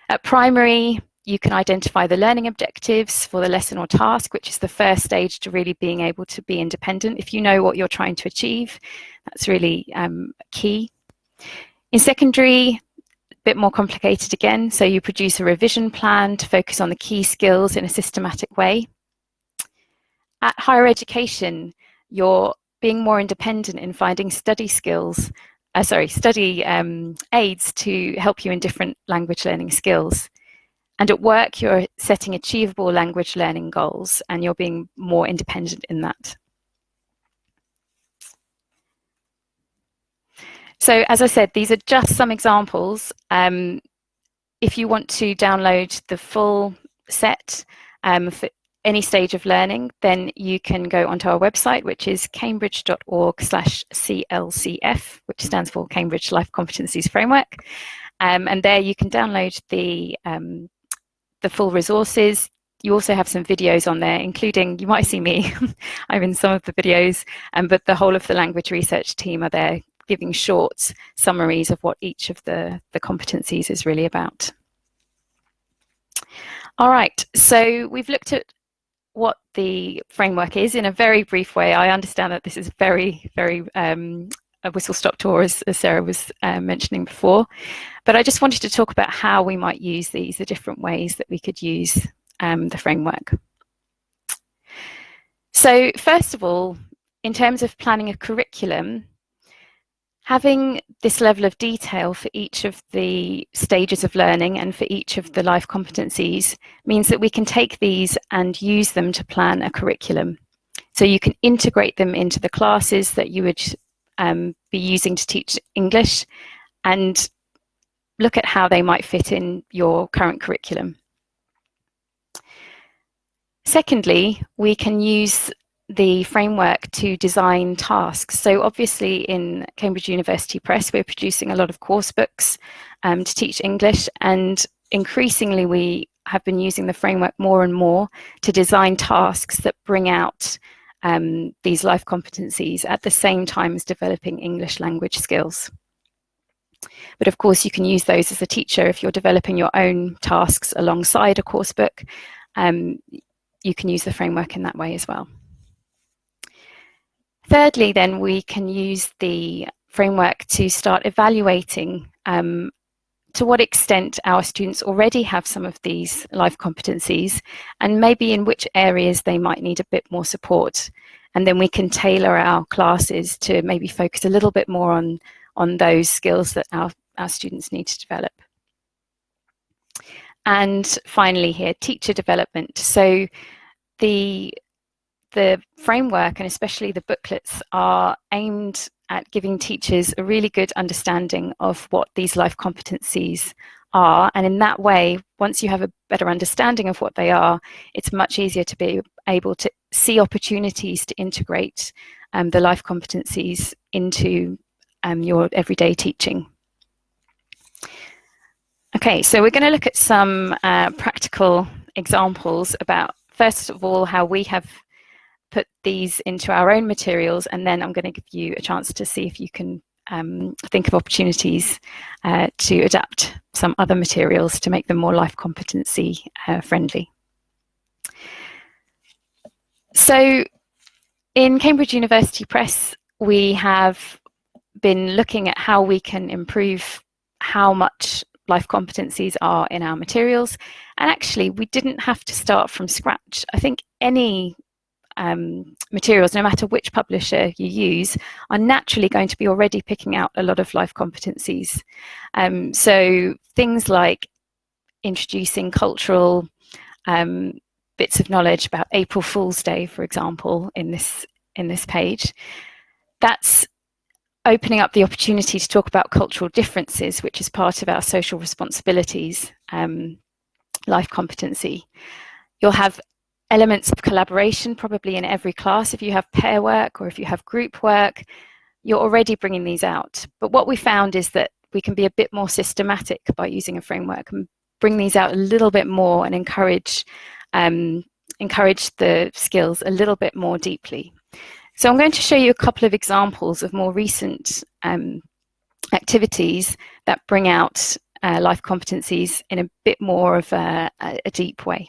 At primary, you can identify the learning objectives for the lesson or task, which is the first stage to really being able to be independent. If you know what you're trying to achieve, that's really key. In secondary, a bit more complicated again. So you produce a revision plan to focus on the key skills in a systematic way. At higher education, you're being more independent in finding study skills, study aids to help you in different language learning skills. And at work, you're setting achievable language learning goals and you're being more independent in that. So as I said, these are just some examples. If you want to download the full set for any stage of learning, then you can go onto our website, which is cambridge.org/CLCF, which stands for Cambridge Life Competencies Framework. And there you can download the full resources. You also have some videos on there, including, you might see me, I'm in some of the videos, but the whole of the language research team are there giving short summaries of what each of the competencies is really about. All right, so we've looked at what the framework is in a very brief way. I understand that this is very, very a whistle-stop tour, as Sarah was mentioning before, but I just wanted to talk about how we might use these, the different ways that we could use the framework. So first of all, in terms of planning a curriculum, having this level of detail for each of the stages of learning and for each of the life competencies means that we can take these and use them to plan a curriculum. So you can integrate them into the classes that you would be using to teach English and look at how they might fit in your current curriculum. Secondly, we can use the framework to design tasks. So obviously in Cambridge University Press, we're producing a lot of course books to teach English, and increasingly we have been using the framework more and more to design tasks that bring out these life competencies at the same time as developing English language skills. But of course, you can use those as a teacher if you're developing your own tasks alongside a course book. You can use the framework in that way as well. Thirdly, then, we can use the framework to start evaluating to what extent our students already have some of these life competencies and maybe in which areas they might need a bit more support. And then we can tailor our classes to maybe focus a little bit more on those skills that our students need to develop. And finally here, teacher development. So the framework, and especially the booklets, are aimed at giving teachers a really good understanding of what these life competencies are. And in that way, once you have a better understanding of what they are, it's much easier to be able to see opportunities to integrate the life competencies into your everyday teaching. Okay, so we're going to look at some practical examples about, first of all, how we have put these into our own materials, and then I'm going to give you a chance to see if you can think of opportunities to adapt some other materials to make them more life competency friendly. So in Cambridge University Press, we have been looking at how we can improve how much life competencies are in our materials. And actually, we didn't have to start from scratch. I think any materials, no matter which publisher you use, are naturally going to be already picking out a lot of life competencies. So things like introducing cultural bits of knowledge about April Fool's Day, for example, in this page, that's opening up the opportunity to talk about cultural differences, which is part of our social responsibilities life competency. You'll have elements of collaboration probably in every class. If you have pair work or if you have group work, you're already bringing these out. But what we found is that we can be a bit more systematic by using a framework and bring these out a little bit more and encourage the skills a little bit more deeply. So I'm going to show you a couple of examples of more recent activities that bring out life competencies in a bit more of a deep way.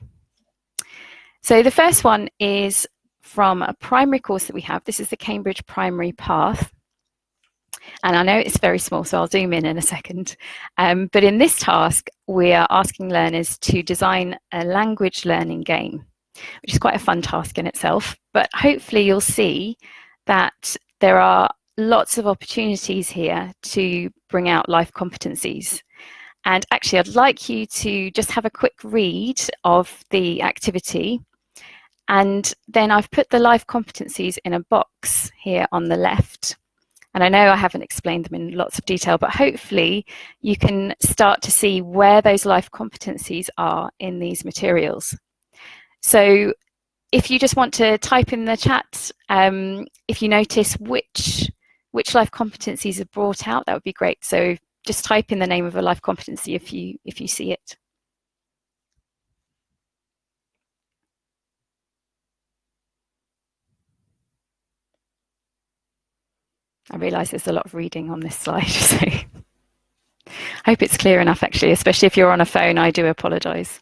So the first one is from a primary course that we have. This is the Cambridge Primary Path. And I know it's very small, so I'll zoom in a second. But in this task, we are asking learners to design a language learning game, which is quite a fun task in itself. But hopefully you'll see that there are lots of opportunities here to bring out life competencies. And actually, I'd like you to just have a quick read of the activity. And then I've put the life competencies in a box here on the left. And I know I haven't explained them in lots of detail, but hopefully you can start to see where those life competencies are in these materials. So if you just want to type in the chat, if you notice which life competencies are brought out, that would be great. So just type in the name of a life competency if you see it. I realise there's a lot of reading on this slide, so I hope it's clear enough actually, especially if you're on a phone, I do apologise.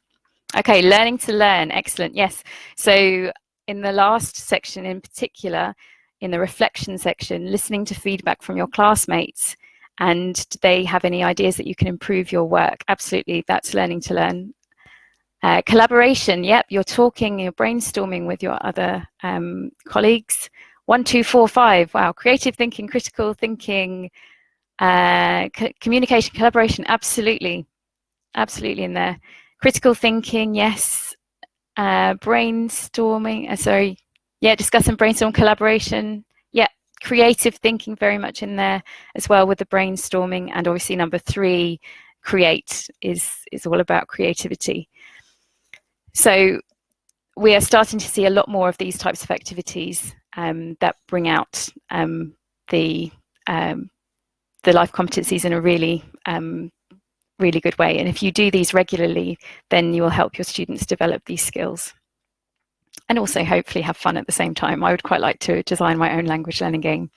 Okay, learning to learn, excellent, yes. So in the last section in particular, in the reflection section, listening to feedback from your classmates, and do they have any ideas that you can improve your work? Absolutely, that's learning to learn. Collaboration, yep, you're talking, you're brainstorming with your other colleagues. 1, 2, 4, 5, wow, creative thinking, critical thinking, communication, collaboration, absolutely in there. Critical thinking, yes. Brainstorming, discuss and brainstorm, collaboration, yeah. Creative thinking very much in there as well with the brainstorming, and obviously number 3, create is all about creativity. So we are starting to see a lot more of these types of activities that bring out the life competencies in a really good way. And if you do these regularly, then you will help your students develop these skills. And also hopefully have fun at the same time. I would quite like to design my own language learning game.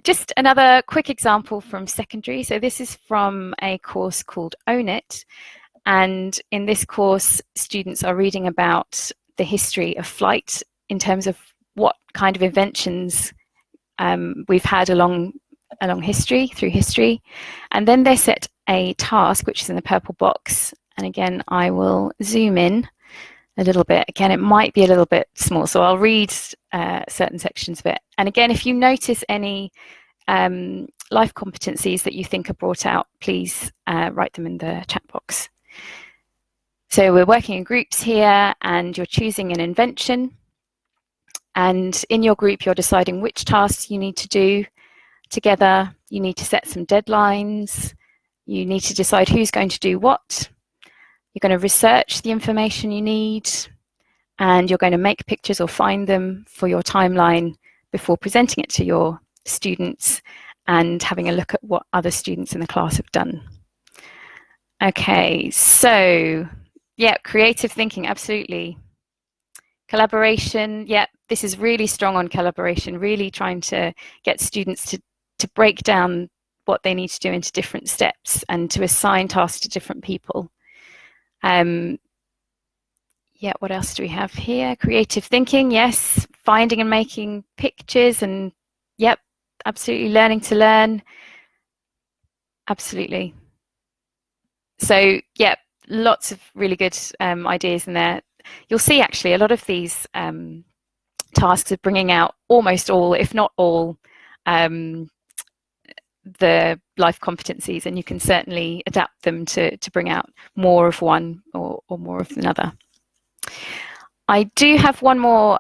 Just another quick example from secondary. So this is from a course called Own It. And in this course, students are reading about the history of flight in terms of what kind of inventions we've had along history, through history. And then they're set a task, which is in the purple box. And again, I will zoom in a little bit. Again, it might be a little bit small, so I'll read certain sections of it. And again, if you notice any life competencies that you think are brought out, please write them in the chat box. So we're working in groups here, and you're choosing an invention. And in your group, you're deciding which tasks you need to do together. You need to set some deadlines. You need to decide who's going to do what. You're going to research the information you need, and you're going to make pictures or find them for your timeline before presenting it to your students and having a look at what other students in the class have done. Okay, so yeah, creative thinking, absolutely. Collaboration, yeah, this is really strong on collaboration, really trying to get students to break down what they need to do into different steps and to assign tasks to different people. yeah, what else do we have here? Creative thinking, yes. Finding and making pictures, and yep, absolutely. Learning to learn, absolutely. So, yeah, lots of really good ideas in there. You'll see actually a lot of these tasks are bringing out almost all, if not all, the life competencies, and you can certainly adapt them to bring out more of one or more of another. I do have one more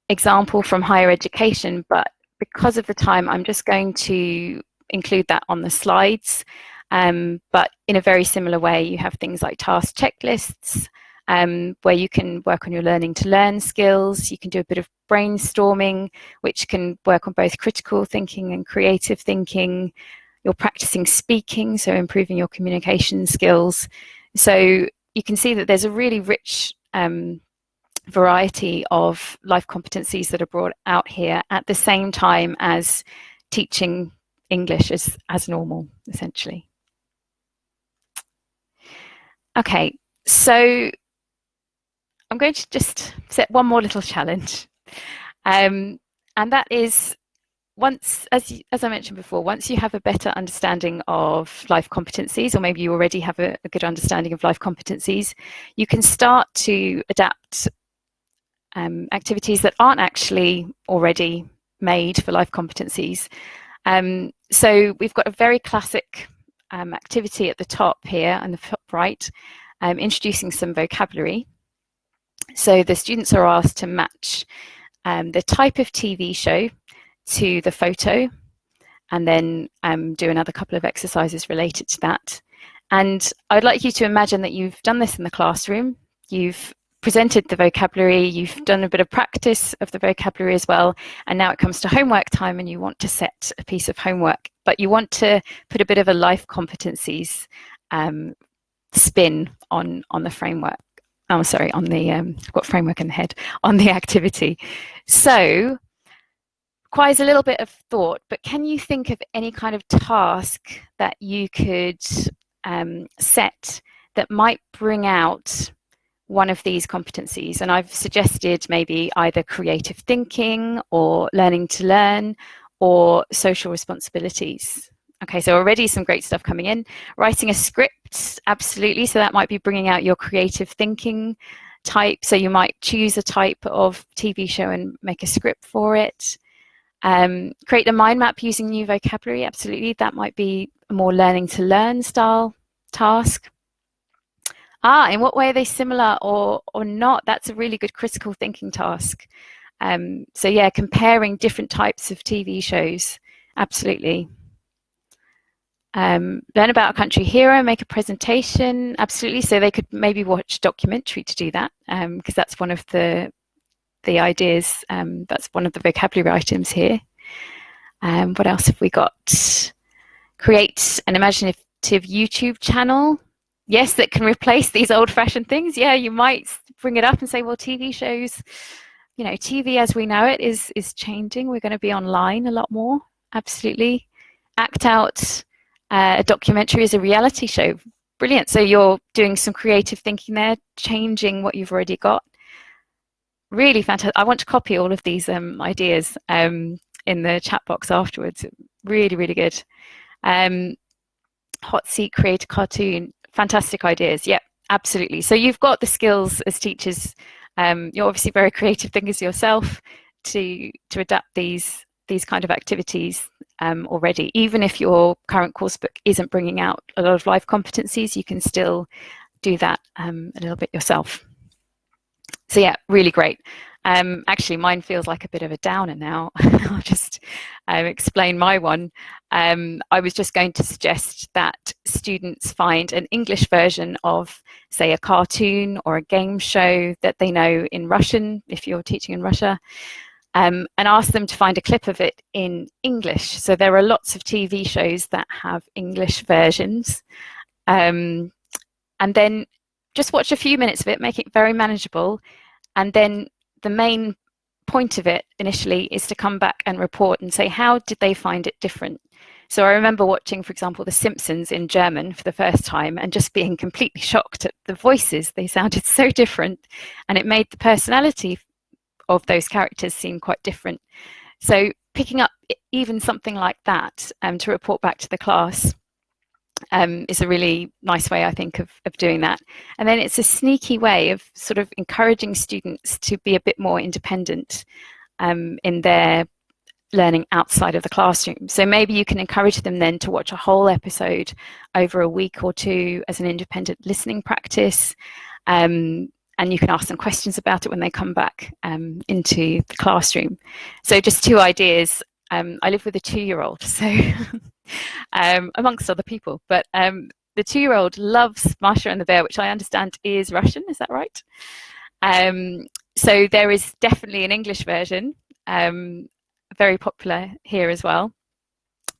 example from higher education, but because of the time, I'm just going to include that on the slides. But in a very similar way, you have things like task checklists, where you can work on your learning to learn skills. You can do a bit of brainstorming, which can work on both critical thinking and creative thinking. You're practicing speaking, so improving your communication skills. So you can see that there's a really rich variety of life competencies that are brought out here at the same time as teaching English as normal, essentially. Okay, so I'm going to just set one more little challenge, and that is, once, as I mentioned before, once you have a better understanding of life competencies, or maybe you already have a good understanding of life competencies, you can start to adapt activities that aren't actually already made for life competencies. So we've got a very classic activity at the top here on the top right, introducing some vocabulary. So the students are asked to match the type of TV show to the photo, and then do another couple of exercises related to that. And I'd like you to imagine that you've done this in the classroom. You've presented the vocabulary, you've done a bit of practice of the vocabulary as well, and now it comes to homework time and you want to set a piece of homework, but you want to put a bit of a life competencies spin on the framework. Oh, sorry, on the, I've got framework in the head, on the activity. So, requires a little bit of thought, but can you think of any kind of task that you could set that might bring out one of these competencies? And I've suggested maybe either creative thinking or learning to learn or social responsibilities. Okay, so already some great stuff coming in. Writing a script, absolutely. So that might be bringing out your creative thinking type. So you might choose a type of TV show and make a script for it. Create a mind map using new vocabulary, absolutely. That might be a more learning to learn style task. In what way are they similar or not? That's a really good critical thinking task. So yeah, comparing different types of TV shows, absolutely. Learn about a country hero, make a presentation, absolutely. So they could maybe watch a documentary to do that, because that's one of the ideas, that's one of the vocabulary items here. What else have we got? Create an imaginative YouTube channel. Yes, that can replace these old-fashioned things. Yeah, you might bring it up and say, well, TV shows, you know, TV as we know it is changing. We're going to be online a lot more, absolutely. Act out a documentary as a reality show. Brilliant. So you're doing some creative thinking there, changing what you've already got. Really fantastic. I want to copy all of these ideas in the chat box afterwards. Really, really good. Hot seat, create a cartoon. Fantastic ideas. Yeah, absolutely. So you've got the skills as teachers. You're obviously very creative thinkers yourself to adapt these kind of activities already. Even if your current course book isn't bringing out a lot of life competencies, you can still do that a little bit yourself. So yeah, really great. Actually, mine feels like a bit of a downer now. I'll just explain my one. I was just going to suggest that students find an English version of, say, a cartoon or a game show that they know in Russian, if you're teaching in Russia, and ask them to find a clip of it in English. So there are lots of TV shows that have English versions. And then just watch a few minutes of it, make it very manageable, and then the main point of it initially is to come back and report and say, how did they find it different So I remember watching, for example, The Simpsons in German for the first time and just being completely shocked at the voices. They sounded so different, and it made the personality of those characters seem quite different. So picking up even something like that to report back to the class is a really nice way, I think, of doing that. And then it's a sneaky way of sort of encouraging students to be a bit more independent in their learning outside of the classroom. So maybe you can encourage them then to watch a whole episode over a week or two as an independent listening practice. And you can ask them questions about it when they come back into the classroom. So just two ideas. I live with a 2-year-old, so amongst other people, but the 2-year-old loves Masha and the Bear, which I understand is Russian. Is that right? So there is definitely an English version, very popular here as well.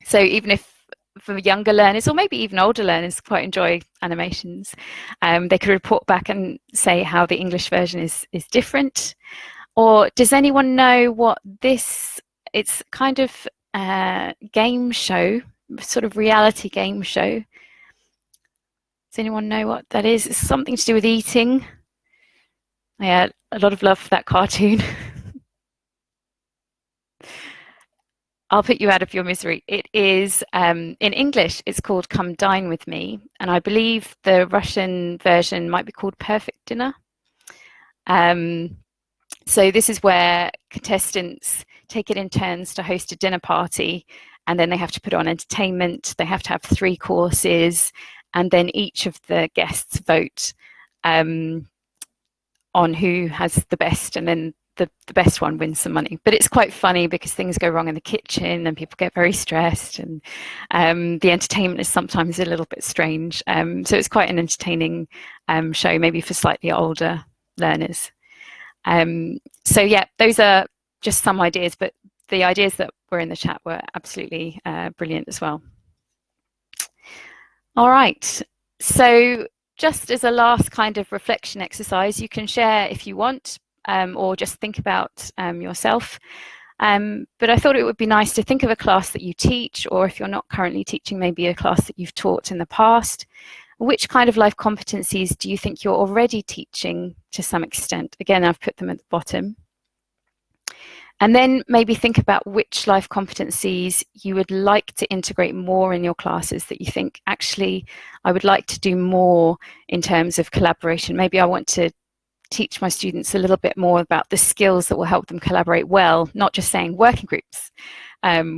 So even if for younger learners, or maybe even older learners, quite enjoy animations, they could report back and say how the English version is different. Or does anyone know what this? It's kind of game show, sort of reality game show. Does anyone know what that is? It's something to do with eating. Yeah, a lot of love for that cartoon. I'll put you out of your misery. It is, in English, it's called Come Dine With Me. And I believe the Russian version might be called Perfect Dinner. So this is where contestants take it in turns to host a dinner party, and then they have to put on entertainment. They have to have 3 courses, and then each of the guests vote on who has the best, and then the best one wins some money. But it's quite funny because things go wrong in the kitchen and people get very stressed, and the entertainment is sometimes a little bit strange. So it's quite an entertaining show, maybe for slightly older learners. So yeah, those are just some ideas, but the ideas that were in the chat were absolutely brilliant as well. All right, so just as a last kind of reflection exercise, you can share if you want, or just think about yourself. But I thought it would be nice to think of a class that you teach, or if you're not currently teaching, maybe a class that you've taught in the past. Which kind of life competencies do you think you're already teaching to some extent? Again, I've put them at the bottom. And then maybe think about which life competencies you would like to integrate more in your classes, that you think, actually, I would like to do more in terms of collaboration. Maybe I want to teach my students a little bit more about the skills that will help them collaborate well, not just saying working groups,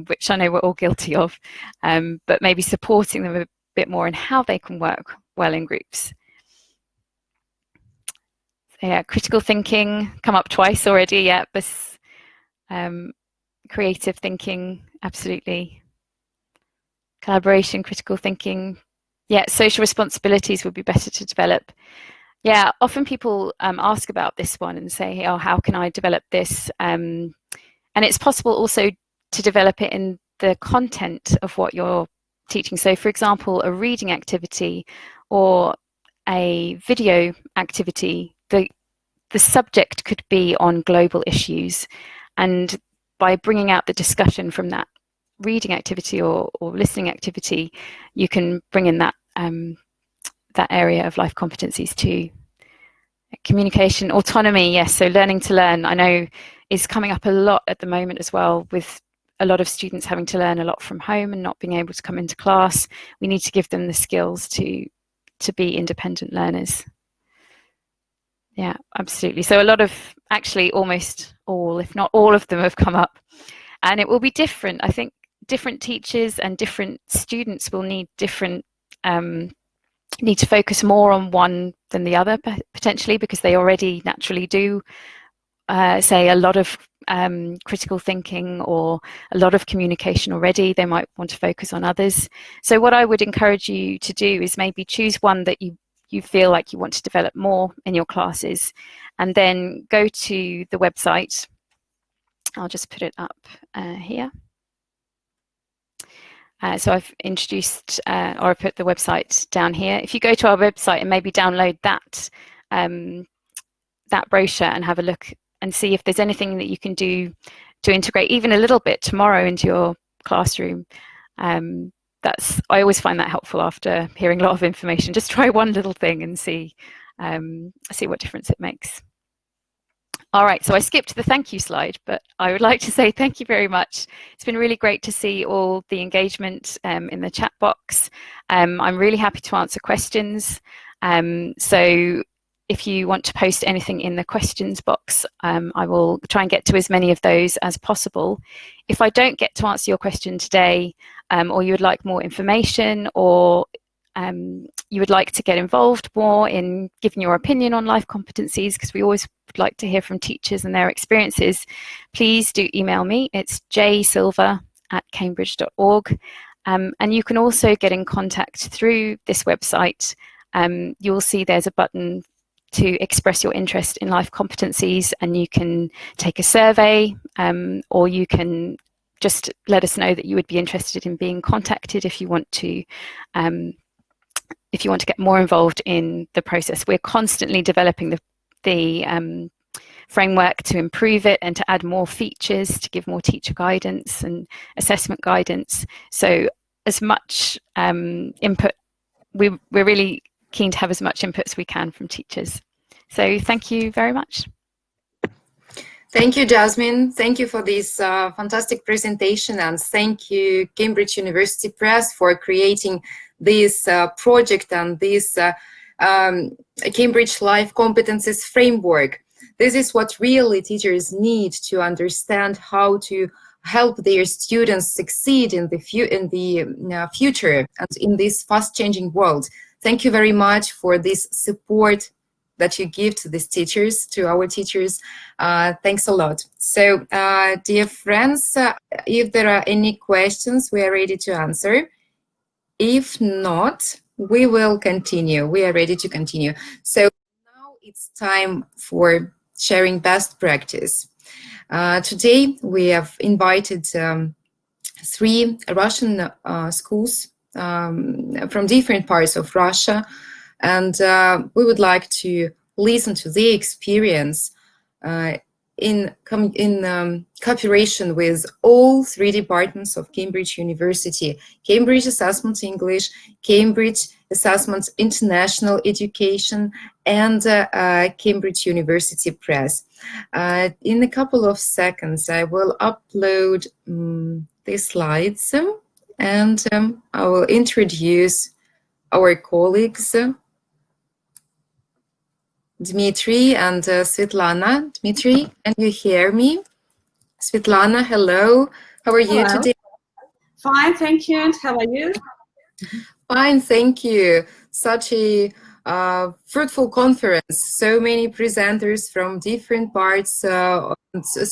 which I know we're all guilty of, but maybe supporting them a bit more in how they can work well in groups. So yeah, critical thinking, come up twice already, yeah, but creative thinking, absolutely. Collaboration, critical thinking, yeah, social responsibilities would be better to develop. Yeah, often people ask about this one and say, oh, how can I develop this? And it's possible also to develop it in the content of what you're teaching. So for example, a reading activity or a video activity, the subject could be on global issues. And by bringing out the discussion from that reading activity or listening activity, you can bring in that that area of life competencies too. Communication, autonomy, yes, so learning to learn, I know is coming up a lot at the moment as well, with a lot of students having to learn a lot from home and not being able to come into class. We need to give them the skills to be independent learners. Yeah, absolutely. So a lot of, actually almost all, if not all of them have come up, and it will be different. I think different teachers and different students will need different, need to focus more on one than the other potentially, because they already naturally do say a lot of critical thinking or a lot of communication already. They might want to focus on others. So what I would encourage you to do is maybe choose one that you feel like you want to develop more in your classes, and then go to the website. I'll just put it up here. So I've introduced, or I put the website down here. If you go to our website and maybe download that, that brochure and have a look and see if there's anything that you can do to integrate even a little bit tomorrow into your classroom, I always find that helpful after hearing a lot of information. Just try one little thing and see what difference it makes. All right, so I skipped the thank you slide, but I would like to say thank you very much. It's been really great to see all the engagement in the chat box. I'm really happy to answer questions. So if you want to post anything in the questions box, I will try and get to as many of those as possible. If I don't get to answer your question today, or you would like more information, or you would like to get involved more in giving your opinion on life competencies, because we always would like to hear from teachers and their experiences, please do email me. It's jsilver@cambridge.org. And you can also get in contact through this website. You'll see there's a button to express your interest in life competencies, and you can take a survey, or you can just let us know that you would be interested in being contacted if you want to get more involved in the process. We're constantly developing the framework to improve it and to add more features, to give more teacher guidance and assessment guidance. So as much input, we're really keen to have as much input as we can from teachers. So thank you very much. Thank you, Jasmine. Thank you for this fantastic presentation, and thank you, Cambridge University Press, for creating this project and this Cambridge Life Competencies Framework. This is what really teachers need to understand how to help their students succeed in the future and in this fast-changing world. Thank you very much for this support that you give to these teachers, to our teachers. Thanks a lot. So, dear friends, if there are any questions, we are ready to answer. If not, we will continue. We are ready to continue. So now it's time for sharing best practice. Today, we have invited 3 Russian schools from different parts of Russia, and we would like to listen to their experience in cooperation with all 3 departments of Cambridge University: Cambridge Assessment English, Cambridge Assessment International Education, and Cambridge University Press. In a couple of seconds, I will upload the slides, and I will introduce our colleagues, Dmitry and Svetlana. Dmitry, can you hear me? Svetlana, hello. How are you today? Fine, thank you. And how are you? Fine, thank you. Such a fruitful conference. So many presenters from different parts, so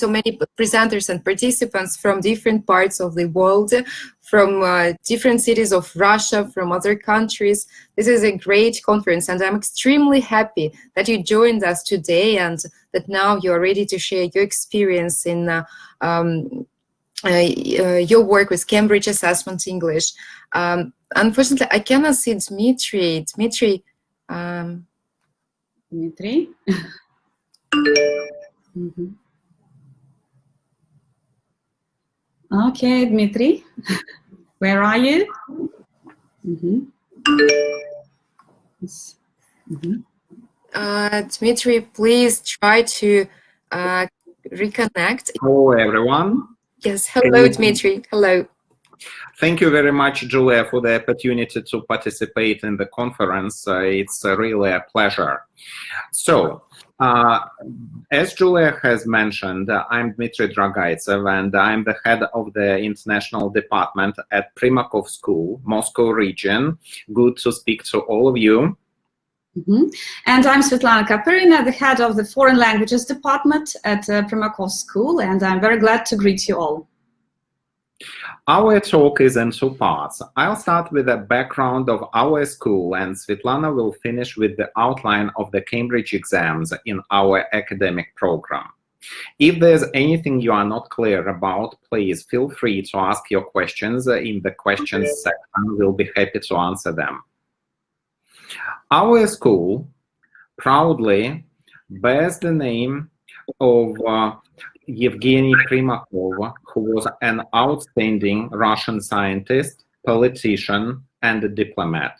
many presenters and participants from different parts of the world, from different cities of Russia, from other countries. This is a great conference, and I'm extremely happy that you joined us today and that now you're ready to share your experience in your work with Cambridge Assessment English. Unfortunately, I cannot see Dmitry. Dmitry. Dmitry. Okay, Dmitry, where are you? Yes. Dmitry, please try to reconnect. Hello, everyone. Yes, hello, Dmitry. Hello. Thank you very much, Julia, for the opportunity to participate in the conference. It's really a pleasure. So, as Julia has mentioned, I'm Dmitry Dragaitsev, and I'm the head of the international department at Primakov School, Moscow region. Good to speak to all of you. And I'm Svetlana Kapyrina, the head of the foreign languages department at Primakov School, and I'm very glad to greet you all. Our talk is in 2 parts. I'll start with a background of our school, and Svetlana will finish with the outline of the Cambridge exams in our academic program. If there's anything you are not clear about, please feel free to ask your questions in the questions section. We'll be happy to answer them. Our school proudly bears the name of Yevgeny Primakov, who was an outstanding Russian scientist, politician, and diplomat.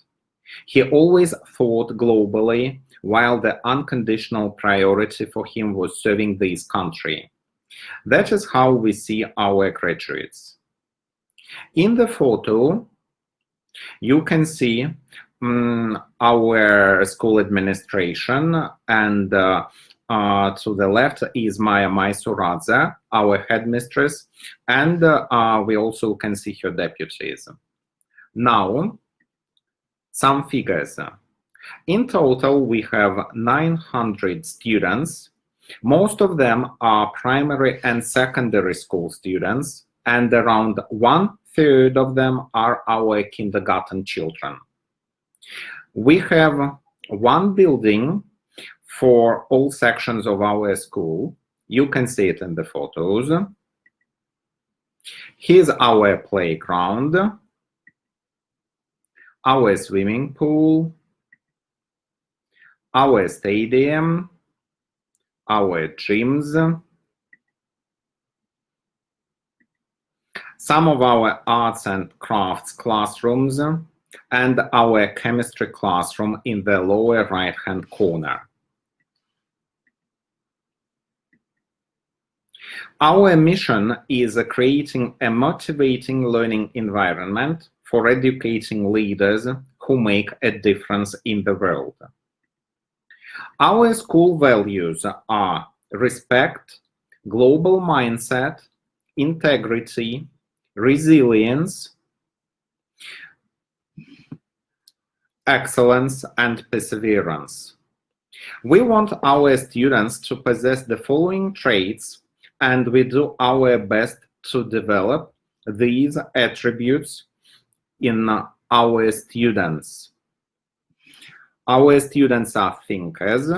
He always thought globally, while the unconditional priority for him was serving this country. That is how we see our graduates. In the photo, you can see our school administration, and to the left is Maya Maisuradze, our headmistress, and we also can see her deputies. Now, some figures. In total, we have 900 students. Most of them are primary and secondary school students, and around 1/3 of them are our kindergarten children. We have one building for all sections of our school. You can see it in the photos. Here's our playground, our swimming pool, our stadium, our gyms, some of our arts and crafts classrooms, and our chemistry classroom in the lower right-hand corner. Our mission is creating a motivating learning environment for educating leaders who make a difference in the world. Our school values are respect, global mindset, integrity, resilience, excellence, and perseverance. We want our students to possess the following traits, and we do our best to develop these attributes in our students. Our students are thinkers,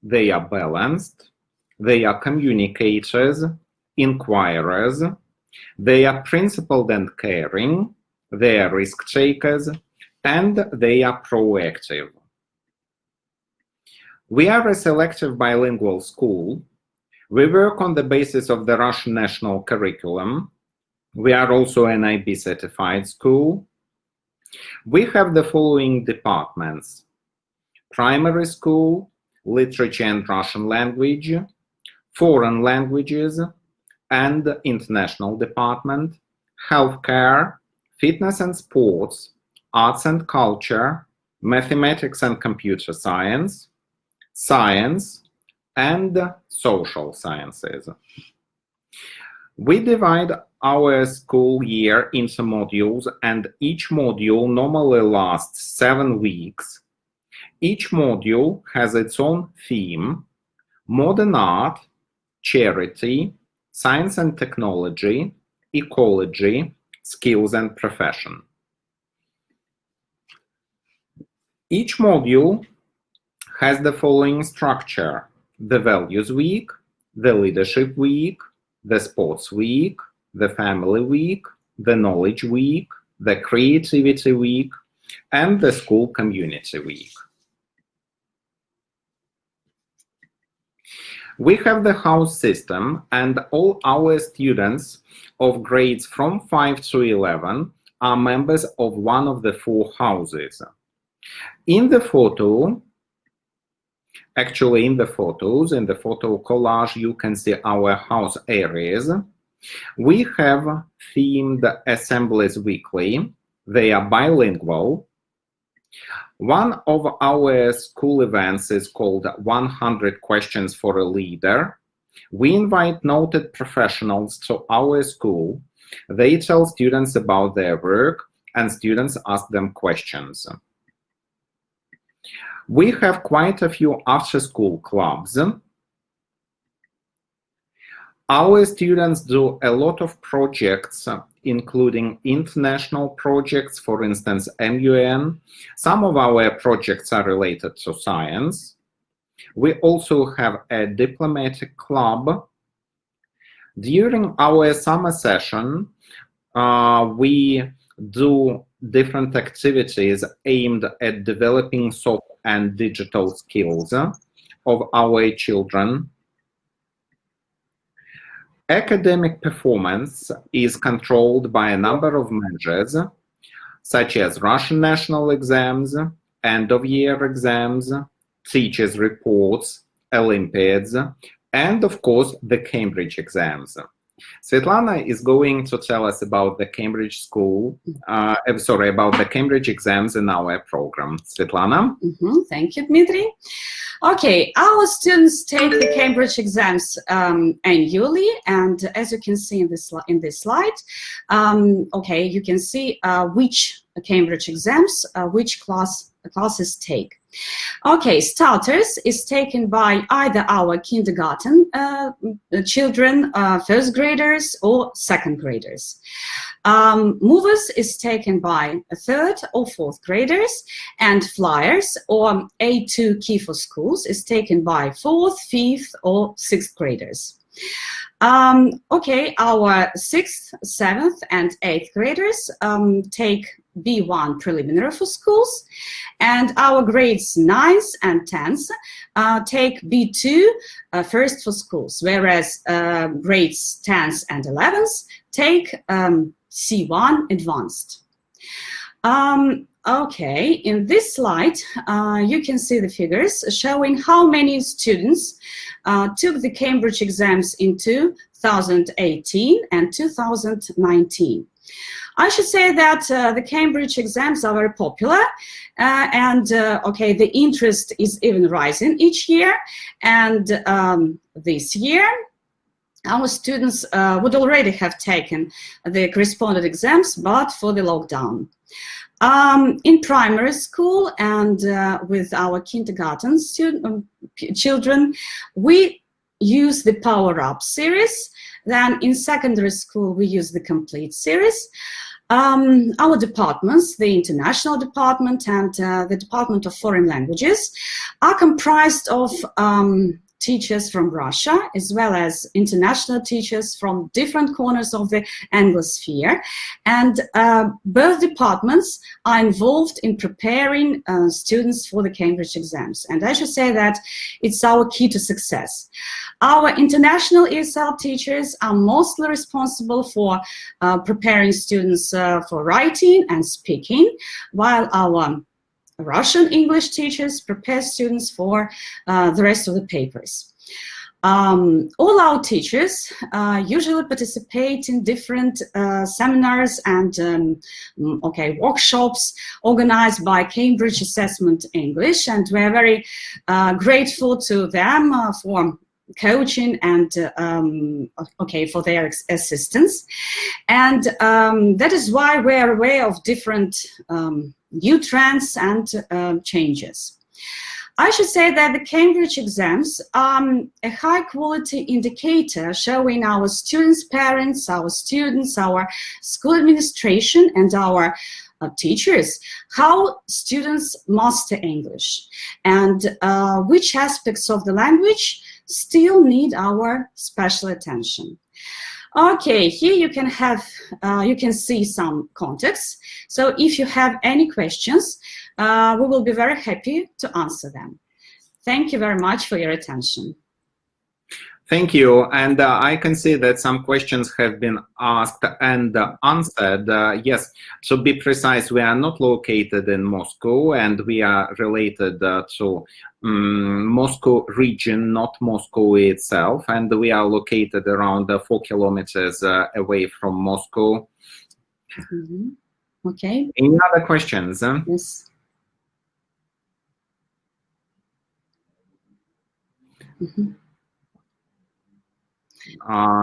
they are balanced, they are communicators, inquirers, they are principled and caring, they are risk takers, and they are proactive. We are a selective bilingual school. We work on the basis of the Russian national curriculum. We are also an IB certified school. We have the following departments: primary school, literature and Russian language, foreign languages and international department, healthcare, fitness and sports, arts and culture, mathematics and computer science, science, and social sciences. We divide our school year into modules, and each module normally lasts 7 weeks. Each module has its own theme: modern art, charity, science and technology, ecology, skills and profession. Each module has the following structure: the values week, the leadership week, the sports week, the family week, the knowledge week, the creativity week, and the school community week. We have the house system, and all our students of grades from 5 to 11 are members of one of the 4 houses. In the photo, actually in the photos, in the photo collage, you can see our house areas. We have themed assemblies weekly. They are bilingual. One of our school events is called 100 Questions for a Leader. We invite noted professionals to our school. They tell students about their work, and students ask them questions. We have quite a few after-school clubs. Our students do a lot of projects, including international projects, for instance, MUN. Some of our projects are related to science. We also have a diplomatic club. During our summer session, we do different activities aimed at developing soft and digital skills of our children. Academic performance is controlled by a number of measures, such as Russian national exams, end-of-year exams, teachers' reports, Olympiads, and of course the Cambridge exams. Svetlana is going to tell us about the Cambridge school, about the Cambridge exams in our program. Svetlana? Thank you, Dmitry. Okay, our students take the Cambridge exams annually, and as you can see in this slide, okay, you can see which Cambridge exams which classes take. Okay, starters is taken by either our kindergarten children, first graders or second graders. Movers is taken by third or fourth graders, and flyers or A2 key for schools is taken by fourth, fifth or sixth graders. Okay, our 6th, 7th and 8th graders take B1 preliminary for schools, and our grades 9th and 10th take B2 first for schools, whereas grades 10th and 11th take C1 advanced. Okay, in this slide, you can see the figures showing how many students took the Cambridge exams in 2018 and 2019. I should say that the Cambridge exams are very popular, and okay, the interest is even rising each year. And this year, our students would already have taken the corresponding exams, but for the lockdown. In primary school and with our kindergarten children, we use the Power Up series. Then in secondary school, we use the Complete series. Our departments, the International Department and the Department of Foreign Languages, are comprised of teachers from Russia, as well as international teachers from different corners of the Anglosphere. And both departments are involved in preparing students for the Cambridge exams. And I should say that it's our key to success. Our international ESL teachers are mostly responsible for preparing students for writing and speaking, while our Russian English teachers prepare students for the rest of the papers. All our teachers usually participate in different seminars and workshops organized by Cambridge Assessment English, and we're very grateful to them for coaching and for their assistance. And that is why we're aware of different new trends and changes. I should say that the Cambridge exams are a high quality indicator showing our students' parents, our students, our school administration and our teachers how students master English and which aspects of the language still need our special attention. Okay, here you can have, you can see some context. So if you have any questions, we will be very happy to answer them. Thank you very much for your attention. Thank you. And I can see that some questions have been asked and answered. Yes, to be precise, we are not located in Moscow, and we are related to Moscow region, not Moscow itself. And we are located around 4 kilometers away from Moscow. Mm-hmm. Okay. Any other questions? Yes. Mm-hmm.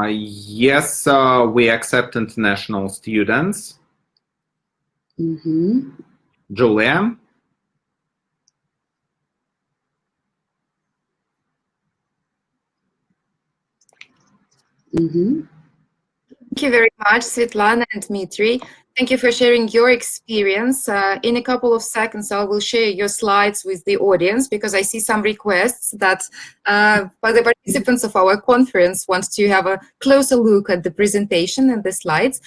Yes, we accept international students. Mm-hmm. Julia? Mm-hmm. Thank you very much, Svetlana and Dmitry. Thank you for sharing your experience. In a couple of seconds, I will share your slides with the audience because I see some requests that by the participants of our conference want to have a closer look at the presentation and the slides.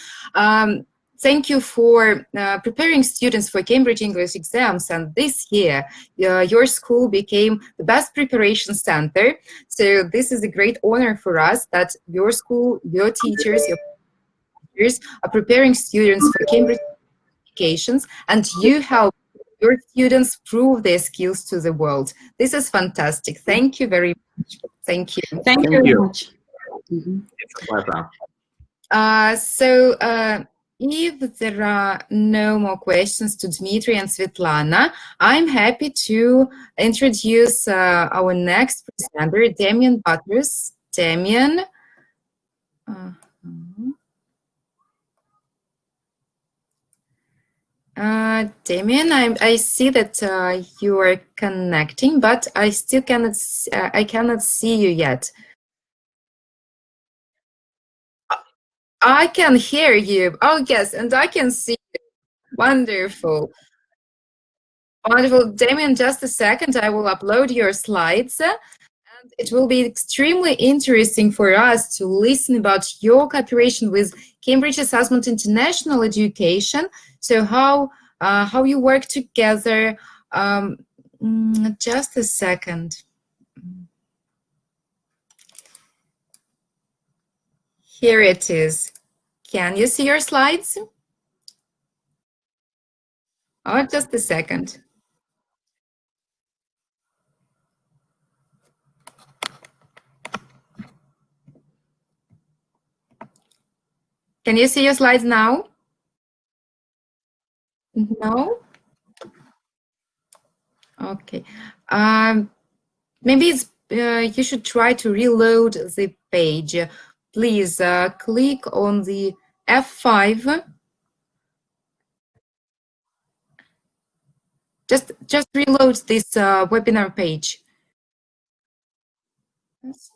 thank you for preparing students for Cambridge English exams. And this year, your school became the best preparation center. So this is a great honor for us that your school, your teachers are preparing students for Cambridge applications, and you help your students prove their skills to the world. This is fantastic. Thank you very much. Thank you. Thank you very much. It's a pleasure. If there are no more questions to Dmitry and Svetlana, I'm happy to introduce our next presenter, Damien Butters. Damien. Damien, I see that you are connecting, but I still cannot see you yet. I can hear you. Oh yes, and I can see you. Wonderful. Wonderful. Damien, just a second. I will upload your slides. And it will be extremely interesting for us to listen about your cooperation with Cambridge Assessment International Education. So how you work together. Just a second. Here it is. Can you see your slides? Oh, just a second. Can you see your slides now? No? Okay. Maybe it's, you should try to reload the page. Please click on the F5. Just reload this webinar page. Yes.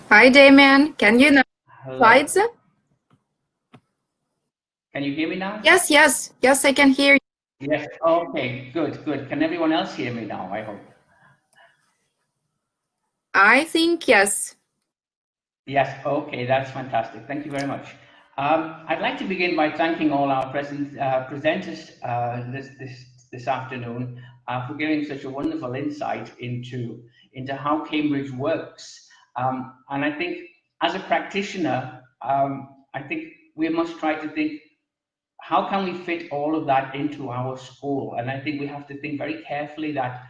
Hi, Damien. Can you now slides? Can you hear me now? Yes, yes, yes, I can hear you. Yes. Okay, good, good. Can everyone else hear me now, I hope? I think yes. Yes, okay, that's fantastic. Thank you very much. I'd like to begin by thanking all our presenters this afternoon for giving such a wonderful insight into how Cambridge works. And I think as a practitioner, I think we must try to think, how can we fit all of that into our school? And I think we have to think very carefully that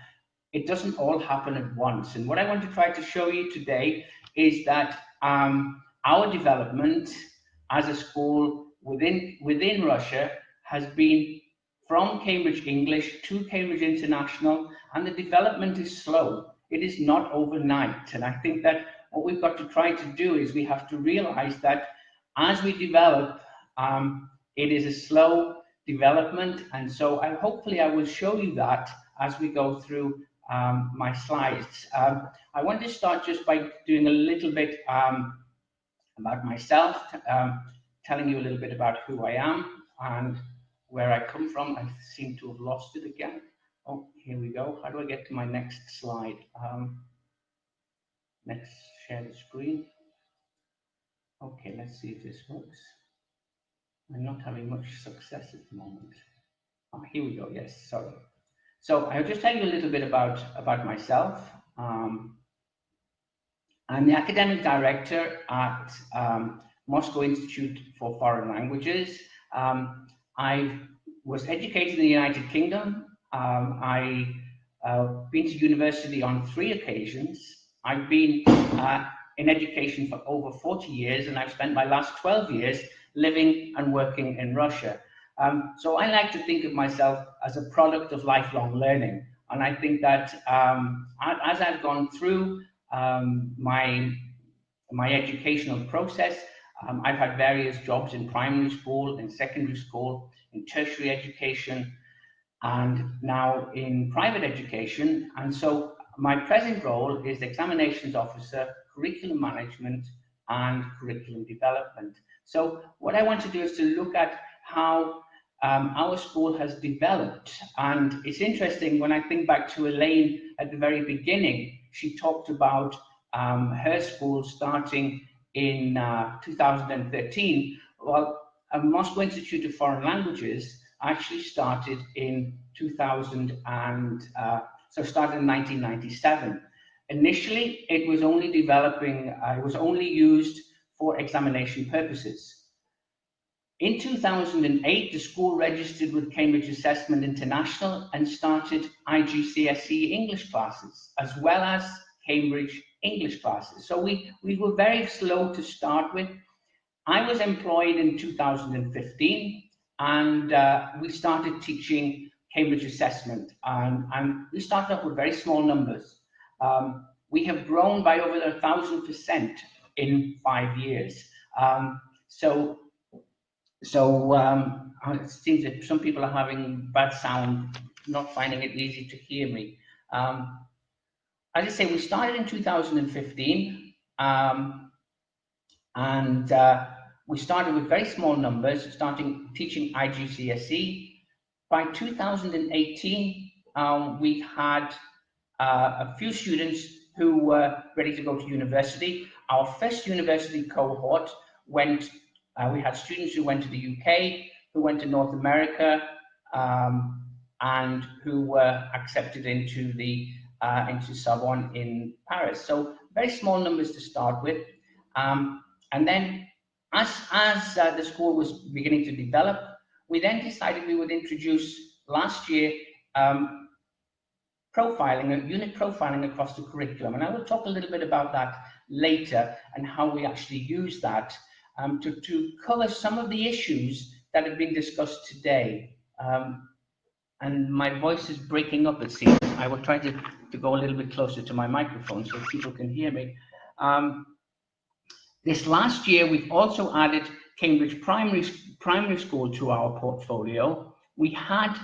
it doesn't all happen at once. And what I want to try to show you today is that our development as a school within Russia has been from Cambridge English to Cambridge International, and the development is slow. It is not overnight. And I think that what we've got to try to do is we have to realize that as we develop, it is a slow development. And so hopefully I will show you that as we go through my slides. I want to start just by doing a little bit about myself, telling you a little bit about who I am and where I come from. I seem to have lost it again. Oh, here we go. How do I get to my next slide? Let's share the screen. Okay, let's see if this works. I'm not having much success at the moment. Oh, here we go. Yes, sorry. So I'll just tell you a little bit about myself. I'm the academic director at Moscow Institute for Foreign Languages. I was educated in the United Kingdom. I've been to university on 3 occasions. I've been in education for over 40 years, and I've spent my last 12 years living and working in Russia. So I like to think of myself as a product of lifelong learning. And I think that as I've gone through my educational process, I've had various jobs in primary school, in secondary school, in tertiary education, and now in private education. And so my present role is examinations officer, curriculum management, and curriculum development. So what I want to do is to look at how our school has developed. And it's interesting, when I think back to Elaine at the very beginning, she talked about her school starting in 2013. Well, Moscow Institute of Foreign Languages actually started in 1997. Initially, it was only it was only used for examination purposes. In 2008, the school registered with Cambridge Assessment International and started IGCSE English classes, as well as Cambridge English classes. So we were very slow to start with. I was employed in 2015, and we started teaching Cambridge Assessment, and we started off with very small numbers. We have grown by over 1,000% in 5 years. It seems that some people are having bad sound, not finding it easy to hear me. As I say, we started in 2015, and we started with very small numbers, starting teaching IGCSE. By 2018, we had a few students who were ready to go to university. Our first university cohort went, we had students who went to the UK, who went to North America, and who were accepted into Sorbonne in Paris. So very small numbers to start with. And then as the school was beginning to develop, we then decided we would introduce last year profiling, unit profiling across the curriculum. And I will talk a little bit about that later and how we actually use that to cover some of the issues that have been discussed today. And my voice is breaking up, it seems. I will try to go a little bit closer to my microphone so people can hear me. This last year, we've also added Cambridge Primary School to our portfolio. We had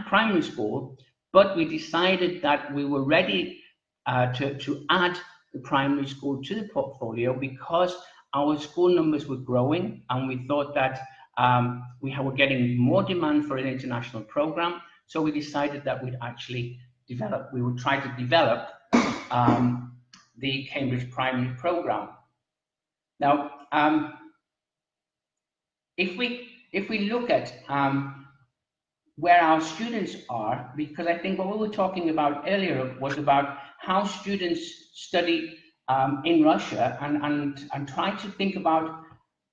primary school, but we decided that we were ready to add the primary school to the portfolio because our school numbers were growing, and we thought that we were getting more demand for an international program. So we decided that we would try to develop the Cambridge Primary program. Now, if we look at where our students are, because I think what we were talking about earlier was about how students study in Russia, and try to think about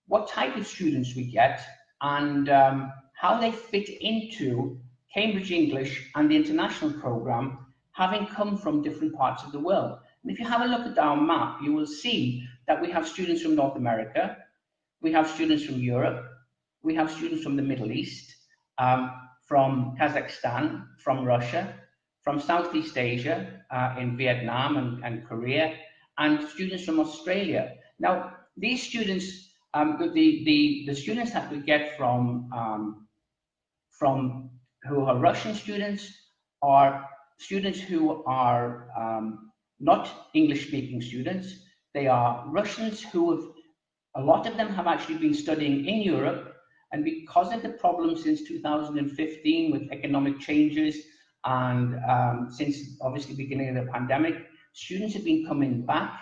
what type of students we get and how they fit into Cambridge English and the international program, having come from different parts of the world. And if you have a look at our map, you will see that we have students from North America, we have students from Europe, we have students from the Middle East, from Kazakhstan, from Russia, from Southeast Asia, in Vietnam and Korea, and students from Australia. Now, these students, the students that we get from who are Russian students are students who are not English-speaking students. They are Russians who have, a lot of them have actually been studying in Europe, and because of the problems since 2015 with economic changes and since obviously the beginning of the pandemic, students have been coming back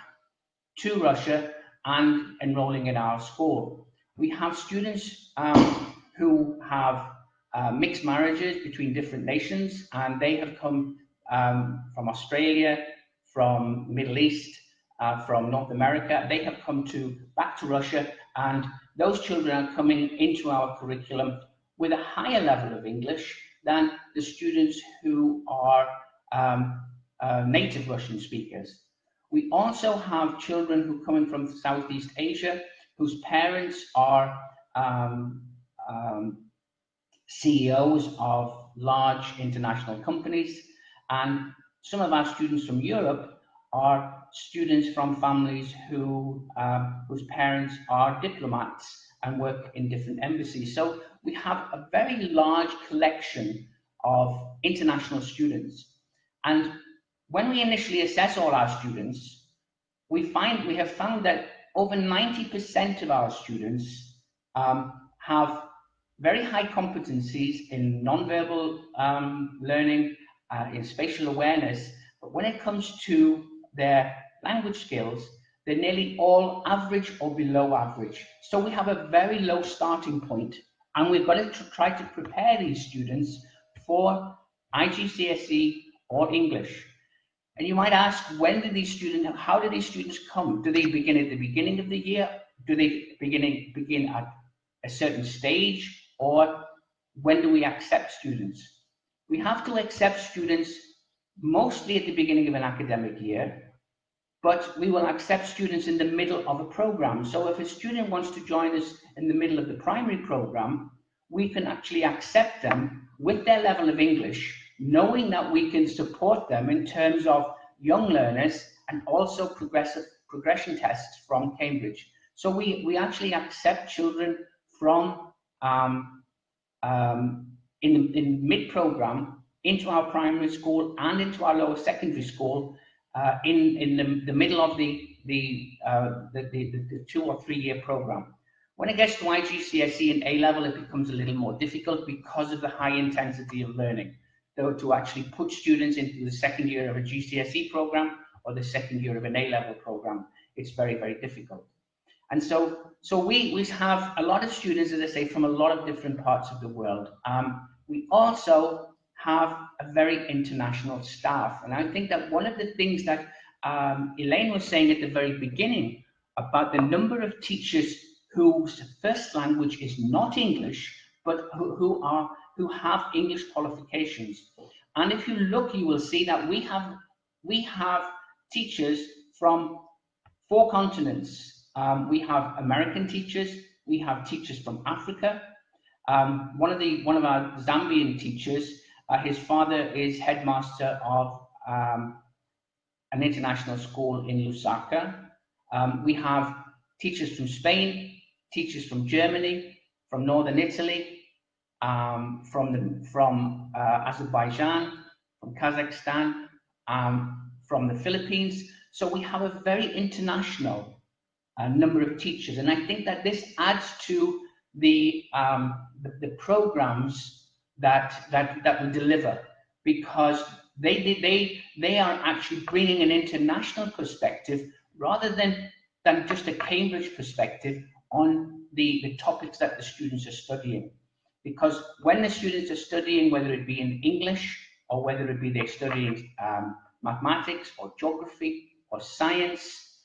to Russia and enrolling in our school. We have students who have mixed marriages between different nations, and they have come from Australia, from Middle East, from North America. They have come back to Russia, and those children are coming into our curriculum with a higher level of English than the students who are native Russian speakers. We also have children who come in from Southeast Asia, whose parents are CEOs of large international companies, and some of our students from Europe are students from families whose parents are diplomats and work in different embassies. So we have a very large collection of international students. And when we initially assess all our students, we have found that over 90% of our students have very high competencies in nonverbal learning, in spatial awareness, but when it comes to their language skills, they're nearly all average or below average. So we have a very low starting point, and we've got to try to prepare these students for IGCSE or English. And you might ask, how do these students come? Do they begin at the beginning of the year? Do they begin at a certain stage? Or when do we accept students? We have to accept students mostly at the beginning of an academic year, but we will accept students in the middle of a program. So if a student wants to join us in the middle of the primary program, we can actually accept them with their level of English, knowing that we can support them in terms of young learners and also progression tests from Cambridge. So we actually accept children from in mid-program into our primary school and into our lower secondary school in the middle of the 2 or 3 year program. When it gets to IGCSE and A-level, it becomes a little more difficult because of the high intensity of learning. Though to actually put students into the second year of a GCSE program or the second year of an A-level program, it's very, very difficult. And so we have a lot of students, as I say, from a lot of different parts of the world. We also have a very international staff. And I think that one of the things that Elaine was saying at the very beginning about the number of teachers whose first language is not English, but who have English qualifications. And if you look, you will see that we have teachers from 4 continents. We have American teachers, we have teachers from Africa. One of our Zambian teachers, his father is headmaster of an international school in Lusaka. We have teachers from Spain, teachers from Germany, from Northern Italy, from Azerbaijan, from Kazakhstan, from the Philippines. So we have a very international number of teachers, and I think that this adds to the programs that we deliver, because they are actually bringing an international perspective rather than just a Cambridge perspective on the topics that the students are studying. Because when the students are studying, whether it be in English or whether it be they're studying mathematics or geography or science,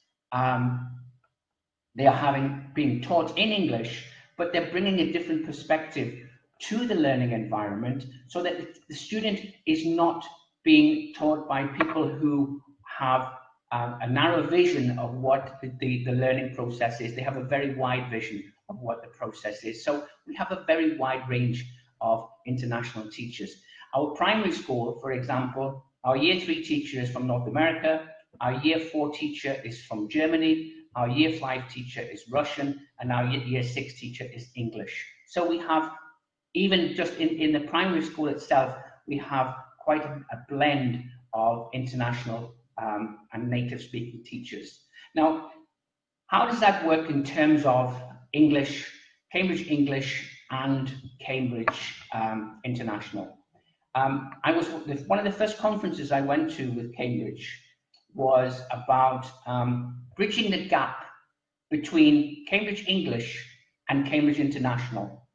they are being taught in English, but they're bringing a different perspective to the learning environment, so that the student is not being taught by people who have a narrow vision of what the learning process is. They have a very wide vision of what the process is. So we have a very wide range of international teachers. Our primary school, for example, our Year 3 teacher is from North America, our Year 4 teacher is from Germany, our Year 5 teacher is Russian, and our Year 6 teacher is English. So we have, even just in the primary school itself, we have quite a blend of international and native speaking teachers. Now, how does that work in terms of English, Cambridge English and Cambridge International? One of the first conferences I went to with Cambridge was about bridging the gap between Cambridge English and Cambridge International.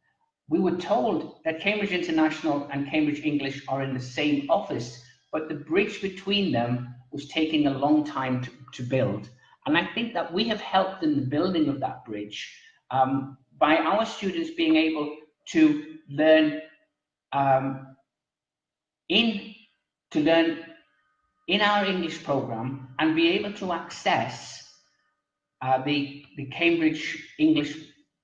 We were told that Cambridge International and Cambridge English are in the same office, but the bridge between them was taking a long time to build. And I think that we have helped in the building of that bridge by our students being able to learn in our English program and be able to access the Cambridge English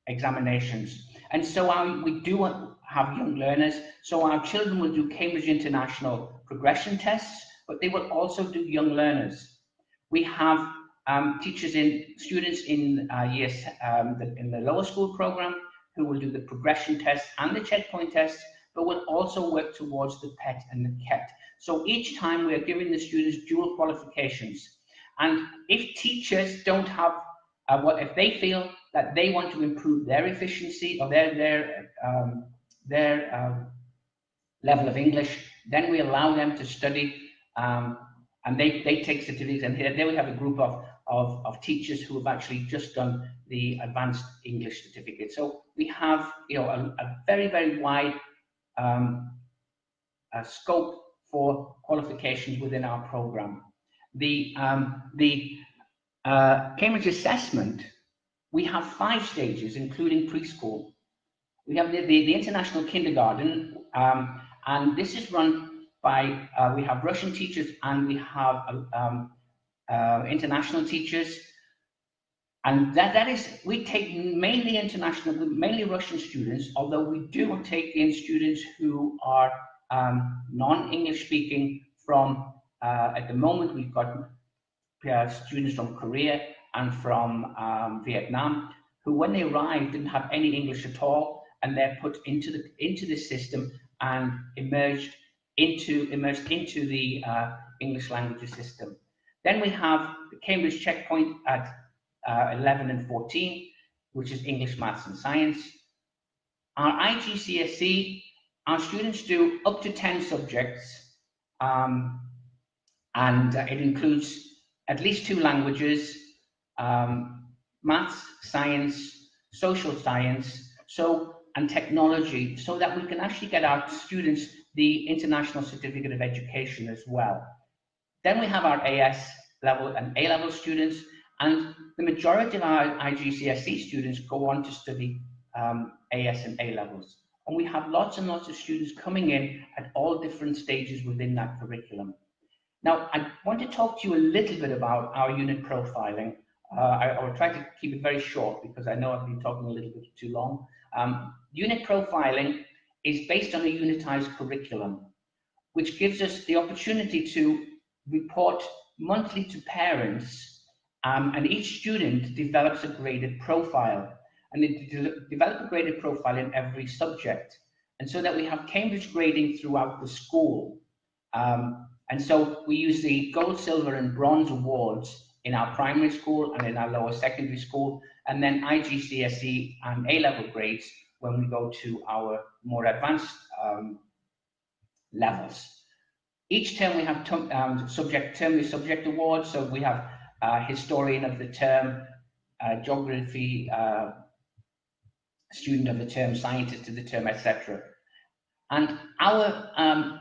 examinations. And so we do have young learners, so our children will do Cambridge International progression tests, but they will also do young learners. We have students in in the lower school program who will do the progression test and the checkpoint test, but will also work towards the PET and the KET. So each time we are giving the students dual qualifications. And if teachers don't have, if they feel that they want to improve their efficiency or their level of English, then we allow them to study, and they take certificates, and they will have a group of teachers who have actually just done the advanced English certificate. So we have, a very, very wide scope for qualifications within our program. The Cambridge assessment, we have 5 stages, including preschool. We have the international kindergarten, and this is run by, we have Russian teachers and we have international teachers. And that is, we take mainly international, mainly Russian students, although we do take in students who are non-English speaking from, at the moment we've got students from Korea and from Vietnam, who when they arrived didn't have any English at all, and they're put into the system and immersed into the English language system. Then we have the Cambridge checkpoint at 11 and 14, which is English, Maths and Science. Our IGCSE, our students do up to 10 subjects, and it includes at least 2 languages, Maths, Science, Social Science, and Technology, so that we can actually get our students the International Certificate of Education as well. Then we have our AS level and A-level students, and the majority of our IGCSE students go on to study AS and A-levels. And we have lots and lots of students coming in at all different stages within that curriculum. Now, I want to talk to you a little bit about our unit profiling. I will try to keep it very short because I know I've been talking a little bit too long. Unit profiling is based on a unitized curriculum, which gives us the opportunity to report monthly to parents, and each student develops a graded profile, and they develop a graded profile in every subject, and so that we have Cambridge grading throughout the school. And so we use the gold, silver and bronze awards in our primary school and in our lower secondary school, and then IGCSE and A-level grades when we go to our more advanced levels. Each term we have term subject awards, so we have historian of the term, geography student of the term, scientist of the term, etc. And our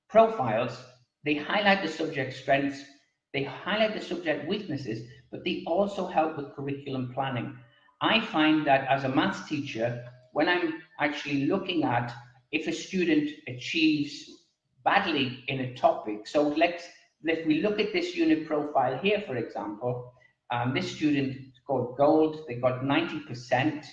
profiles, they highlight the subject strengths, they highlight the subject weaknesses, but they also help with curriculum planning. I find that as a maths teacher, when I'm actually looking at if a student achieves badly in a topic, so if we look at this unit profile here, for example, this student scored gold, they got 90%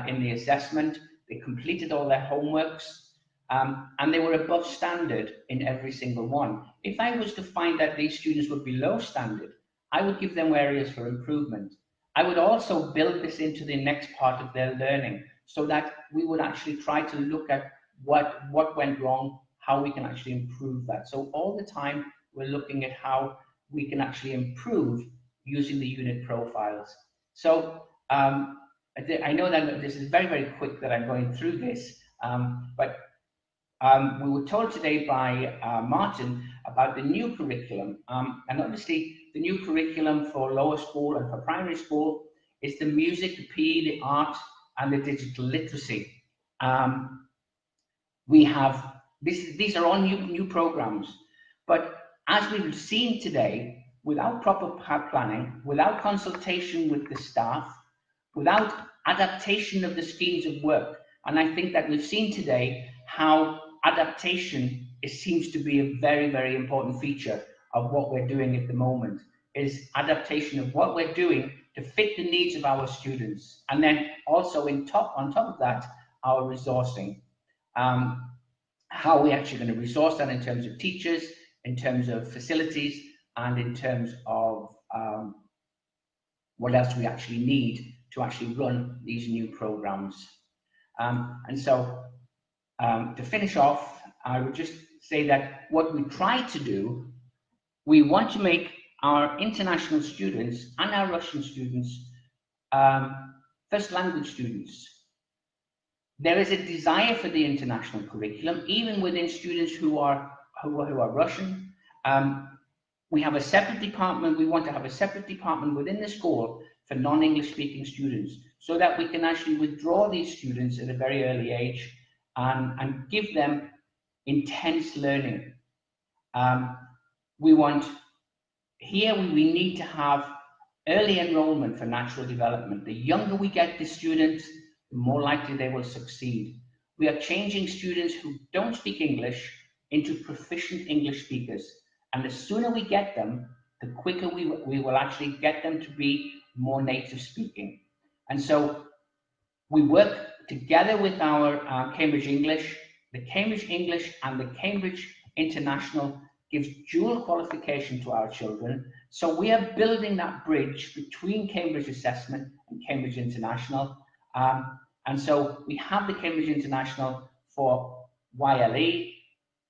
in the assessment, they completed all their homeworks, and they were above standard in every single one. If I was to find that these students were below standard, I would give them areas for improvement. I would also build this into the next part of their learning so that we would actually try to look at what went wrong, how we can actually improve that. So all the time we're looking at how we can actually improve using the unit profiles. So I know that this is very, very quick that I'm going through this, but we were told today by Martin about the new curriculum, and obviously the new curriculum for lower school and for primary school is the music, the PE, the art, and the digital literacy. We have these are all new programs, but as we've seen today, without proper planning, without consultation with the staff, without adaptation of the schemes of work. And I think that we've seen today how adaptation seems to be a very, very important feature of what we're doing at the moment, is adaptation of what we're doing to fit the needs of our students. And then also on top of that, our resourcing. How we're actually going to resource that in terms of teachers, in terms of facilities, and in terms of what else we actually need to actually run these new programs. And so to finish off, I would just say that what we try to do, we want to make our international students and our Russian students first language students. There is a desire for the international curriculum, even within students who are Russian. We have a separate department. We want to have a separate department within the school for non-English speaking students, so that we can actually withdraw these students at a very early age and give them intense learning. We need to have early enrollment for natural development. The younger we get the students, the more likely they will succeed. We are changing students who don't speak English into proficient English speakers. And the sooner we get them, the quicker we will actually get them to be more native speaking. And so we work together with our Cambridge English. The Cambridge English and the Cambridge International gives dual qualification to our children. So we are building that bridge between Cambridge Assessment and Cambridge International. And so we have the Cambridge International for YLE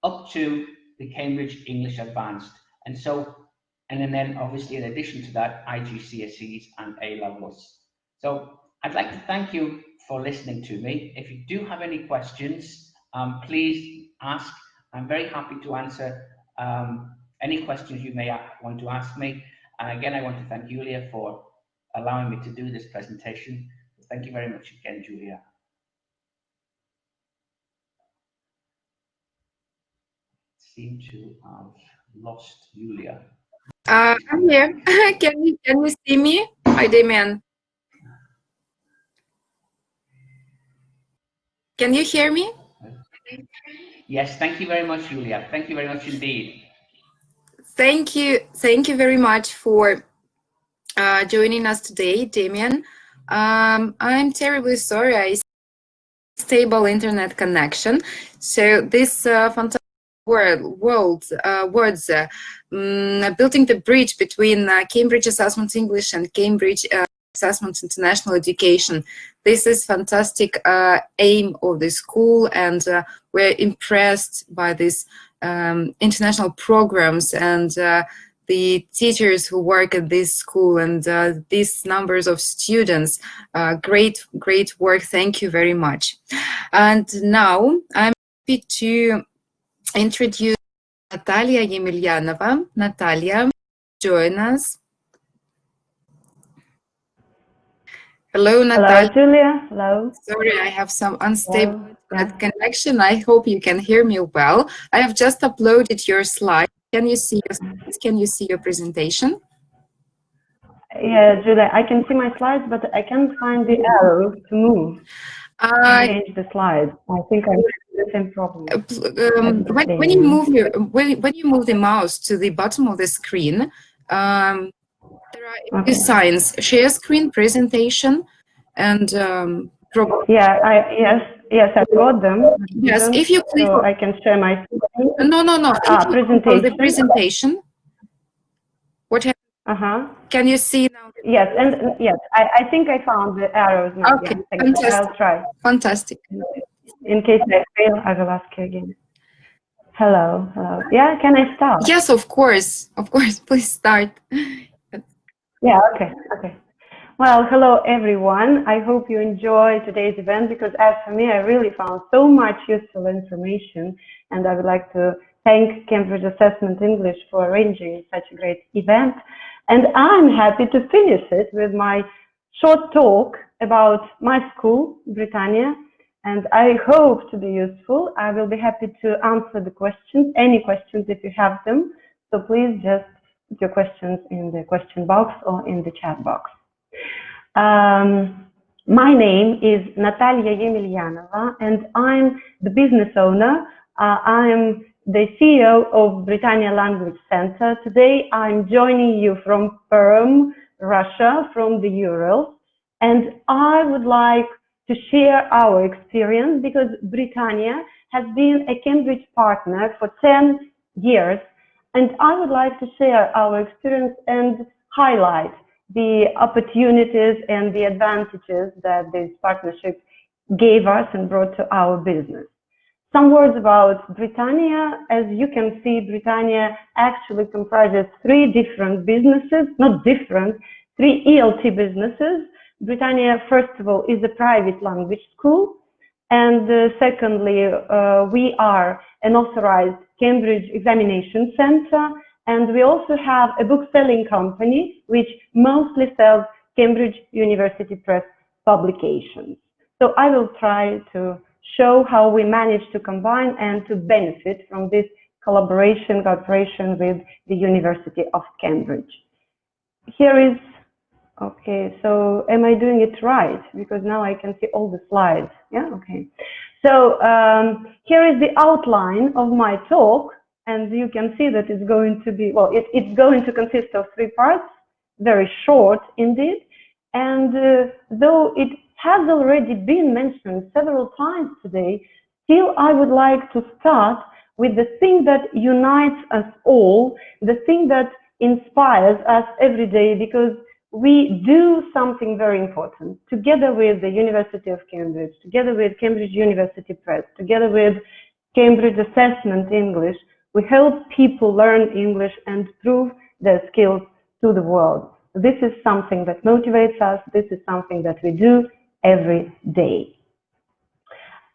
up to the Cambridge English Advanced. And then obviously in addition to that, IGCSEs and A-levels. So I'd like to thank you for listening to me. If you do have any questions, please ask. I'm very happy to answer any questions you may want to ask me. And again, I want to thank Julia for allowing me to do this presentation. Thank you very much again, Julia. Seem to have lost Julia. I'm here. Can you see me? Hi, Damien. Can you hear me? Yes, thank you very much, Julia. Thank you very much indeed. Thank you very much for joining us today, Damien. I'm terribly sorry I stable internet connection. So this fantastic words building the bridge between Cambridge Assessment English and Cambridge Assessment International Education. This is fantastic aim of the school, and we're impressed by these international programs and the teachers who work at this school and these numbers of students. Great work. Thank you very much. And now I'm happy to introduce Natalia Yemelyanova. Natalia, join us. Hello, Natalia. Hello, Julia. Hello. Sorry, I have some unstable connection. I hope you can hear me well. I have just uploaded your slide. Can you see your slides? Can you see your presentation? Yeah, Julia, I can see my slides, but I can't find the arrow to move. Change the slides. I think I have the same problem. When you move the mouse to the bottom of the screen, there are a few signs: share screen, presentation, and yes, I got them. Yes, if you click, so I can share my screen. No. Presentation. The presentation. What happened? Can you see now? Yes, and yes, I think I found the arrows now. Okay, yeah, fantastic. I'll try. Fantastic. In case I fail, I will ask you again. Hello. Yeah, can I start? Yes, of course. Please start. Yeah, okay. Well, hello everyone. I hope you enjoy today's event, because as for me, I really found so much useful information, and I would like to thank Cambridge Assessment English for arranging such a great event. And I'm happy to finish it with my short talk about my school, Britannia, and I hope to be useful. I will be happy to answer the questions, any questions if you have them. So please just your questions in the question box or in the chat box. My name is Natalia Yemelyanova, and I'm the business owner. I'm the CEO of Britannia Language Center. Today, I'm joining you from Perm, Russia, from the Urals, and I would like to share our experience because Britannia has been a Cambridge partner for 10 years, and I would like to share our experience and highlight the opportunities and the advantages that this partnership gave us and brought to our business. Some words about Britannia. As you can see, Britannia actually comprises 3 different businesses, not different, 3 ELT businesses. Britannia, first of all, is a private language school. And secondly, we are an authorized Cambridge examination center. And we also have a book-selling company, which mostly sells Cambridge University Press publications. So I will try to show how we managed to combine and to benefit from this cooperation with the University of Cambridge. Here is, okay, so am I doing it right? Because now I can see all the slides. Yeah, okay. So here is the outline of my talk. And you can see that it's going to be, well, it's going to consist of 3 parts, very short indeed. And though it has already been mentioned several times today, still I would like to start with the thing that unites us all, the thing that inspires us every day, because we do something very important together with the University of Cambridge, together with Cambridge University Press, together with Cambridge Assessment English. We help people learn English and prove their skills to the world. This is something that motivates us. This is something that we do every day.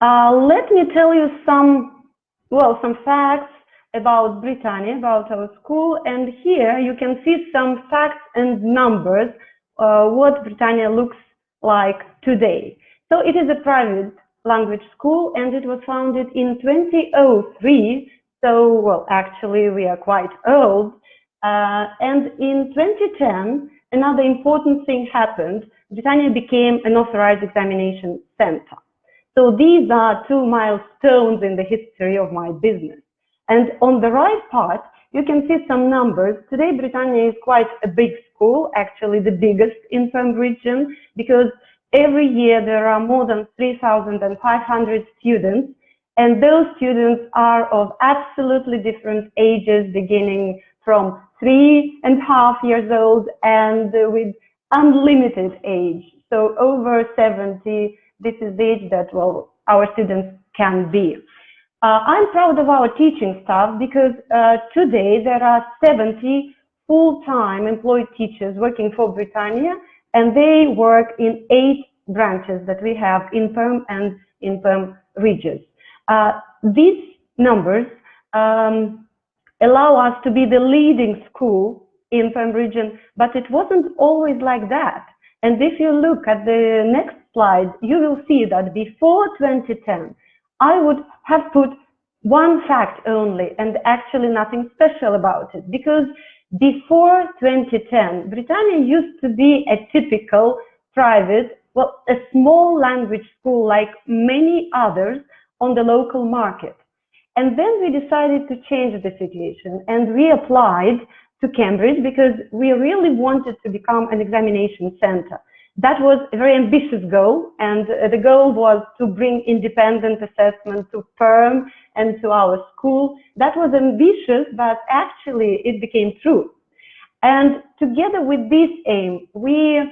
Let me tell you some facts about Britannia, about our school. And here you can see some facts and numbers, what Britannia looks like today. So it is a private language school, and it was founded in 2003. So, well, actually, we are quite old. And in 2010, another important thing happened. Britannia became an authorized examination center. So these are 2 milestones in the history of my business. And on the right part, you can see some numbers. Today, Britannia is quite a big school, actually the biggest in Perm region, because every year there are more than 3,500 students. And those students are of absolutely different ages, beginning from 3.5 years old and with unlimited age. So over 70, this is the age that, well, our students can be. I'm proud of our teaching staff because today there are 70 full-time employed teachers working for Britannia, and they work in 8 branches that we have in Perm and in Perm regions. These numbers allow us to be the leading school in Perm region, but it wasn't always like that. And if you look at the next slide, you will see that before 2010, I would have put 1 fact only, and actually nothing special about it, because before 2010, Britannia used to be a typical private, well, a small language school like many others on the local market. And then we decided to change the situation, and we applied to Cambridge because we really wanted to become an examination center. That was a very ambitious goal, and the goal was to bring independent assessment to Perm and to our school. That was ambitious, but actually it became true. And together with this aim, we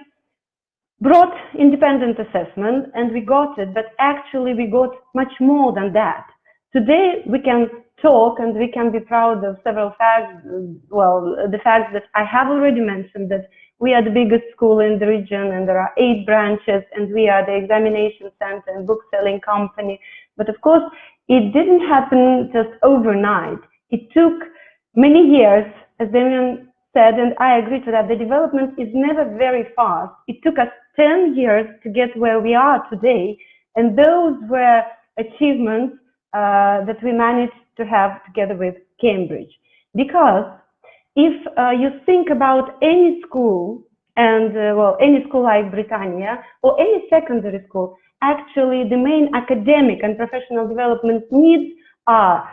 brought independent assessment, and we got it, but actually we got much more than that. Today we can talk and we can be proud of several facts. Well, the facts that I have already mentioned, that we are the biggest school in the region and there are 8 branches, and we are the examination center and book selling company. But of course, it didn't happen just overnight. It took many years, as Damien said, and I agree to that. The development is never very fast. It took us 10 years to get where we are today, and those were achievements that we managed to have together with Cambridge. Because if you think about any school, and well, any school like Britannia or any secondary school, actually the main academic and professional development needs are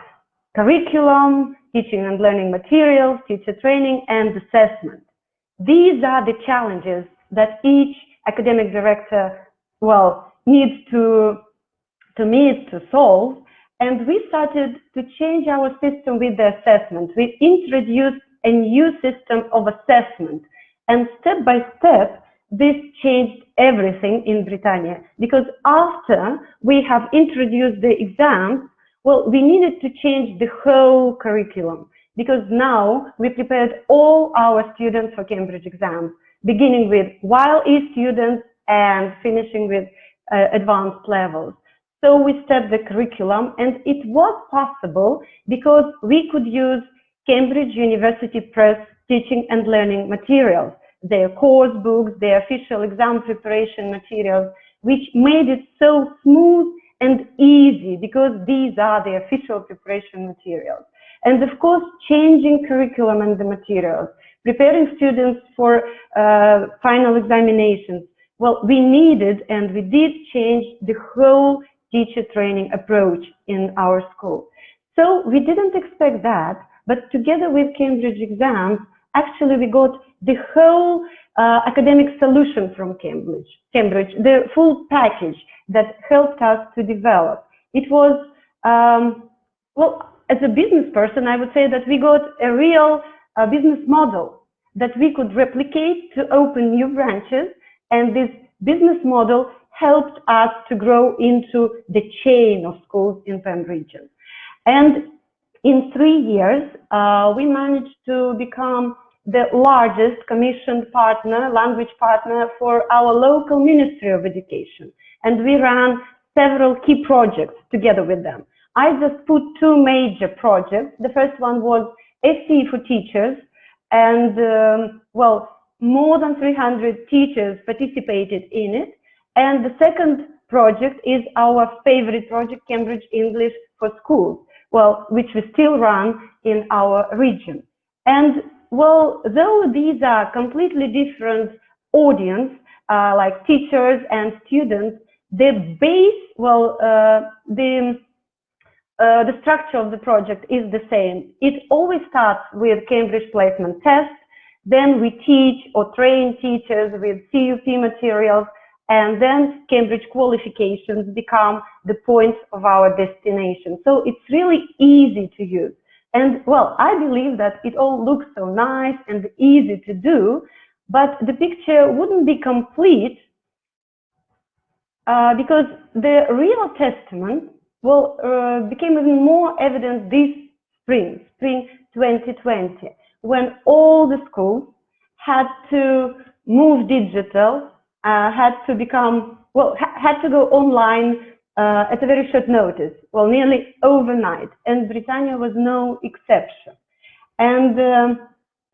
curriculum, teaching and learning materials, teacher training, and assessment. These are the challenges that each academic director, well, needs to meet, to solve. And we started to change our system with the assessment. We introduced a new system of assessment. And step by step, this changed everything in Britannia. Because after we have introduced the exams, well, we needed to change the whole curriculum. Because now we prepared all our students for Cambridge exams, beginning with YLE students and finishing with advanced levels. So we stepped the curriculum, and it was possible because we could use Cambridge University Press teaching and learning materials, their course books, their official exam preparation materials, which made it so smooth and easy because these are the official preparation materials. And of course, changing curriculum and the materials, preparing students for final examinations. Well, we needed and we did change the whole teacher training approach in our school. So we didn't expect that, but together with Cambridge exams, actually we got the whole academic solution from Cambridge, the full package that helped us to develop. It was, well, as a business person, I would say that we got a real business model that we could replicate to open new branches, and this business model helped us to grow into the chain of schools in PEM region. And in 3 years, we managed to become the largest commissioned partner, language partner for our local Ministry of Education. And we ran several key projects together with them. I just put two major projects. The first one was SE for teachers, and well, more than 300 teachers participated in it. And the second project is our favorite project, Cambridge English for Schools, well, which we still run in our region. And well, though these are completely different audience, like teachers and students, the base, well, the structure of the project is the same. It always starts with Cambridge placement test, then we teach or train teachers with CUP materials, and then Cambridge qualifications become the point of our destination. So it's really easy to use. And well, I believe that it all looks so nice and easy to do, but the picture wouldn't be complete because the real testament, well, became even more evident this spring 2020, when all the schools had to move digital, had to become, well, had to go online at a very short notice, well, nearly overnight, and Britannia was no exception. And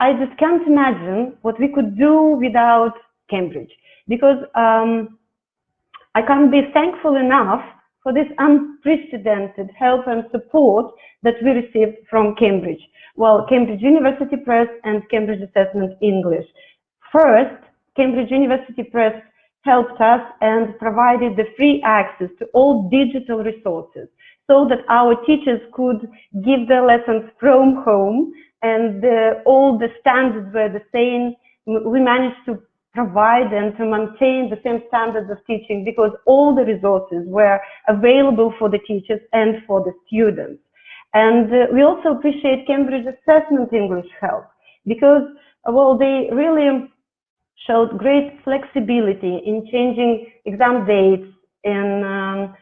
I just can't imagine what we could do without Cambridge, because I can't be thankful enough for this unprecedented help and support that we received from Cambridge. Well, Cambridge University Press and Cambridge Assessment English. First, Cambridge University Press helped us and provided the free access to all digital resources so that our teachers could give their lessons from home, and all the standards were the same. We managed to provide and to maintain the same standards of teaching because all the resources were available for the teachers and for the students. And we also appreciate Cambridge Assessment English help because, well, they really showed great flexibility in changing exam dates, in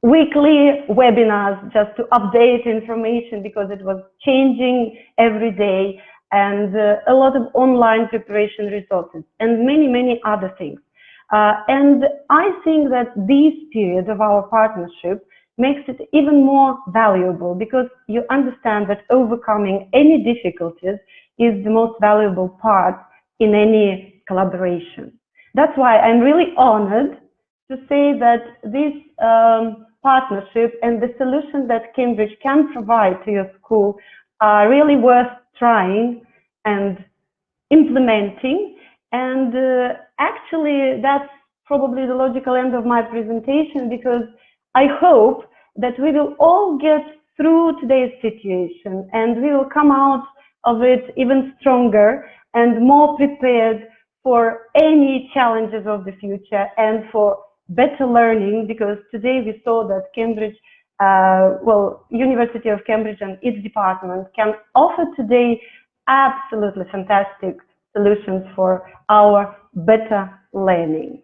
weekly webinars just to update information because it was changing every day, and a lot of online preparation resources, and many, many other things. And I think that this period of our partnership makes it even more valuable because you understand that overcoming any difficulties is the most valuable part in any collaboration. That's why I'm really honored to say that this partnership and the solution that Cambridge can provide to your school are really worth trying, and implementing. And actually, that's probably the logical end of my presentation, because I hope that we will all get through today's situation and we will come out of it even stronger and more prepared for any challenges of the future and for better learning, because today we saw that Cambridge, University of Cambridge and its department can offer today absolutely fantastic solutions for our better learning.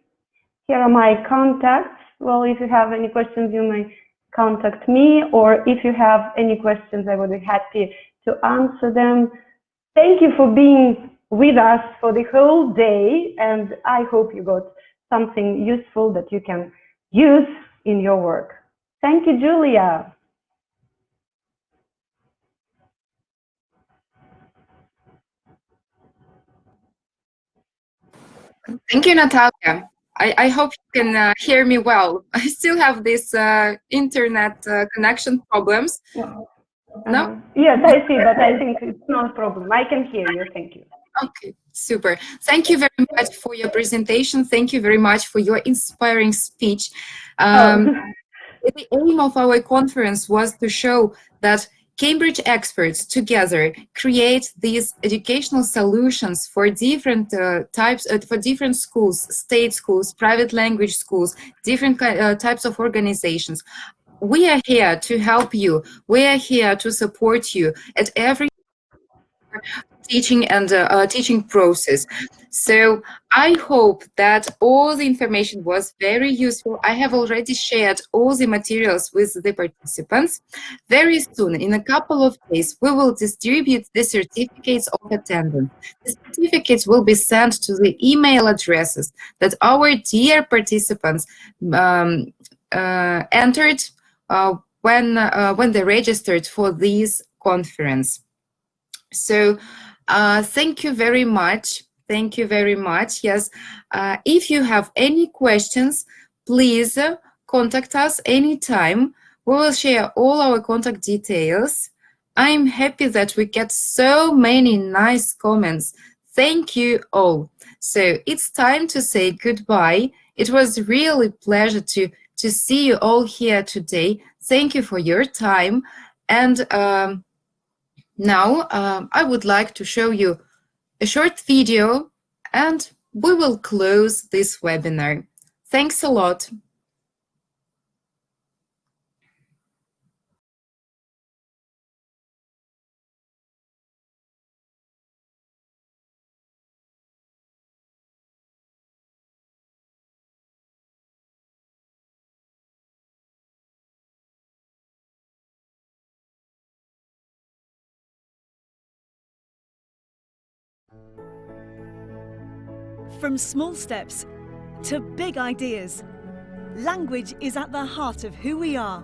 Here are my contacts. Well, if you have any questions, you may contact me, or if you have any questions, I would be happy to answer them. Thank you for being with us for the whole day, and I hope you got something useful that you can use in your work. Thank you, Julia. Thank you, Natalia. I hope you can hear me well. I still have this internet connection problems. No? Yes, I see, but I think it's not a problem. I can hear you. Thank you. Okay, super. Thank you very much for your presentation. Thank you very much for your inspiring speech. The aim of our conference was to show that Cambridge experts together create these educational solutions for different types, for different schools, state schools, private language schools, different types of organizations. We are here to help you. We are here to support you at every teaching and teaching process. So I hope that all the information was very useful. I have already shared all the materials with the participants. Very soon, in a couple of days, we will distribute the certificates of attendance. The certificates will be sent to the email addresses that our dear participants entered when they registered for this conference. So thank you very much. Thank you very much. Yes, if you have any questions, please contact us anytime. We will share all our contact details. I'm happy that we get so many nice comments. Thank you all. So it's time to say goodbye. It was really a pleasure to see you all here today. Thank you for your time. And now I would like to show you a short video and we will close this webinar. Thanks a lot. From small steps to big ideas, language is at the heart of who we are.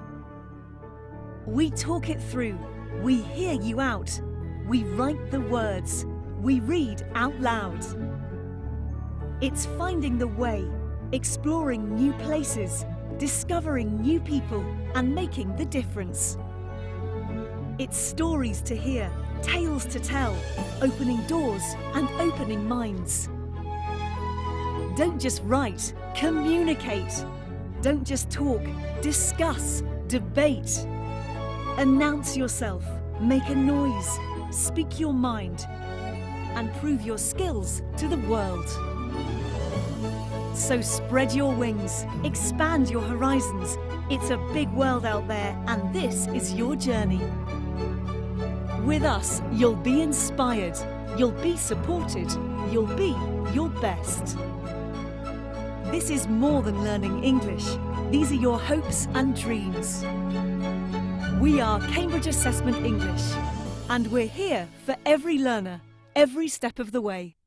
We talk it through, we hear you out, we write the words, we read out loud. It's finding the way, exploring new places, discovering new people, and making the difference. It's stories to hear, tales to tell, opening doors and opening minds. Don't just write, communicate. Don't just talk, discuss, debate. Announce yourself, make a noise, speak your mind, and prove your skills to the world. So spread your wings, expand your horizons. It's a big world out there, and this is your journey. With us, you'll be inspired, you'll be supported, you'll be your best. This is more than learning English. These are your hopes and dreams. We are Cambridge Assessment English, and we're here for every learner, every step of the way.